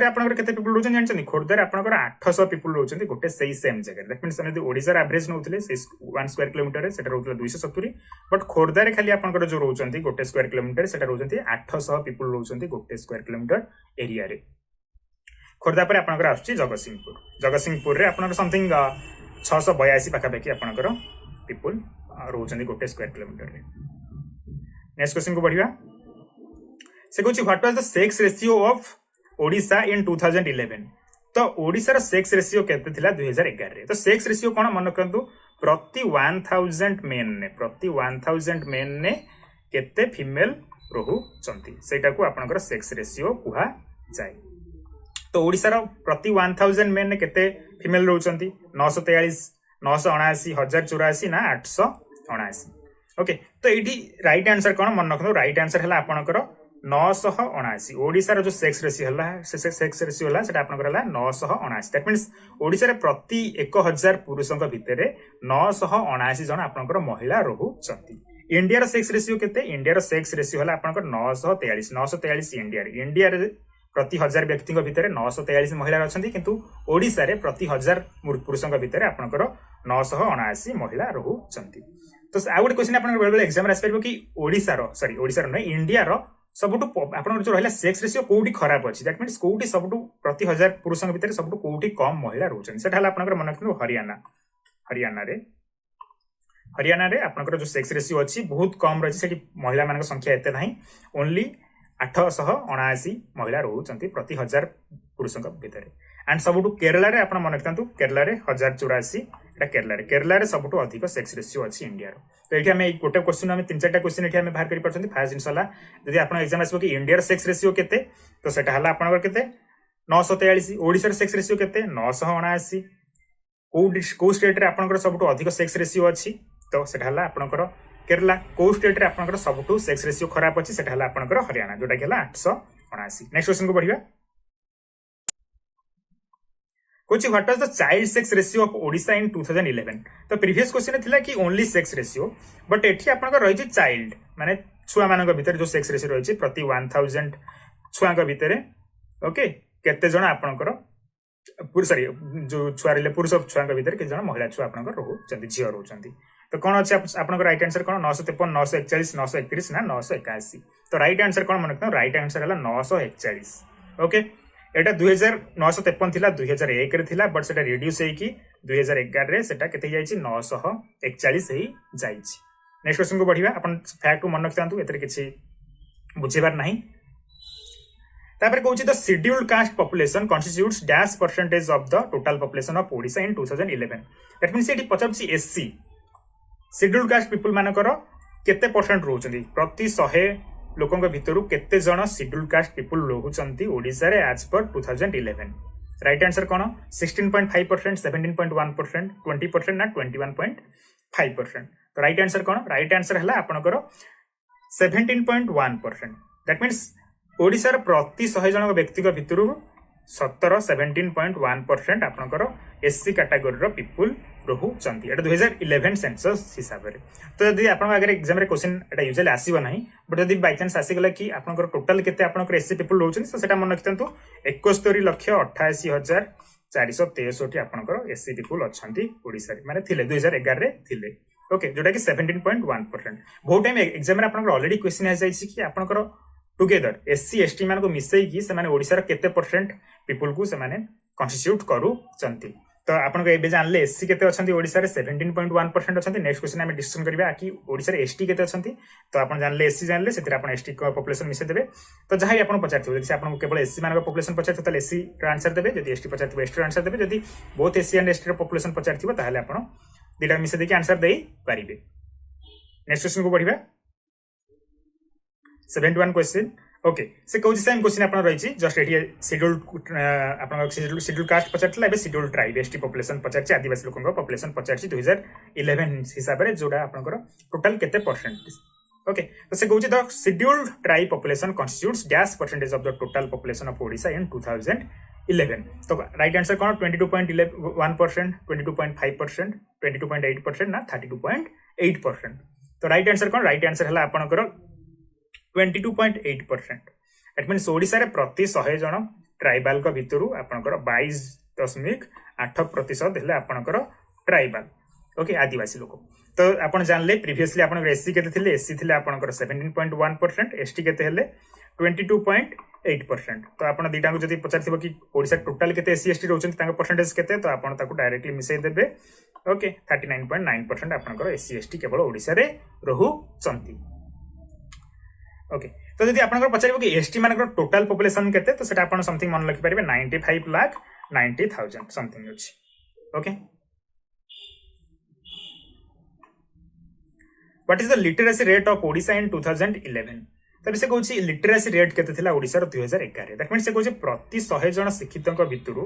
आपनकर केते पीपल रहउछन जानछनी खोर्धा रे आपनकर 800 पीपल रहउछंती गोटे सेही सेम जगह दैट मींस यदि ओडिसा रे एवरेज नउतले 1 स्क्वायर किलोमीटर रे सेटा रहउतले 270 बट खोर्धा रे खाली आपनकर जो रहउछंती गोटे स्क्वायर किलोमीटर सेटा रहउछंती 800 पीपल रहउछंती गोटे स्क्वायर किलोमीटर एरिया रे खोर्धा पर आपनकर आछी जगतसिंहपुर रे आपनकर समथिंग 682 पाखा पाखी आपनकर पीपल रहउछंती गोटे स्क्वायर किलोमीटर रे। नेक्स्ट क्वेश्चन को बढ़िया से कहूँ what was the sex ratio of Odisha in 2011 तो ओडिशार सेक्स रेशियो केते थिला 2011 रे तो सेक्स रेशियो कोन मन करंतु प्रति 1000 मेन ने केते फीमेल रहुचंती सेटा को आपनकर सेक्स रेशियो कुहा जाय तो ओडिशार प्रति 1000 मेन ने केते फीमेल रहुचंती 943 979 1084 ना 879 ओके तो एठी राइट आंसर कोन मन रखनो राइट आंसर हला आपनकर 979 ओडिशार जो सेक्स रेशियो हला से सेक्स रेशियो हला सेटा आपनकर हला 979 दैट मींस ओडिशार प्रति 1000 पुरुषक भितरे 979 जन आपनकर महिला रहुचंती इंडिया रो सेक्स रेशियो केते इंडिया रो सेक्स रेशियो हला आपनकर 943 इंडिया रे प्रति 1000 व्यक्ति भितर 943 महिला अछंती किंतु ओडिसा रे प्रति 1000 पुरुषक भितर आपनकर 979 महिला रहुचंती तो आ गोटे क्वेश्चन आपन बेले एग्जाम आसी परबो कि ओडिसा रो इंडिया रो सबटु आपन जो रहला सेक्स रेशियो कोउठी खराब अछि दैट मींस कोउठी सबटु प्रति 1000 पुरुषक भितर सबटु कोउठी कम महिला रहुचंती सेटा हला आपन मन रखनु हरियाणा रे आपन जो सेक्स रेशियो अछि बहुत कम रही सेठी महिला मान संख्या एते नाही ओनली 879 महिला रहुचंती प्रति 1000 पुरुषक भितर एंड सबटु केरला रे आपन मन रखतंतु केरला रे 1084 एटा केरला रे सबटु अधिक सेक्स रेशियो अछि इंडिया रो तो एठी हमें गोटे क्वेश्चन हमें तीन चारटा क्वेश्चन एठी हमें बाहर करि परछंती फास्ट जिंसला यदि आपन एग्जाम आसबो कि इंडिया रो सेक्स रेशियो केते तो सेटा हला आपन केते 943 ओडिसा रो सेक्स रेशियो केते 979 को स्टेट रे आपन सबटु अधिक सेक्स रेशियो अछि तो सेटा हला आपन केरला को स्टेट रे आपन सबटु सेक्स रेशियो खराब अछि सेटा हला आपन हरियाणा जोटा कि हला 879 नेक्स्ट क्वेश्चन को बढ़िया कुछ what was the child sex ratio of Odisha in 2011 तो प्रीवियस क्वेश्चन थिला कि ओनली सेक्स रेशियो बट एठी आपन रही छि चाइल्ड माने छुआ मानक भीतर जो सेक्स रेशियो रही छि प्रति 1000 छुआक भीतर ओके केते जण आपन पुरुष सॉरी जो छुआ रे पुरुष छुआक भीतर के जण महिला छुआ आपन रहउचंती झियो रहउचंती तो कोन अछि आपन राइट आंसर कोन 953 941 931 ना 981 तो राइट आंसर कोन मन रखना राइट आंसर हला 941 ओके एटा 2953 थिला 2001 रे थिला बट सेटा रिड्यूस हे कि 2011 रे सेटा केते जाई छि 941 हे जाई छि नेक्स्ट क्वेश्चन को बढ़िया अपन फैक्ट को मन रखतांतु एतरे किछि बुझेबार नाही तापर कहउछि the scheduled caste population constitutes dash percentage of the total population of Odisha in 2011 that means एटी पचाछि एससी शेड्यूल्ड कास्ट पीपल मानकर केते परसेंट रहउछंती प्रति 100 लोकंग भितरु केते जण शेड्यूल्ड कास्ट पीपल रहउछंती ओडिसा रे एज पर 2011 राइट आंसर कोन 16.5% 17.1% 20% ना 21.5% तो राइट आंसर कोन राइट आंसर हला आपनकर 17.1% दैट मींस ओडिसा रे प्रति 100 जण व्यक्ति भितरु 17.1% आपनकर एससी कैटेगरी रो पीपल रहउचंती एटा 2011 सेंसस हिसाब रे तो यदि आपन अगर एग्जाम रे क्वेश्चन एटा यूजुअली आसीबो नाही बट यदि बाय चांस आसी गला कि आपनकर टोटल केते आपनकर एससी पीपल रहउचंती तो सेटा मन रखतंतु 71,88,463 आपनकर एससी पीपल अछंती ओडिसा रे माने थिले 2011 रे थिले ओके जोटा कि 17.1% बहुत टाइम एग्जाम रे आपनकर ऑलरेडी क्वेश्चन आ जाई छि कि आपनकर टुगेदर एससी एसटी मान को मिसई की से माने ओडिसा रे केते परसेंट पीपल को से माने कॉन्स्टिट्यूट करू चंती तो आपन को एबे जानले एससी केते अछंती ओडिसा रे 17.1% अछंती नेक्स्ट क्वेश्चन हम डिस्कशन करबा कि ओडिसा रे एसटी केते अछंती तो आपन जानले एससी जानले सेतिर आपन एसटी को पॉपुलेशन मिसे देबे तो जहाई आपन पचारथिबो जदि आपन केवल एससी मान को पॉपुलेशन पचारथिबो त एससी रो आंसर देबे जदि एसटी पचारथिबो एसटी रो आंसर देबे जदि बोथ एससी एंड एसटी रो पॉपुलेशन पचारथिबो ताहाले आपन दिटा मिसे देके आंसर देई परिबे नेक्स्ट क्वेश्चन को बढ़िबा 71 क्वेश्चन ओके से कहउछि सेम क्वेश्चन आपन रही छि जस्ट एठी शेड्यूल्ड आपन शेड्यूल्ड कास्ट पचारथिला एबे शेड्यूल्ड ट्राइब एसटी पॉपुलेशन पचारछि आदिवासी लोकन पॉपुलेशन पचारछि 2011 हिसाब रे जोडा आपनकर टोटल केते परसेंट ओके तो से कहउछि the scheduled tribe population constitutes dash percentage of the total population of Odisha in 2011 तो राइट आंसर कोन 22.1% 22.5% 22.8% ना 32.8% तो राइट आंसर कोन राइट आंसर हला आपनकर 22.8% दैट मींस ओडिसा रे प्रति 100 जण ट्राइबल को भितरु आपनकर 22.8% हेले आपनकर ट्राइबल ओके आदिवासी लोक तो आपन जानले प्रीवियसली आपनकर एससी केते थिले एससी थिले आपनकर 17.1% एसटी केते हेले 22.8% तो आपन दिटा को जदी पचारथिबो कि ओडिसा टोटल केते एससी एसटी रहउछन तांका परसेंटेज केते तो आपन ताको डायरेक्टली मिसै देबे ओके 39.9% आपनकर एससी एसटी केवल ओडिसा रे रहउचंती ओके तो जदि आपन पचार कि एसटी मान टोटाल पॉपुलेशन केते तो सेटा आपन समथिंग मन लिखि पारिबे 95,90,000 समथिंग अछि okay what is the literacy rate of Odisha in 2011 तबे से कहूची लिटरेसी रेट केते थिला ओडिसा रो 2011 दैट मींस से कहूची प्रति 100 जन शिक्षितक भितरु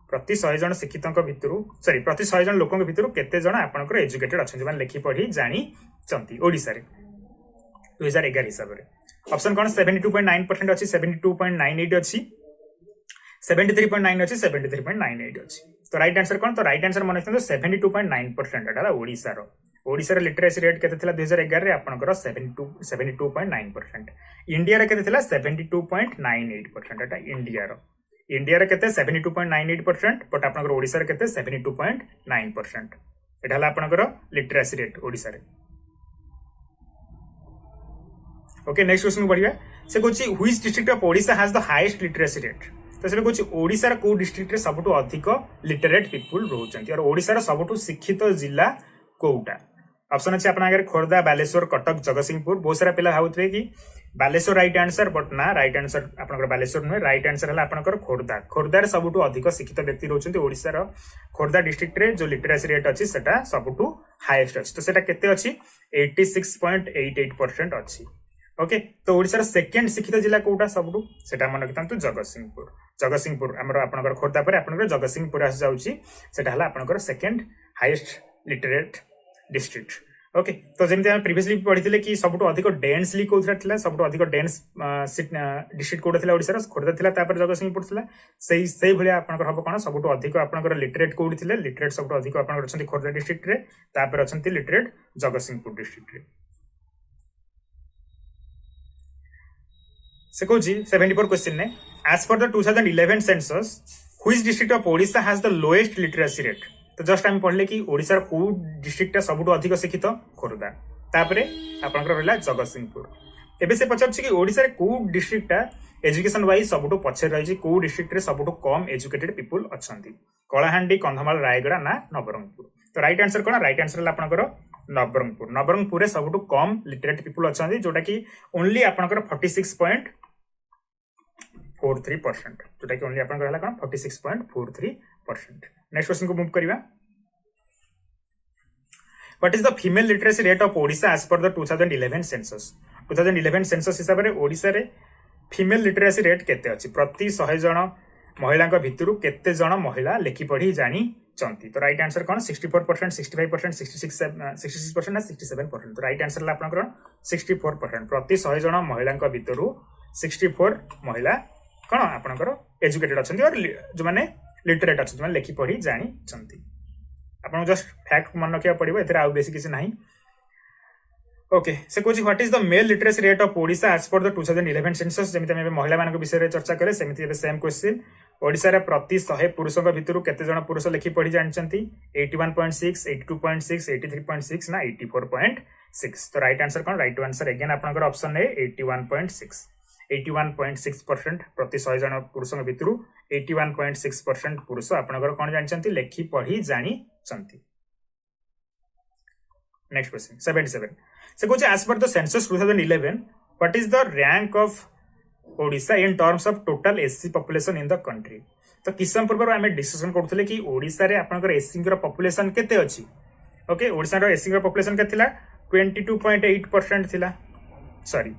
प्रति 100 जन शिक्षितक भितरु सॉरी प्रति 100 जन लोकक भितरु केते जन आपनकर एजुकेटेड अछन मान लेखि पढी जानी चंती ओडिसा रे 2011 हिसाब रे ऑप्शन कोन 72.9% अछि 72.98 अछि 73.9 अछि 73.98 अछि तो राइट आंसर कोन तो राइट आंसर मन रखते 72.9% एटा ओडिसा रो ओडिसा रो लिटरेसी रेट केते थिला 2011 रे आपनकर 72.9% इंडिया रे केते थिला 72.98% एटा इंडिया रे केते 72.98% बट आपनकर ओडिसा रे केते 72.9% एटा हला आपनकर लिटरेसी रेट ओडिसा रे ओके नेक्स्ट क्वेश्चन बढ़िया से कहूची which district of Odisha has the highest literacy rate तो से कहूची ओडिसा रे को डिस्ट्रिक्ट रे सबटु अधिक लिटरेट पीपल रहउचंती और ओडिसा रे सबटु शिक्षित जिल्ला कोउटा ऑप्शन अछि आपन आगे खोरदा बालेश्वर कटक जगतसिंहपुर बहुत सारा पिला भाउतरे कि बालेश्वर राइट आंसर बट ना राइट आंसर आपनकर बालेश्वर नुहे राइट आंसर हला आपनकर खोरदा रे सबटु अधिक शिक्षित व्यक्ति रहउचंती ओडिसा रो खोरदा डिस्ट्रिक्ट रे जो लिटरेसी रेट अछि सेटा सबटु हाईएस्ट अछि तो सेटा केते अछि 86.88% अछि ओके तो ओडिसा रो सेकंड शिक्षित जिल्ला कोउटा सबटु सेटा मन रखतांतु जगतसिंहपुर हमर आपनकर खोरदा पर आपनकर जगतसिंहपुर आस जाउची सेटा हला आपनकर second highest literate district okay तो जेमते हम प्रीवियसली पढिथिले कि सबटु अधिक डेंसली कोथरा थिला सबटु अधिक डेंस डिस्ट्रिक्ट कोड थिला ओडिसा रो खोरदा थिला तापर जगतसिंहपुर थिला सेही भलिया आपनकर हबो कोन सबटु अधिक आपनकर लिटरेट कोड थिले लिटरेट सबटु अधिक आपनकर अछंती खोरदा डिस्ट्रिक्ट रे तापर अछंती लिटरेट जगतसिंहपुर डिस्ट्रिक्ट रे से कहूची 74 क्वेश्चन ने as per the 2011 census which district of Odisha has the lowest literacy rate तो जस्ट हम पढ़ले कि ओडिसा को डिस्ट्रिक्ट सबटु अधिक शिक्षित खोरदा तापरे आपनकर रहला जगतसिंहपुर एबे से पचारछि कि ओडिसा रे को डिस्ट्रिक्ट एजुकेशन वाइज सबटु पछे रहिछि को डिस्ट्रिक्ट रे सबटु कम एजुकेटेड पीपल अछंती कलाहांडी कंधमाल रायगड़ा ना नवरंगपुर तो राइट आंसर कोन राइट आंसर हला आपनकर नवरंगपुर रे सबटु कम लिटरेट पीपल अछंती जोटा कि ओनली आपनकर 46.43% जोटा कि ओनली आपनकर हला कोन 46.43% नेक्स्ट क्वेश्चन को मूव करिवा what is the female literacy rate of Odisha as per the 2011 census हिसाब रे ओडिसा रे फीमेल लिटरेसी रेट केते अछि प्रति 100 जन महिलांक भितरु केते जन महिला लेखि पढी जानी चंती तो राइट आंसर कोन 64% 65% 66% ना 67% तो राइट आंसर ला आपनकर 64% प्रति 100 जन महिलांक भितरु 64 महिला कोन आपनकर एजुकेटेड अछंती और जो माने लिटरेट अछि माने लेखि पढी जानी चंती आपन जस्ट फैक्ट मन रखिया पड़िबो एथरा आ बेसी किछ नाही ओके से कोची what is the male literacy rate of Odisha as per the 2011 census जेमिति हम महिला मानक विषय रे चर्चा करे सेमिति एबे सेम क्वेश्चन ओडिशा रे प्रति 100 पुरुषक भितरु केते जण पुरुष लेखि पढी जानिचंती 81.6 82.6 83.6 ना 84.6 तो राइट आंसर कोन राइट आंसर अगेन आपनकर ऑप्शन है 81.6% प्रति 100 जन पुरुषक भितरु 81.6% पुरुष आपनकर कोन जानिचंती लेखि पढी जानी चंती नेक्स्ट क्वेश्चन 77 से कुछ as per the census 2011 what is the rank of Odisha in terms of total SC population in the country तो किसम पूर्व हमें डिस्कशन करथले कि ओडिशा रे आपनकर एससी रो पॉपुलेशन केते अछि ओके ओडिशा रो एससी रो पॉपुलेशन केते थिला 22.8% थिला सॉरी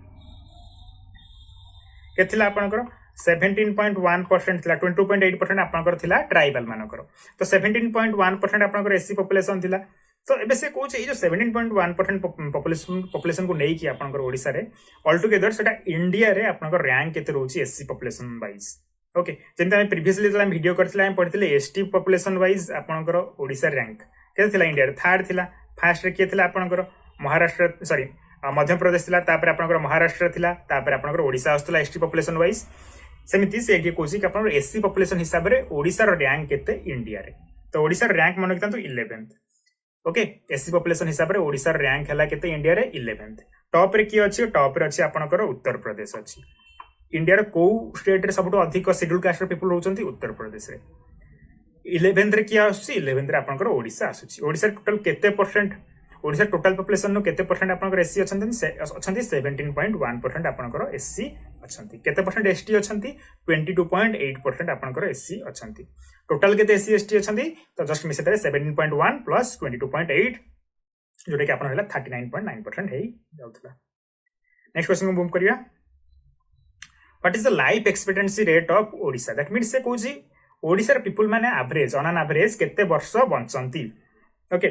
के थिला आपनकर 17.1% थिला 22.8% आपनकर थिला ट्राइबल मानकर तो 17.1% आपनकर एससी पॉपुलेशन थिला तो एबे से कोच ए जो 17.1% पॉपुलेशन को नेई कि आपनकर ओडिसा रे ऑल टुगेदर सेटा इंडिया रे आपनकर रैंक केते रहउची एससी पॉपुलेशन वाइज ओके जेंता हम प्रीवियसली जला वीडियो करथिला हम पढिथिले एसटी पॉपुलेशन वाइज आपनकर ओडिसा रैंक केते थिला इंडिया रे थर्ड थिला फर्स्ट रे के थिला आपनकर महाराष्ट्र सॉरी मध्य प्रदेश थिला तापर आपनकर महाराष्ट्र थिला तापर आपनकर ओडिसा आस्तला एसटी पॉपुलेशन वाइज सेमिति से एके कोची कि आपनकर एससी पॉपुलेशन हिसाब रे ओडिसा रो रैंक केते इंडिया रे तो ओडिसा रो रैंक मन कितंतु 11th ओके एससी पॉपुलेशन हिसाब रे ओडिसा रो रैंक हला केते इंडिया रे 11th टॉप रे की अछि टॉप रे अछि आपनकर उत्तर प्रदेश अछि इंडिया रे को स्टेट रे सबटो अधिक शेड्यूल कास्ट रे पीपल रहउचंती उत्तर प्रदेश रे 11th रे की आछि 11th रे आपनकर ओडिसा आछि ओडिसा टोटल केते परसेंट ओडिशा टोटल पॉपुलेशन नो केते परसेंट आपनकर एससी अछंती 17.1% आपनकर एससी अछंती केते परसेंट एसटी अछंती 22.8% आपनकर एससी अछंती टोटल केते एससी एसटी अछंती तो जस्ट मिसे 17.1 प्लस 22.8 जोटा कि आपन होला 39.9% हेई जाउतला। नेक्स्ट क्वेश्चन को मूव करिया what is the life expectancy rate of Odisha that means से कोजी ओडिसा पीपल माने एवरेज ऑन एन एवरेज केते वर्ष बंचंती ओके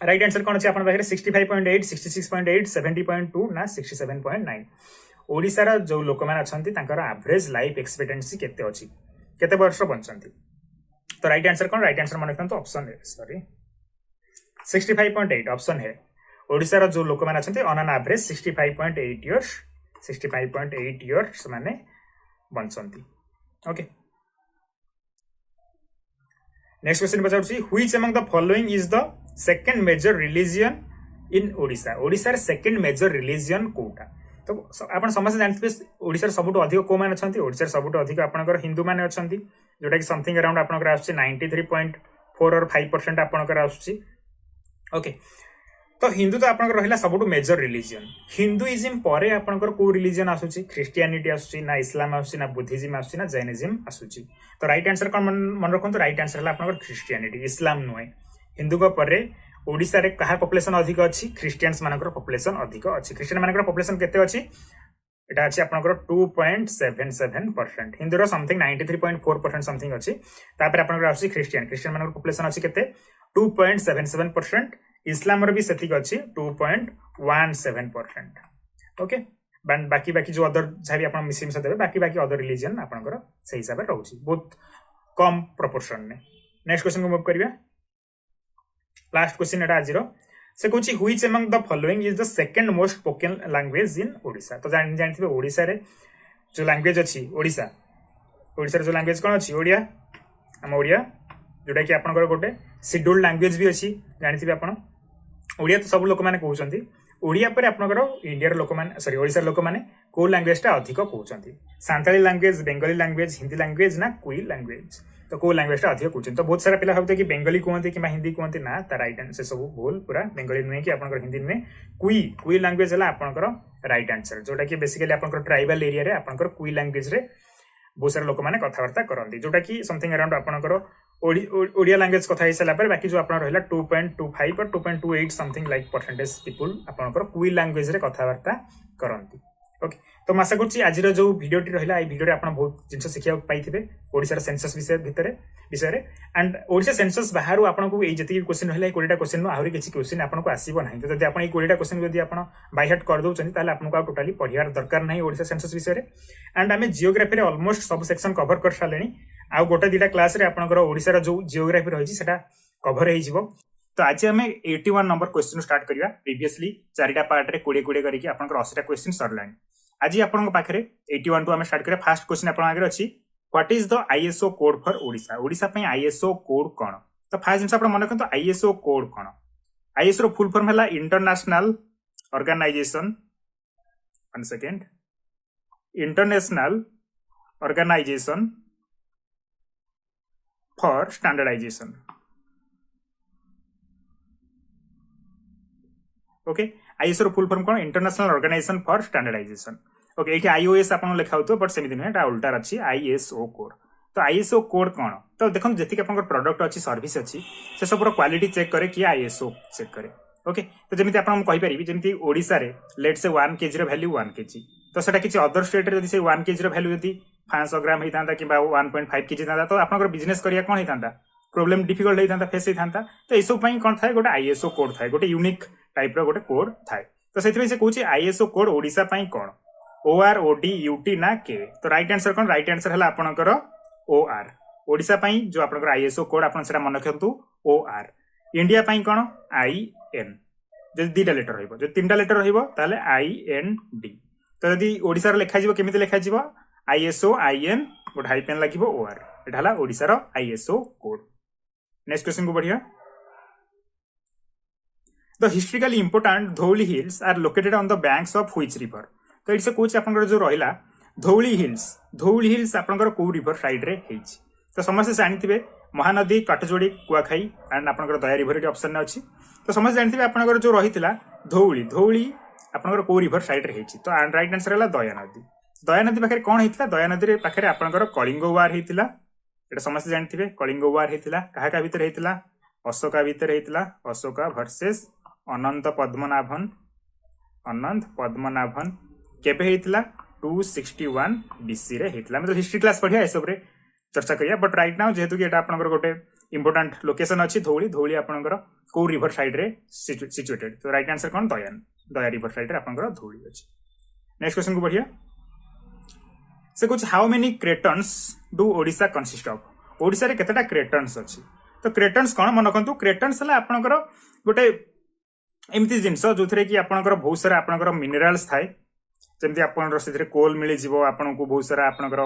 राइट आंसर कोन अछि आपन पाखरे 65.8 66.8 70.2 ना 67.9 ओडिसा रा जो लोक माने अछंती तांकर एवरेज लाइफ एक्सपेक्टेंसी केते अछि केते वर्ष बंचंती तो राइट आंसर कोन राइट आंसर माने तो ऑप्शन है सॉरी 65.8 ऑप्शन है ओडिसा रा जो लोक माने अछंती ऑन एन एवरेज 65.8 इयर्स माने बंचंती ओके। नेक्स्ट क्वेश्चन पचाउछि which among the following is the second major religion in Odisha Odisha रे सेकंड मेजर रिलीजियन कोटा तो आपण समस्त जानथिबे ओडिसा रे सबुट अधिक को मान अछंती ओडिसा रे सबुट अधिक आपनकर हिंदू माने अछंती जोटा कि समथिंग अराउंड आपनकर आछी 93.4 और 5% आपनकर आछी ओके। तो हिंदू तो आपनकर रहिला सबुट मेजर रिलीजियन हिंदुइज्म परे आपनकर को रिलीजियन आछुची क्रिश्चियनिटी आछुची ना इस्लाम आछुची ना बुद्धिज्म आछुची ना जैनिज्म आछुची तो राइट आंसर कोन मन रखंतु राइट आंसर हला आपनकर क्रिश्चियनिटी इस्लाम नुए हिंदू को परे ओडिसा रे कहा पॉपुलेशन अधिक अछि क्रिश्चियंस मानकर पॉपुलेशन अधिक अछि क्रिश्चियन मानकर पॉपुलेशन केते अछि एटा अछि आपनकर 2.77% हिंदू रो समथिंग 93.4% समथिंग अछि तापर आपनकर अछि क्रिश्चियन मानकर पॉपुलेशन अछि केते 2.77% इस्लाम रो भी सेतिक अछि 2.17% ओके बाकी जो अदर जाबी आपन मिसिम से देबे बाकी अदर रिलीजन आपनकर सही हिसाब रे रहउछि बहुत कम प्रोपोर्शन में। नेक्स्ट क्वेश्चन को मूव करिया लास्ट क्वेश्चन एटा आजिरो से कहूँ which among the following is the second most spoken language in Odisha तो जानथिबे ओडिशा रे जो लैंग्वेज अछि ओडिशा रे जो लैंग्वेज कोन अछि ओडिया हम ओडिया जोटा कि आपनकर गोटे शेड्यूल्ड लैंग्वेज भी अछि जानथिबे आपण ओडिया तो सब लोक माने कहउचंती ओडिया पर आपनकर इंडिया रे लोक माने सॉरी ओडिशा रे लोक माने को लैंग्वेज ता अधिक कहउचंती Santali language Bengali language Hindi language ना कोई लैंग्वेज तो को लैंग्वेज ता अधिक कहउचंती तो बहुत सारा पिला भाबते कि बेंगली कहंती कि हिंदी कहंती ना ता राइट आंसर सब भूल पूरा बेंगली नुहे कि आपनकर हिंदी नुहे कोई लैंग्वेज हला आपनकर राइट आंसर जोटा कि बेसिकली आपनकर ट्राइबल एरिया रे आपनकर कोई लैंग्वेज रे बहुत सारा लोक माने कथावार्ता करंती जोटा कि समथिंग अराउंड आपनकर ओडिया लैंग्वेज कथा हिसाला पर बाकी जो आपन रहला 2.25 और 2.28 समथिंग लाइक परसेंटेज पीपल आपनकर कोई लैंग्वेज रे कथावार्ता करंती ओके। तो आशा करछि आजिर जो वीडियोटी रहला ए वीडियो रे आपन बहुत जिंस सिखिया पाइथिबे ओडिसा रे सेंसस विषय रे एंड ओडिसा सेंसस बाहरु आपन को ए जति क्वेश्चन रहला ए 20टा क्वेश्चन नो आहुरी किछि क्वेश्चन आपन को आसीबो नाही तो जदि आपन ए 20टा क्वेश्चन जदि आपन बाय हार्ट कर दोचनी ताले आपन को टोटली पढियार दरकार नाही ओडिसा सेंसस विषय रे एंड हमें जियोग्राफी रे ऑलमोस्ट सब सेक्शन कवर कर सालेनी आ गोटे दिटा क्लास रे आपनकर ओडिसा रो जो जियोग्राफी रहिछि सेटा कवर हेइ जिवो तो आज हमें 81 नंबर क्वेश्चन स्टार्ट करिया प्रीवियसली चारिटा पार्ट रे 20 करके आपनकर 80टा क्वेश्चन सरलानी आज आपन पाखरे 81 टू हमें स्टार्ट करिया फर्स्ट क्वेश्चन आपन आगे अछि what is the ISO code for Odisha Odisha पई आईएसओ कोड कोन तो फर्स्ट जिंस आपन मन करतो आईएसओ कोड कोन आईएसओ रो फुल फॉर्म हला international organisation one second international organisation for standardisation okay ISO रो फुल फॉर्म कोन international organisation for standardisation okay एठी आईओएस आपन लिखाउतो बट सेमिति नै एटा उल्टा अछि आईएसओ कोड तो आईएसओ कोड कोन तो देखन जति के आपन प्रोडक्ट अछि सर्विस अछि से सब क्वालिटी चेक करे कि आईएसओ चेक करे ओके तो जेमिति आपन कहि परिबी जेमिति ओडिसा रे लेट से 1 केजी रो वैल्यू 1 केजी तो सेटा किछि अदर स्टेट रे जदि से 1 केजी रो वैल्यू यदि 500 ग्राम हेतांता किबा 1.5 केजी थांता तो आपन बिजनेस करिया कोन हेतांता प्रॉब्लम डिफिकल्ट हेतांता फेस हेतांता तो एसो पई कोन थाय गोटे आईएसओ कोड थाय गोटे यूनिक टाइप रो गोटे कोड थाय तो सेति से कहूची आईएसओ कोड ओडिसा पई कोन ओआर ओडी यूटी ना के तो राइट आंसर कोन राइट आंसर हला आपनकर ओआर ओडिसा पई जो आपनकर आईएसओ कोड आपन सेटा मन रखंतु ओआर इंडिया पई कोन आईएन जे दीटा लेटर रहइबो जे तीनटा लेटर रहइबो ताले आईएनडी तो यदि ओडिसा रो लेखा जिवो केमिति लेखा जिवो आईएसओ आईएन गोटे हाइपेन लागिवो ओआर एटा हला ओडिसा रो आईएसओ कोड। नेक्स्ट क्वेश्चन को बढ़िया the historically important Dhauli hills are located on the banks of which river तो इट्स कोच आपनकर जो रहिला धौली हिल्स आपनकर को रिवर साइड रे हेछि तो समस्त जानिथिबे महानदी काठजोड़ी कुआखाई एंड आपनकर दया रिवर ये ऑप्शन अच्छी तो समस्त जानते आपनकर जो रही धौली धौली आपनकर को रिवर साइड रे तो राइट आंसर है दया नदी पाखे कौन होता दया नदी पाखे आपनकर कलिंग वार होता ये समस्त जानते कलिंग वार होता क्या भितर होता अशोका भितर होता अशोका वर्सेस अनंत पद्मनाभन केबे होता 261 BC रे होता तो हिस्ट्री क्लास पढ़िया ए सब रे चर्चा करिया बट राइट नाउ जेहेतु कि एटा आपनकर गोटे इंपोर्टेंट लोकेशन अच्छी धौली धौली आपनकर को रिवर साइड रे सिचुएटेड तो राइट आंसर कौन दया रिवर साइड रे आपनकर धौली अछि नेक्स्ट क्वेश्चन को बढ़िया से कुछ how many cratons do Odisha consist of Odisha रे केतेटा क्रेटन्स अछि तो क्रेटन्स कौन मन रखु क्रेटन्स है आपनकर गोटे एमती जिनस जो थे कि आपनकर बहुत सारा आपनकर मिनराल्स थाए जमती आपनकर से कोल मिल जीवो आपनको बहुत सारा आपनकर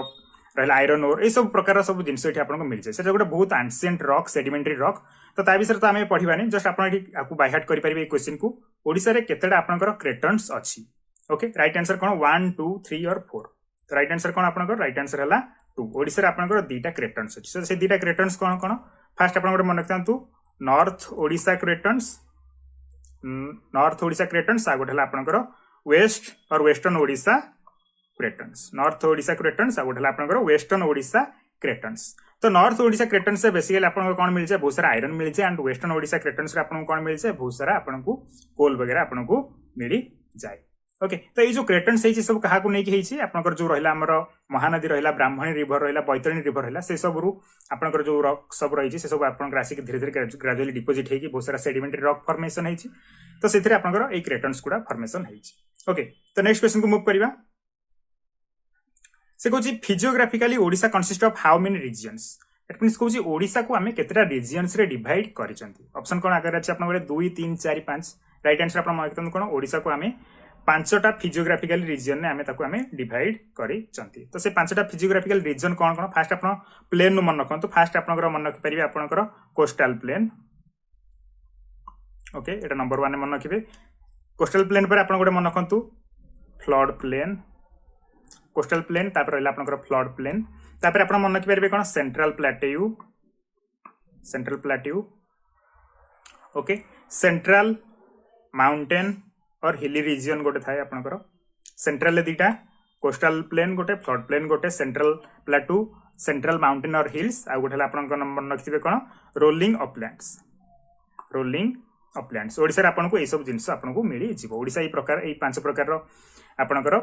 रहला आयरन ओर ए सब प्रकार सब जिनस एठी आपनको मिल जाय सेटा गोटे बहुत एंशिएंट रॉक सेडिमेंटरी रॉक तो ता विषय तो आमे पढिबानी जस्ट आपन एठी आकु बाय हार्ट करि परिबे ए क्वेश्चन को ओडिसा रे केतेटा आपनकर क्रेटन्स अछि ओके राइट आंसर कोन 1 2 3 और 4 तो राइट आंसर कोन आपनकर राइट आंसर हला 2 ओडिसा रे आपनकर दुईटा क्रेटन्स अछि सो से दुईटा क्रेटन्स कोन कोन फर्स्ट आपनकर मन रखतांतु नॉर्थ ओडिशा क्रेटन्स आ गोटे हला आपनकर वेस्ट और वेस्टर्न ओडिशा क्रेटन्स नॉर्थ ओडिशा क्रेटन्स आ गोटे आपनकर वेस्टर्न ओडिशा क्रेटन्स तो नॉर्थ ओडिशा क्रेटन्स से बेसिकली आपनको कौन मिल जाए बहुत सारा आयरन मिल जाए एंड वेस्टर्न ओडिशा क्रेटन्स रे आपनको कौन मिल जाए बहुत सारा आपनको कोल वगैरह आपनको मिल जाए ओके तो ये जो क्रेटन्स है सब क्या नहीं आपनकर जो रहा आमर महानदी रहा ब्राह्मणी रिवर रहा बैतरणी रिवर रहा से सब रु आपनकर जो रॉक सब रही से सब आपनकर आसिक धीरे धीरे ग्रेजुअली डिपोजिट होगी बहुत सारा सेडिमेंटरी रॉक फॉर्मेशन है तो से आपनकर ये क्रेटन्स गुड़ा फॉर्मेशन है ओके तो नेक्स्ट क्वेश्चन को मूव करवा से कहूँ physiographically Odisha consist of how many regions that means कहूँ ओडिशा को आम केतेटा रीजन्स रे डिवाइड करिसंती ऑप्शन कोन आगे अछि आपन 2 3 4 5 राइट आंसर आपन मार्क कोन ओडिशा को आम पांचटा फिजियोग्राफिकल रीजन आम डिवाइड करिसंती तो से पांचटा फिजियोग्राफिकल रीजन कौन कौन फास्ट आप प्लेन मन रखु फास्ट आप मन रखिपारे आपनकर कोस्टल प्लेन ओके एटा नंबर 1 मन रखिबे कोस्टल प्लेन पर आप गोटे मन रखु फ्लड प्लेन कोस्टल प्लेन तापर रहला आपनकर फ्लड प्लेन तापर आप मन रखिपारे कौन central plateau okay central mountain और हिली रीजन गोटे थाए आपनकर सेंट्रल दीटा कोस्टल प्लेन गोटे फ्लड प्लेन गोटे सेंट्रल प्लेटू सेंट्रल माउंटेन और हिल्स आ गोटे आपनकर मन रखिबे कोन रोलिंग अपलैंड्स ओडिसा रे आपनको ए सब जिंस आपनको मिली जीवो ओडिसा ए प्रकार ए पांच प्रकार रो आपनकर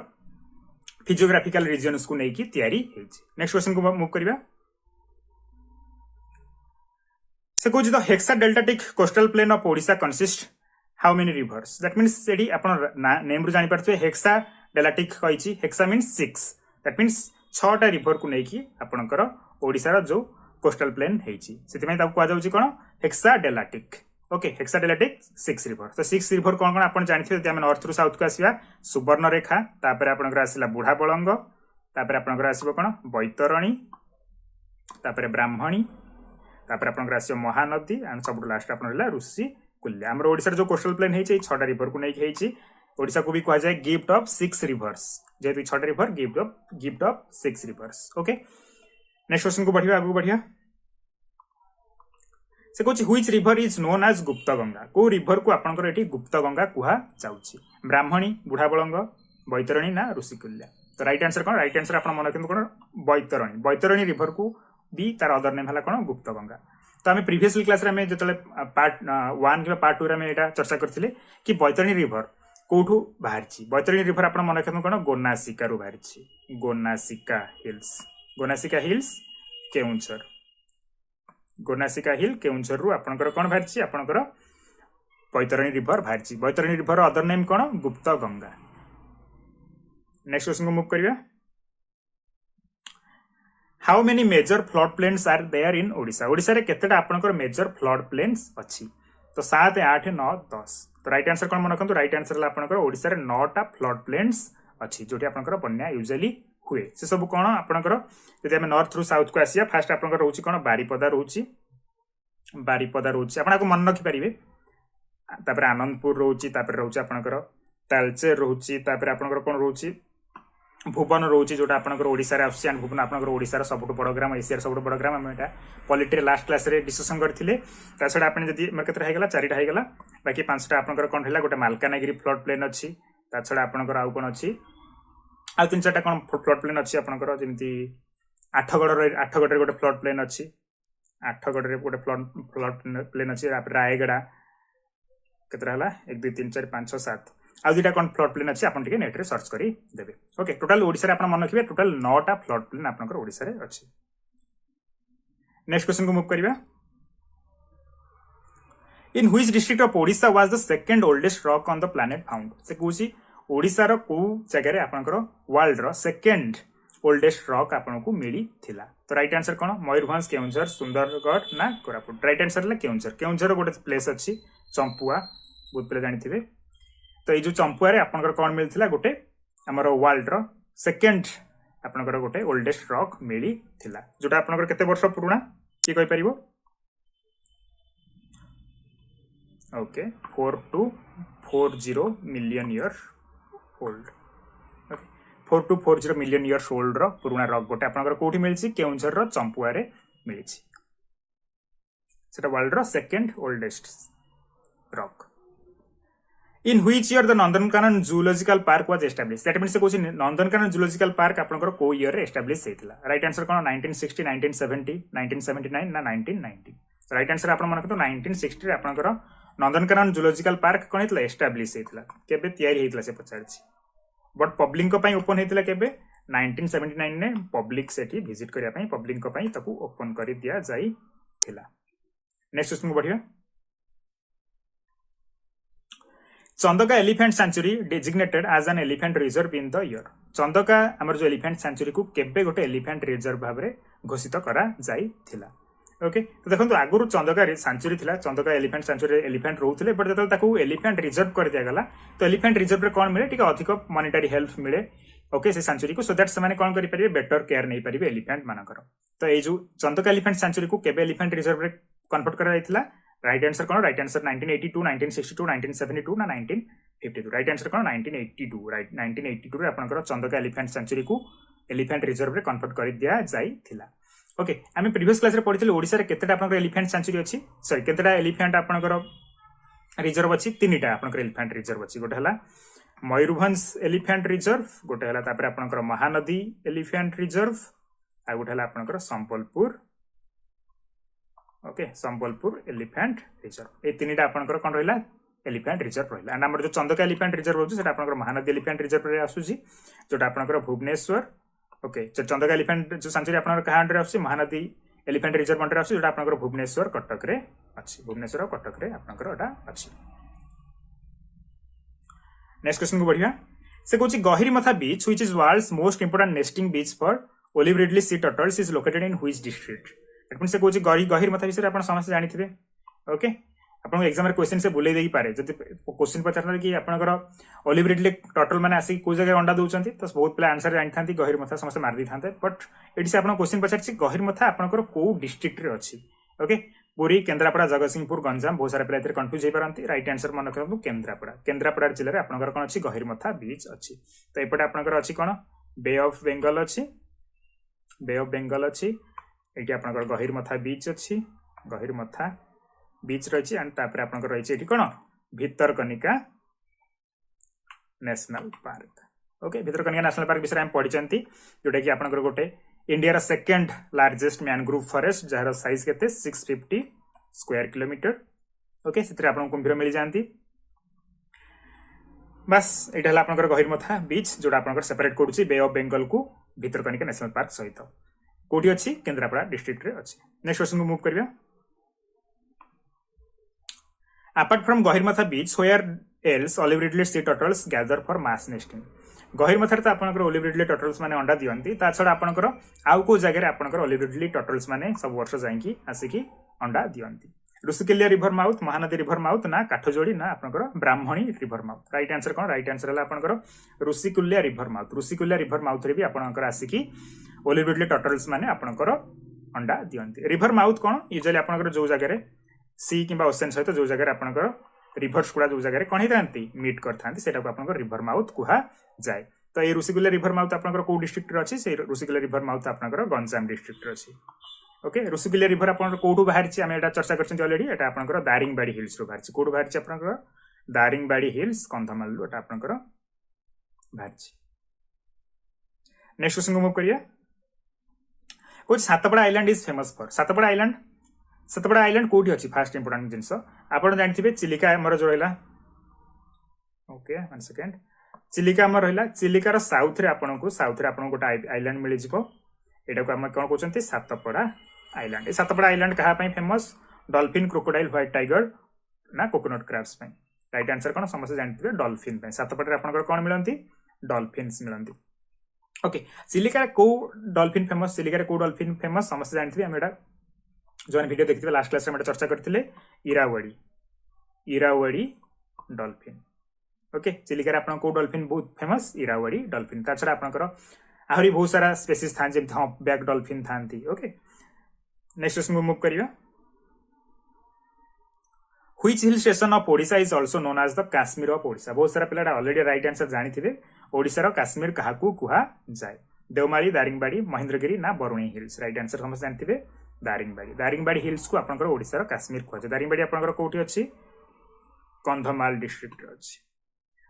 फिजियोग्राफिकल रीजन्स को नेकी तयारी हेछि नेक्स्ट क्वेश्चन को मूव करबा से कहूँ the hexa deltaic coastal plain of Odisha consist how many rivers that means सेठी अपन नेम रु जानि परथि हेक्सा डेल्टाटिक कहिछि हेक्सा मीन्स 6 दैट मीन्स 6टा रिवर को नेकी आपनकर ओडिसा रो जो कोस्टल प्लेन हेछि सेति में ताको कुआ जाउछि कोन हेक्सा डेल्टाटिक ओके हेक्सा डेल्टाटिक 6 रिवर तो 6 रिवर कोन कोन आपन जानिथिबे जे हम नॉर्थ रु साउथ को आसीबा सुवर्ण रेखा तापर आपनकर आसिला बुढ़ा बळंग तापर आपनकर आसीबो कोन बैतरणी तापर ब्राह्मणी तापर आपनकर आसीबो महानदी एंड सब लास्ट आपन रहला ऋषि कुल्य हमर ओडिसा जो कोस्टल प्लेन है 6टा रिवर को नहीं है ओडिसा को भी कहा जाए गिफ्ट ऑफ 6 रिवर्स जेतु 6टा river gift of 6 rivers okay next question को बढ़िया आगु बढ़िया से कहूँ which river is known as Gupta Ganga को रिवर को आपनकर एठी गुप्त गंगा कुहा जाउछि ब्राह्मणी बुढ़ा बळंग बैतरणी ना ऋषिकुल्य तो राइट आंसर कोन राइट आंसर आपन मन केन कोन बैतरणी रिवर को भी तार अदर नेम हला कोन गुप्त गंगा तो आम प्रीवियसली क्लास रे हमें जो पार्ट 1 कि पार्ट 2 रे हमें एटा चर्चा करथिले कि बैतरणी रिवर कोठू बाहरछि बैतरणी रिवर आपन मन केन कोन गोनासिका रु बाहरछि गोनासिका हिल्स गोनासिका हिल केउंझर रु आपनकर कोन बाहरछि आपनकर बैतरणी रिवर बाहरछि बैतरणी रिवर अदर नेम कोन गुप्त गंगा नेक्स्ट क्वेश्चन को मूव करिया how many major flood plains are there in Odisha Odisha रे केतेटा आपनकर मेजर फ्लड प्लेन्स अछि तो 7 8 9 10 तो राइट आंसर कोन मन रखंतु राइट आंसर ला आपनकर ओडिशा रे 9टा फ्लड प्लेन्स अछि जोटी आपनकर बन्या यूजुअली हुए से सब कोन आपनकर जदि हम नॉर्थ रु साउथ को आसिया फर्स्ट आपनकर रहउछि कोन बारीपदा रहउछि आपन को मन रखि परिबे तापर आनंदपुर रहउछि तापर रहउछि आपनकर तालचेर रहउछि तापर आपनकर कोन रहउछि भुवन रोचे जोटा आपनकर ओडिसा रे आउसी एंड भुवन आपनकर ओडिसा रे सबुठ बड़ ग्राम एशिया रे सबुठ बड़ ग्राम हम एटा पॉलिटी रे लास्ट क्लास रे डिस्कशन करथिले ता छडा आपन जदी हमर केतरा हेगला चारिटा हेगला बाकी पांचटा आपनकर कोन हैला गोटे मालकानगिरी फ्लड प्लेन अछि ता छडा आपनकर आउ कोन अछि आ तीन चारटा कोन फ्लड प्लेन अछि आपनकर जेमती आठगड़ रे गोटे फ्लड प्लेन अछि आठगड़ रे गोटे फ्लड प्लेन अछि रायगड़ा केतरा हला 1 2 3 4 5 6 7 आ दुटा कोन फ्लड प्लेन अछि आपन टिके नेट रे सर्च करी देबे ओके टोटल ओडिसा रे आपन मन रखिबे टोटल 9 टा फ्लड प्लेन आपनकर ओडिसा रे अछि नेक्स्ट क्वेश्चन को मूव करिबा in which district of Odisha was the second oldest rock on the planet found से कोची ओडिसा रो को जगह रे आपनकर वर्ल्ड रो सेकंड ओल्डेस्ट रॉक आपन को मिली थिला तो राइट आंसर कोन मयूरभंज केउंझर सुंदरगढ़ ना कोरापुट राइट आंसर ला केउंझर गोटे प्लेस अछि चंपुआ बहुत पले जानि थिबे तो ये जो चंपुआ रे आपनकर कोन मिलथिला गोटे हमर वर्ल्ड रो सेकंड आपनकर गोटे ओल्डेस्ट रॉक मिली थिला जोटा आपनकर केते वर्ष पुराना की कहि परिबो okay 4240 million year old 4240 million years old रो पुराना रॉक गोटे आपनकर कोठी मिलछि केउंझर रो चंपुआ रे मिलछि सेटा वर्ल्ड रो second oldest rock in which year the Nandankanan zoological park was establish that means कोछि नंदनकानन जूलॉजिकल पार्क आपनकर को ईयर रे एस्टैब्लिश हेतिला राइट आंसर कोन 1960 1970 1979 ना 1990 राइट आंसर आपन मन तो 1960 रे आपनकर नंदनकानन जूलॉजिकल पार्क कोन हेतिला एस्टैब्लिश हेतिला केबे तयारी हेतिला से पचारछि बट पब्लिक को पई ओपन हेतिला केबे 1979 ने पब्लिक सेठी विजिट करिया पई पब्लिक को पई ताकू ओपन करि दिया जाई थिला नेक्स्ट क्वेश्चन को बढ़िया Chandaka elephant sanctuary designated as an elephant reserve in the year Chandaka हमर जो एलिफेंट सेंचुरी को केबे गोटे एलिफेंट रिजर्व भाबरे घोषित करा जाई थिला ओके तो देखो आगुरु चंदका सेंचुरी थिला चंदका एलिफेंट सेंचुरी एलिफेंट रहउथिले बट जतल ताकू एलिफेंट रिजर्व कर दिया गला तो एलिफेंट रिजर्व रे कोन मिले टिके अधिक मॉनेटरी हेल्प मिले ओके से सेंचुरी को सो दैट से माने कोन करि परिबे बेटर केयर नै परिबे एलिफेंट मानकर तो ए जो चंदका एलिफेंट सेंचुरी को केबे एलिफेंट रिजर्व रे कन्वर्ट करा जायतिला राइट आंसर कोन राइट आंसर 1982 1962 1972 ना 1952 राइट आंसर कोन 1982 राइट 1982 रे आपनकर चंदका एलिफेंट सेंचुरी को एलिफेंट रिजर्व रे कन्वर्ट कर दिया जाई थिला ओके आमे प्रीवियस क्लास रे पढिथिले ओडिसा रे केतेटा आपनकर एलिफेंट सेंचुरी अछि सॉरी केतेटा एलिफेंट आपनकर रिजर्व अछि तीनटा आपनकर एलिफेंट रिजर्व अछि गोटे हला मयूरभंज एलिफेंट रिजर्व गोटे हला तापर आपनकर महानदी एलिफेंट रिजर्व आ गोटे हला आपनकर Sambalpur okay Sambalpur elephant reserve ए तीनटा आपनकर कोन रहला एलिफेंट रिजर्व रहला एंड हमर जो चंदका एलिफेंट रिजर्व होछि सेटा आपनकर महानदी एलिफेंट रिजर्व रे आसुछि जोटा आपनकर भुवनेश्वर ओके चंदका एलिफेंट जो सेंचुरी आपनकर कहां रे आसुछि महानदी एलिफेंट रिजर्व रे आसुछि जोटा आपनकर भुवनेश्वर कटक रे अछि भुवनेश्वर और कटक रे आपनकर एटा अछि नेक्स्ट क्वेश्चन को बढ़िया से कोछि Gahirmatha beach which is world's most important nesting beach for olive ridley sea turtles is located in which district that means से कोछि गहिरमथा विषय आपण समस्त जानिथिबे ओके आपन एग्जाम रे क्वेश्चन से बुले देई पारे जति क्वेश्चन पचारना कि आपनकर ओलिव रिडली टर्टल माने आसी को जगह अंडा दोचंती तो बहुत प्ले आंसर जानिथांती गहिरमथा समस्त मार दिथांते बट एडी से आपन क्वेश्चन पचारछि गहिरमथा आपनकर को डिस्ट्रिक्ट रे अछि ओके पुरी केंद्रापड़ा जगतसिंहपुर गंजाम बहुत सारे प्ले एथरे कंफ्यूज हे परंती राइट आंसर मन करबो केंद्रापड़ा जिल्ला रे आपनकर कोन अछि गहिरमथा बीच अछि तो एपटे आपनकर अछि कोन बे ऑफ बेंगल अछि बे ऑफ बेंगल अछि एटी आपनकर गहिरमथा बीच अछि गहिरमथा बीच रही एंड तापर आपनकर रही कोन Bhitarkanika national park okay Bhitarkanika national park विषय हम पढिचंती जोटा कि आपनकर गोटे इंडिया रा सेकंड लार्जेस्ट मैनग्रोव फॉरेस्ट जहार साइज केते 650 स्क्वायर किलोमीटर ओके सितरे आपन कुंभीर मिल जानती बस एटा हला आपनकर गहिरमथा बीच जोटा आपनकर सेपरेट करूची बे ऑफ बेंगल को भितरकनिका नेशनल पार्क सहित कोठी अछि केंद्रापड़ा डिस्ट्रिक्ट रे अछि नेक्स्ट क्वेश्चन को मूव करिया apart from Gahirmatha beach where else olive ridley sea turtles gather for mass nesting गहिरमथा तो आपनकर olive ridley turtles माने अंडा दियंती ता छडा आपनकर आउ को जगह रे आपनकर olive ridley turtles माने सब वर्ष जाईकी आसीकी अंडा दियंती Rushikulya river mouth Mahanadi river mouth ना काठजोड़ी ना आपनकर Brahmani river mouth right answer कोन राइट आंसर हला आपनकर ऋषिकुल्या रिवर माउथ रे भी आपनकर आसीकी olive ridley turtles माने आपनकर अंडा दियंती रिवर माउथ कोन यूजुअली आपनकर जो जगह रे सी किंबा ओशन सहित जो जगह आपनकर रिवर्स गुड़ा जो जगह कोन हितांती मीट करथांती सेटा को आपनकर रिवर माउथ कुहा जाय तो ये ऋषिकुल्या रिवर माउथ आपनकर को डिस्ट्रिक्ट रे अछि से ऋषिकुल्या रिवर माउथ आपनकर गंजाम डिस्ट्रिक्ट रे अछि ओके ऋषिकुल्या रिवर आपनकर कोठु बाहर छी हम एटा चर्चा करछन ऑलरेडी एटा आपनकर दारिंगबाड़ी हिल्स रो बाहर छी कोठु बाहर छी आपनकर दारिंगबाड़ी हिल्स कंधमाल एटा आपनकर बाहर छी नेक्स्ट क्वेश्चन को मूव करिया कुछ Satpada island is famous for Satpada island कोठी अछि फर्स्ट इंपोर्टेंट जिंस आपण जानथिबे चिलिका हमर जो रहला ओके 1 सेकंड चिलिका हमर रहला चिलिका रो साउथ रे आपन गोटा आइलैंड मिलि जिवो एटा को हम कोन कहउचंती सातपड़ा आइलैंड ए सातपड़ा आइलैंड कहा पई famous dolphin crocodile white tiger ना कोकोनट क्रैब्स पई राइट आंसर कोन समस्त जानथिबे डॉल्फिन पई सातपड़ा रे आपन कोन मिलंती डॉल्फिन्स मिलंती ओके चिलिका को डॉल्फिन फेमस चिलिका को डॉल्फिन फेमस समस्त जानथिबे हम एटा जोन वीडियो देखिथिबे लास्ट क्लास रे हम चर्चा करथिले इरावड़ी डॉल्फिन ओके चिलिका रे आपन को डॉल्फिन बहुत फेमस इरावड़ी डॉल्फिन ता छडा आपनकर आहुरी बहुत सारा स्पेसीज थान जे हम्प बैक डॉल्फिन थानती ओके नेक्स्ट क्वेश्चन को मूव करियो Which hill station of Odisha is also known as the Kashmir of Odisha? बहुत सारा पिलाटा ऑलरेडी राइट आंसर जानिथिबे ओडिसा रो काश्मीर काहाकू कुहा जाय देवमाली दारिंगबाड़ी महेंद्रगिरी ना बरुणी हिल्स राइट आंसर समस्त जानथिबे दारिंगबाड़ी हिल्स को आपनकर ओडिसा रो काश्मीर खोजे दारिंगबाड़ी आपनकर कोठी अछि कंधमाल डिस्ट्रिक्ट रो अछि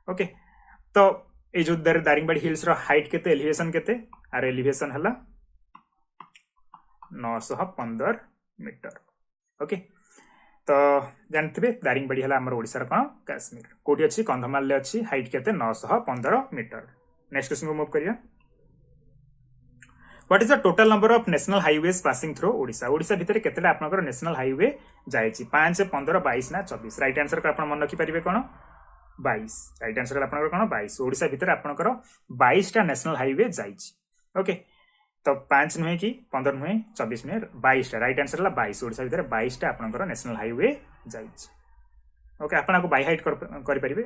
ओके तो ए जो दारिंगबाड़ी हिल्स रो हाइट केते एलिवेशन केते आर एलिवेशन हला 915 मीटर ओके तो जानथिबे दारिंगबाड़ी हला हमर ओडिसा रो कोन काश्मीर कोठी अछि कंधमाल ले अछि हाइट केते 915 मीटर नेक्स्ट क्वेश्चन को मूव करिया what is the total number of national highways passing through Odisha Odisha भितर केतेटा आपनकर नेशनल हाईवे जायछि 5 15 22 ना 24 राइट आंसर को आपन मन रखि परिबे कोन 22 राइट आंसर आपनकर कोन 22 ओडिसा भितर आपनकर 22 टा नेशनल हाईवे जायछि ओके तो 5 नुहे कि 15 नुहे 24 नुहे 22 टा राइट आंसर ला 22 ओडिसा भितर 22 टा आपनकर नेशनल हाईवे जायछि ओके आपन को बाय हाइट कर परिबे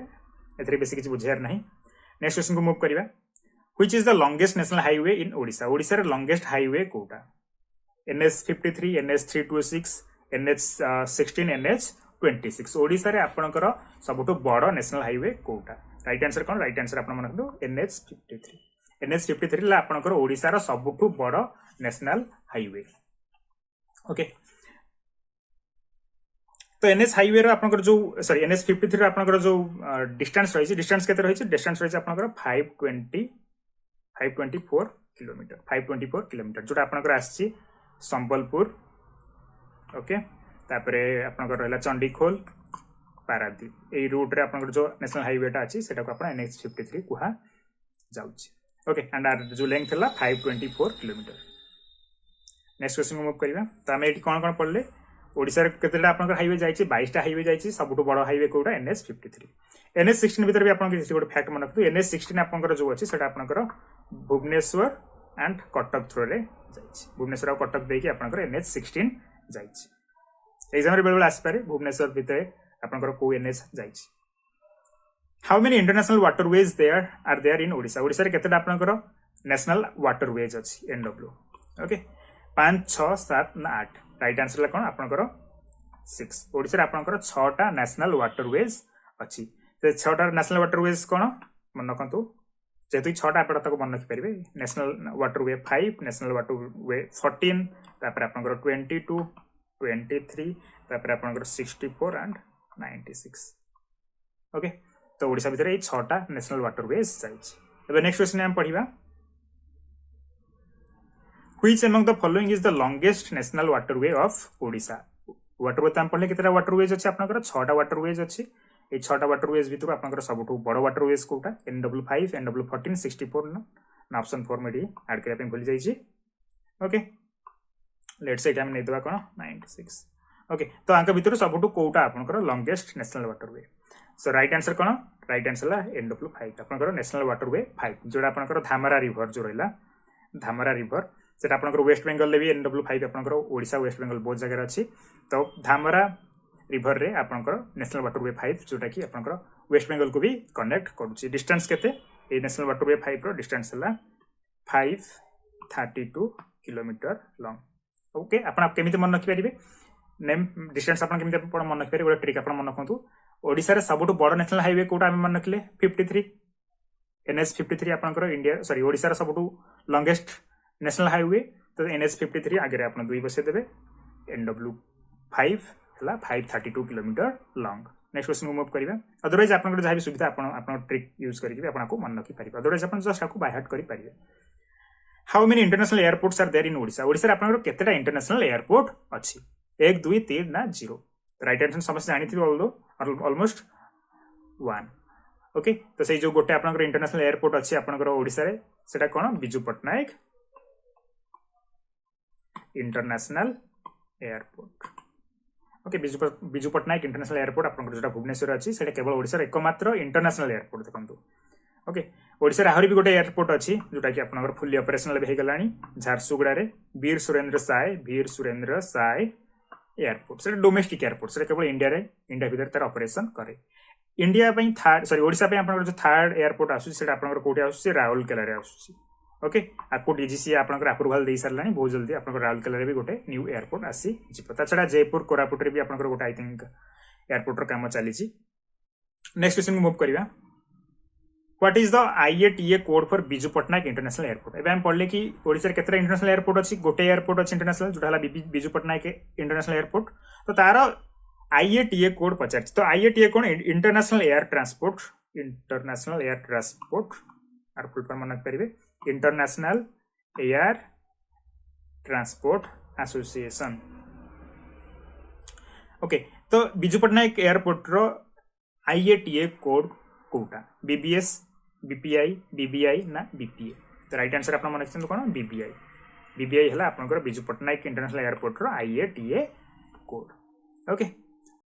एथरे बेसी किछ बुझियार नाही नेक्स्ट क्वेश्चन को मूव करिवा which is the longest national highway in Odisha Odisha रे longest highway Kota NH53 NH326 NH16 NH26 Odisha रे आपनकर सबटु बड़ नेशनल हाईवे कोटा राइट आंसर कोन राइट आंसर आपन मन NH53 ला आपनकर ओडिसा रो सबटु बड़ नेशनल हाईवे ओके तो NH हाईवे रो आपनकर जो सॉरी NH53 रो आपनकर जो डिस्टेंस रहिछि डिस्टेंस केते रहिछि डिस्टेंस रहिछि आपनकर 524 किलोमीटर जोटा आपनकर आछि संबलपुर ओके तापरे आपनकर रहला चंडीखोल पारादीप ए रूट रे आपनकर जो नेशनल हाईवे टा अछि सेटा को आपन NH53 कुहा जाउछि ओके एंड आर जो लेंथ हला 524 किलोमीटर नेक्स्ट क्वेश्चन को मूव करिवा त हम एटी कोन कोन पढले ओडिसा रे केतेटा आपनकर हाईवे जायछि 22 टा हाईवे जायछि सबटु बड़ हाईवे कोटा NH53 NH16 भीतर भी आपन किछि गोटे फैक्ट मन रखतु NH16 आपनकर जो अछि सेटा आपनकर भुवनेश्वर एंड कटक थ्रू रे जायछि भुवनेश्वर और कटक देकी आपनकर NH16 जायछि एग्जाम रे बेले आसी पारे भुवनेश्वर भीतर आपनकर को NH जायछि how many international waterways are there in Odisha Odisha रे केतेटा आपनकर नेशनल वाटरवेज अछि NW ओके 5 6 7 ना 8 राइट आंसर ला कोन आपनकर 6 ओडिसा रे आपनकर 6 टा नेशनल वाटरवेज अछि ते 6 टा नेशनल वाटरवेज कोन मन रखंतु जेतु 6 टा आपन तक मन रखि परिबे नेशनल वाटरवे 5 नेशनल वाटरवे 14 तापर आपनकर 22 23 तापर आपनकर 64 एंड 96 ओके तो ओडिसा भितर ए 6 टा नेशनल वाटरवेज जाइछि एबे नेक्स्ट क्वेश्चन हम पढिबा Which among the following is the longest national waterway of Odisha? Waterway ताम पढले केतेटा वाटरवेज अछि आपनकर 6 टा वाटरवेज अछि ए 6 टा वाटरवेज भितर आपनकर सबटु बड़ वाटरवेज कोटा NW5 NW14 64 ना ऑप्शन 4 में डी ऐड करिया पे भूल जाइछि ओके लेट्स से टाइम नै देबा कोन 96 ओके तो आंका भितर सबटु कोटा आपनकर लॉन्गेस्ट नेशनल वाटरवे सो राइट आंसर कोन राइट आंसर ला NW5 आपनकर नेशनल वाटरवे 5 जोडा आपनकर धामरा रिवर जो रहला धामरा रिवर सेटा आपनकर वेस्ट बेंगल ले भी NW5 आपनकर ओडिसा वेस्ट बेंगल बहुत जगह अछि तो धामरा रिवर रे आपनकर नेशनल वाटरवे 5 जोटा कि आपनकर वेस्ट बेंगल को भी कनेक्ट करूछि डिस्टेंस केते ए नेशनल वाटरवे 5 रो डिस्टेंस हला 532 किलोमीटर लॉन्ग ओके आपण आप केमिते मन रखि परिबे नेम डिस्टेंस आपण केमिते आपण मन रखि परिबे गोटे ट्रिक आपण मन रखंतु ओडिसा रे सबटु बड़ नेशनल हाईवे कोटा हम मन रखले 53 NH53 आपनकर इंडिया सॉरी ओडिसा सबुठु लॉन्गेस्ट नेशनल हाईवे तो NH53 आगे आप 2 बसे देबे NW5 हला 532 किलोमीटर लॉन्ग नेक्स्ट क्वेश्चन को मूव करिवे अदरवाइज आपनकर जहा भी सुविधा आपन ट्रिक यूज करके आपन को मन रखि परिबे अदरवाइज आपन जस्ट आपको बाय हार्ट करि परिबे how many international airports are there in Odisha Odisha आपनकर केतेटा इंटरनेशनल एयरपोर्ट अछि 1 2 3 ना 0 राइट आंसर समस्त जानि थि ऑलमोस्ट 1 ओके तो से जो गोटे आपनकर इंटरनेशनल एयरपोर्ट अछि आपनकर ओडिसा रे सेटा कोन Biju Patnaik international airport okay Biju Patnaik international airport आपनकर जोटा भुवनेश्वर अछि सेटा केवल ओडिसा रे एकमात्र इंटरनेशनल एयरपोर्ट देखंतु ओके ओडिसा रे आहुरी भी गोटे एयरपोर्ट अछि जोटा कि आपनकर फुल्ली ऑपरेशनल बे गलानी झारसुगुड़ा रे वीर सुरेंद्र साय एयरपोर्ट सेटा डोमेस्टिक एयरपोर्ट सेटा केवल इंडिया भीतर तार ऑपरेशन करे इंडिया पई थर्ड सॉरी ओडिसा पई आपनकर जो थर्ड एयरपोर्ट आसु सेटा आपनकर कोठी आसु राउरकेला रे आसु ओके आपको डीजीसी आपनकर अप्रूवल दे सारलानी बहुत जल्दी आपनकर राउरकेला रे भी गोटे न्यू एयरपोर्ट आसी जिपो ताछडा जयपुर कोरापुट रे भी आपनकर गोटे आई थिंक एयरपोर्ट रो काम चली छी नेक्स्ट क्वेश्चन को मूव करिवा what is the IATA code for Biju Patnaik international airport एबे हम पढ़ले कि ओडिसा रे केतरा इंटरनेशनल एयरपोर्ट अछि गोटे एयरपोर्ट अछि इंटरनेशनल जोटा हला बिजू पटनायक इंटरनेशनल एयरपोर्ट तो तार IATA कोड पचार तो IATA कोन इंटरनेशनल एयर ट्रांसपोर्ट आर फुल फॉर्म मन करिवे international air transport association okay तो बिजू पटनायक एयरपोर्ट रो IATA कोड कोटा BBS BPI BBI ना BPA तो राइट आंसर आपन मन रखछन कोन BBI हला आपनकर बिजू पटनायक इंटरनेशनल एयरपोर्ट रो IATA कोड ओके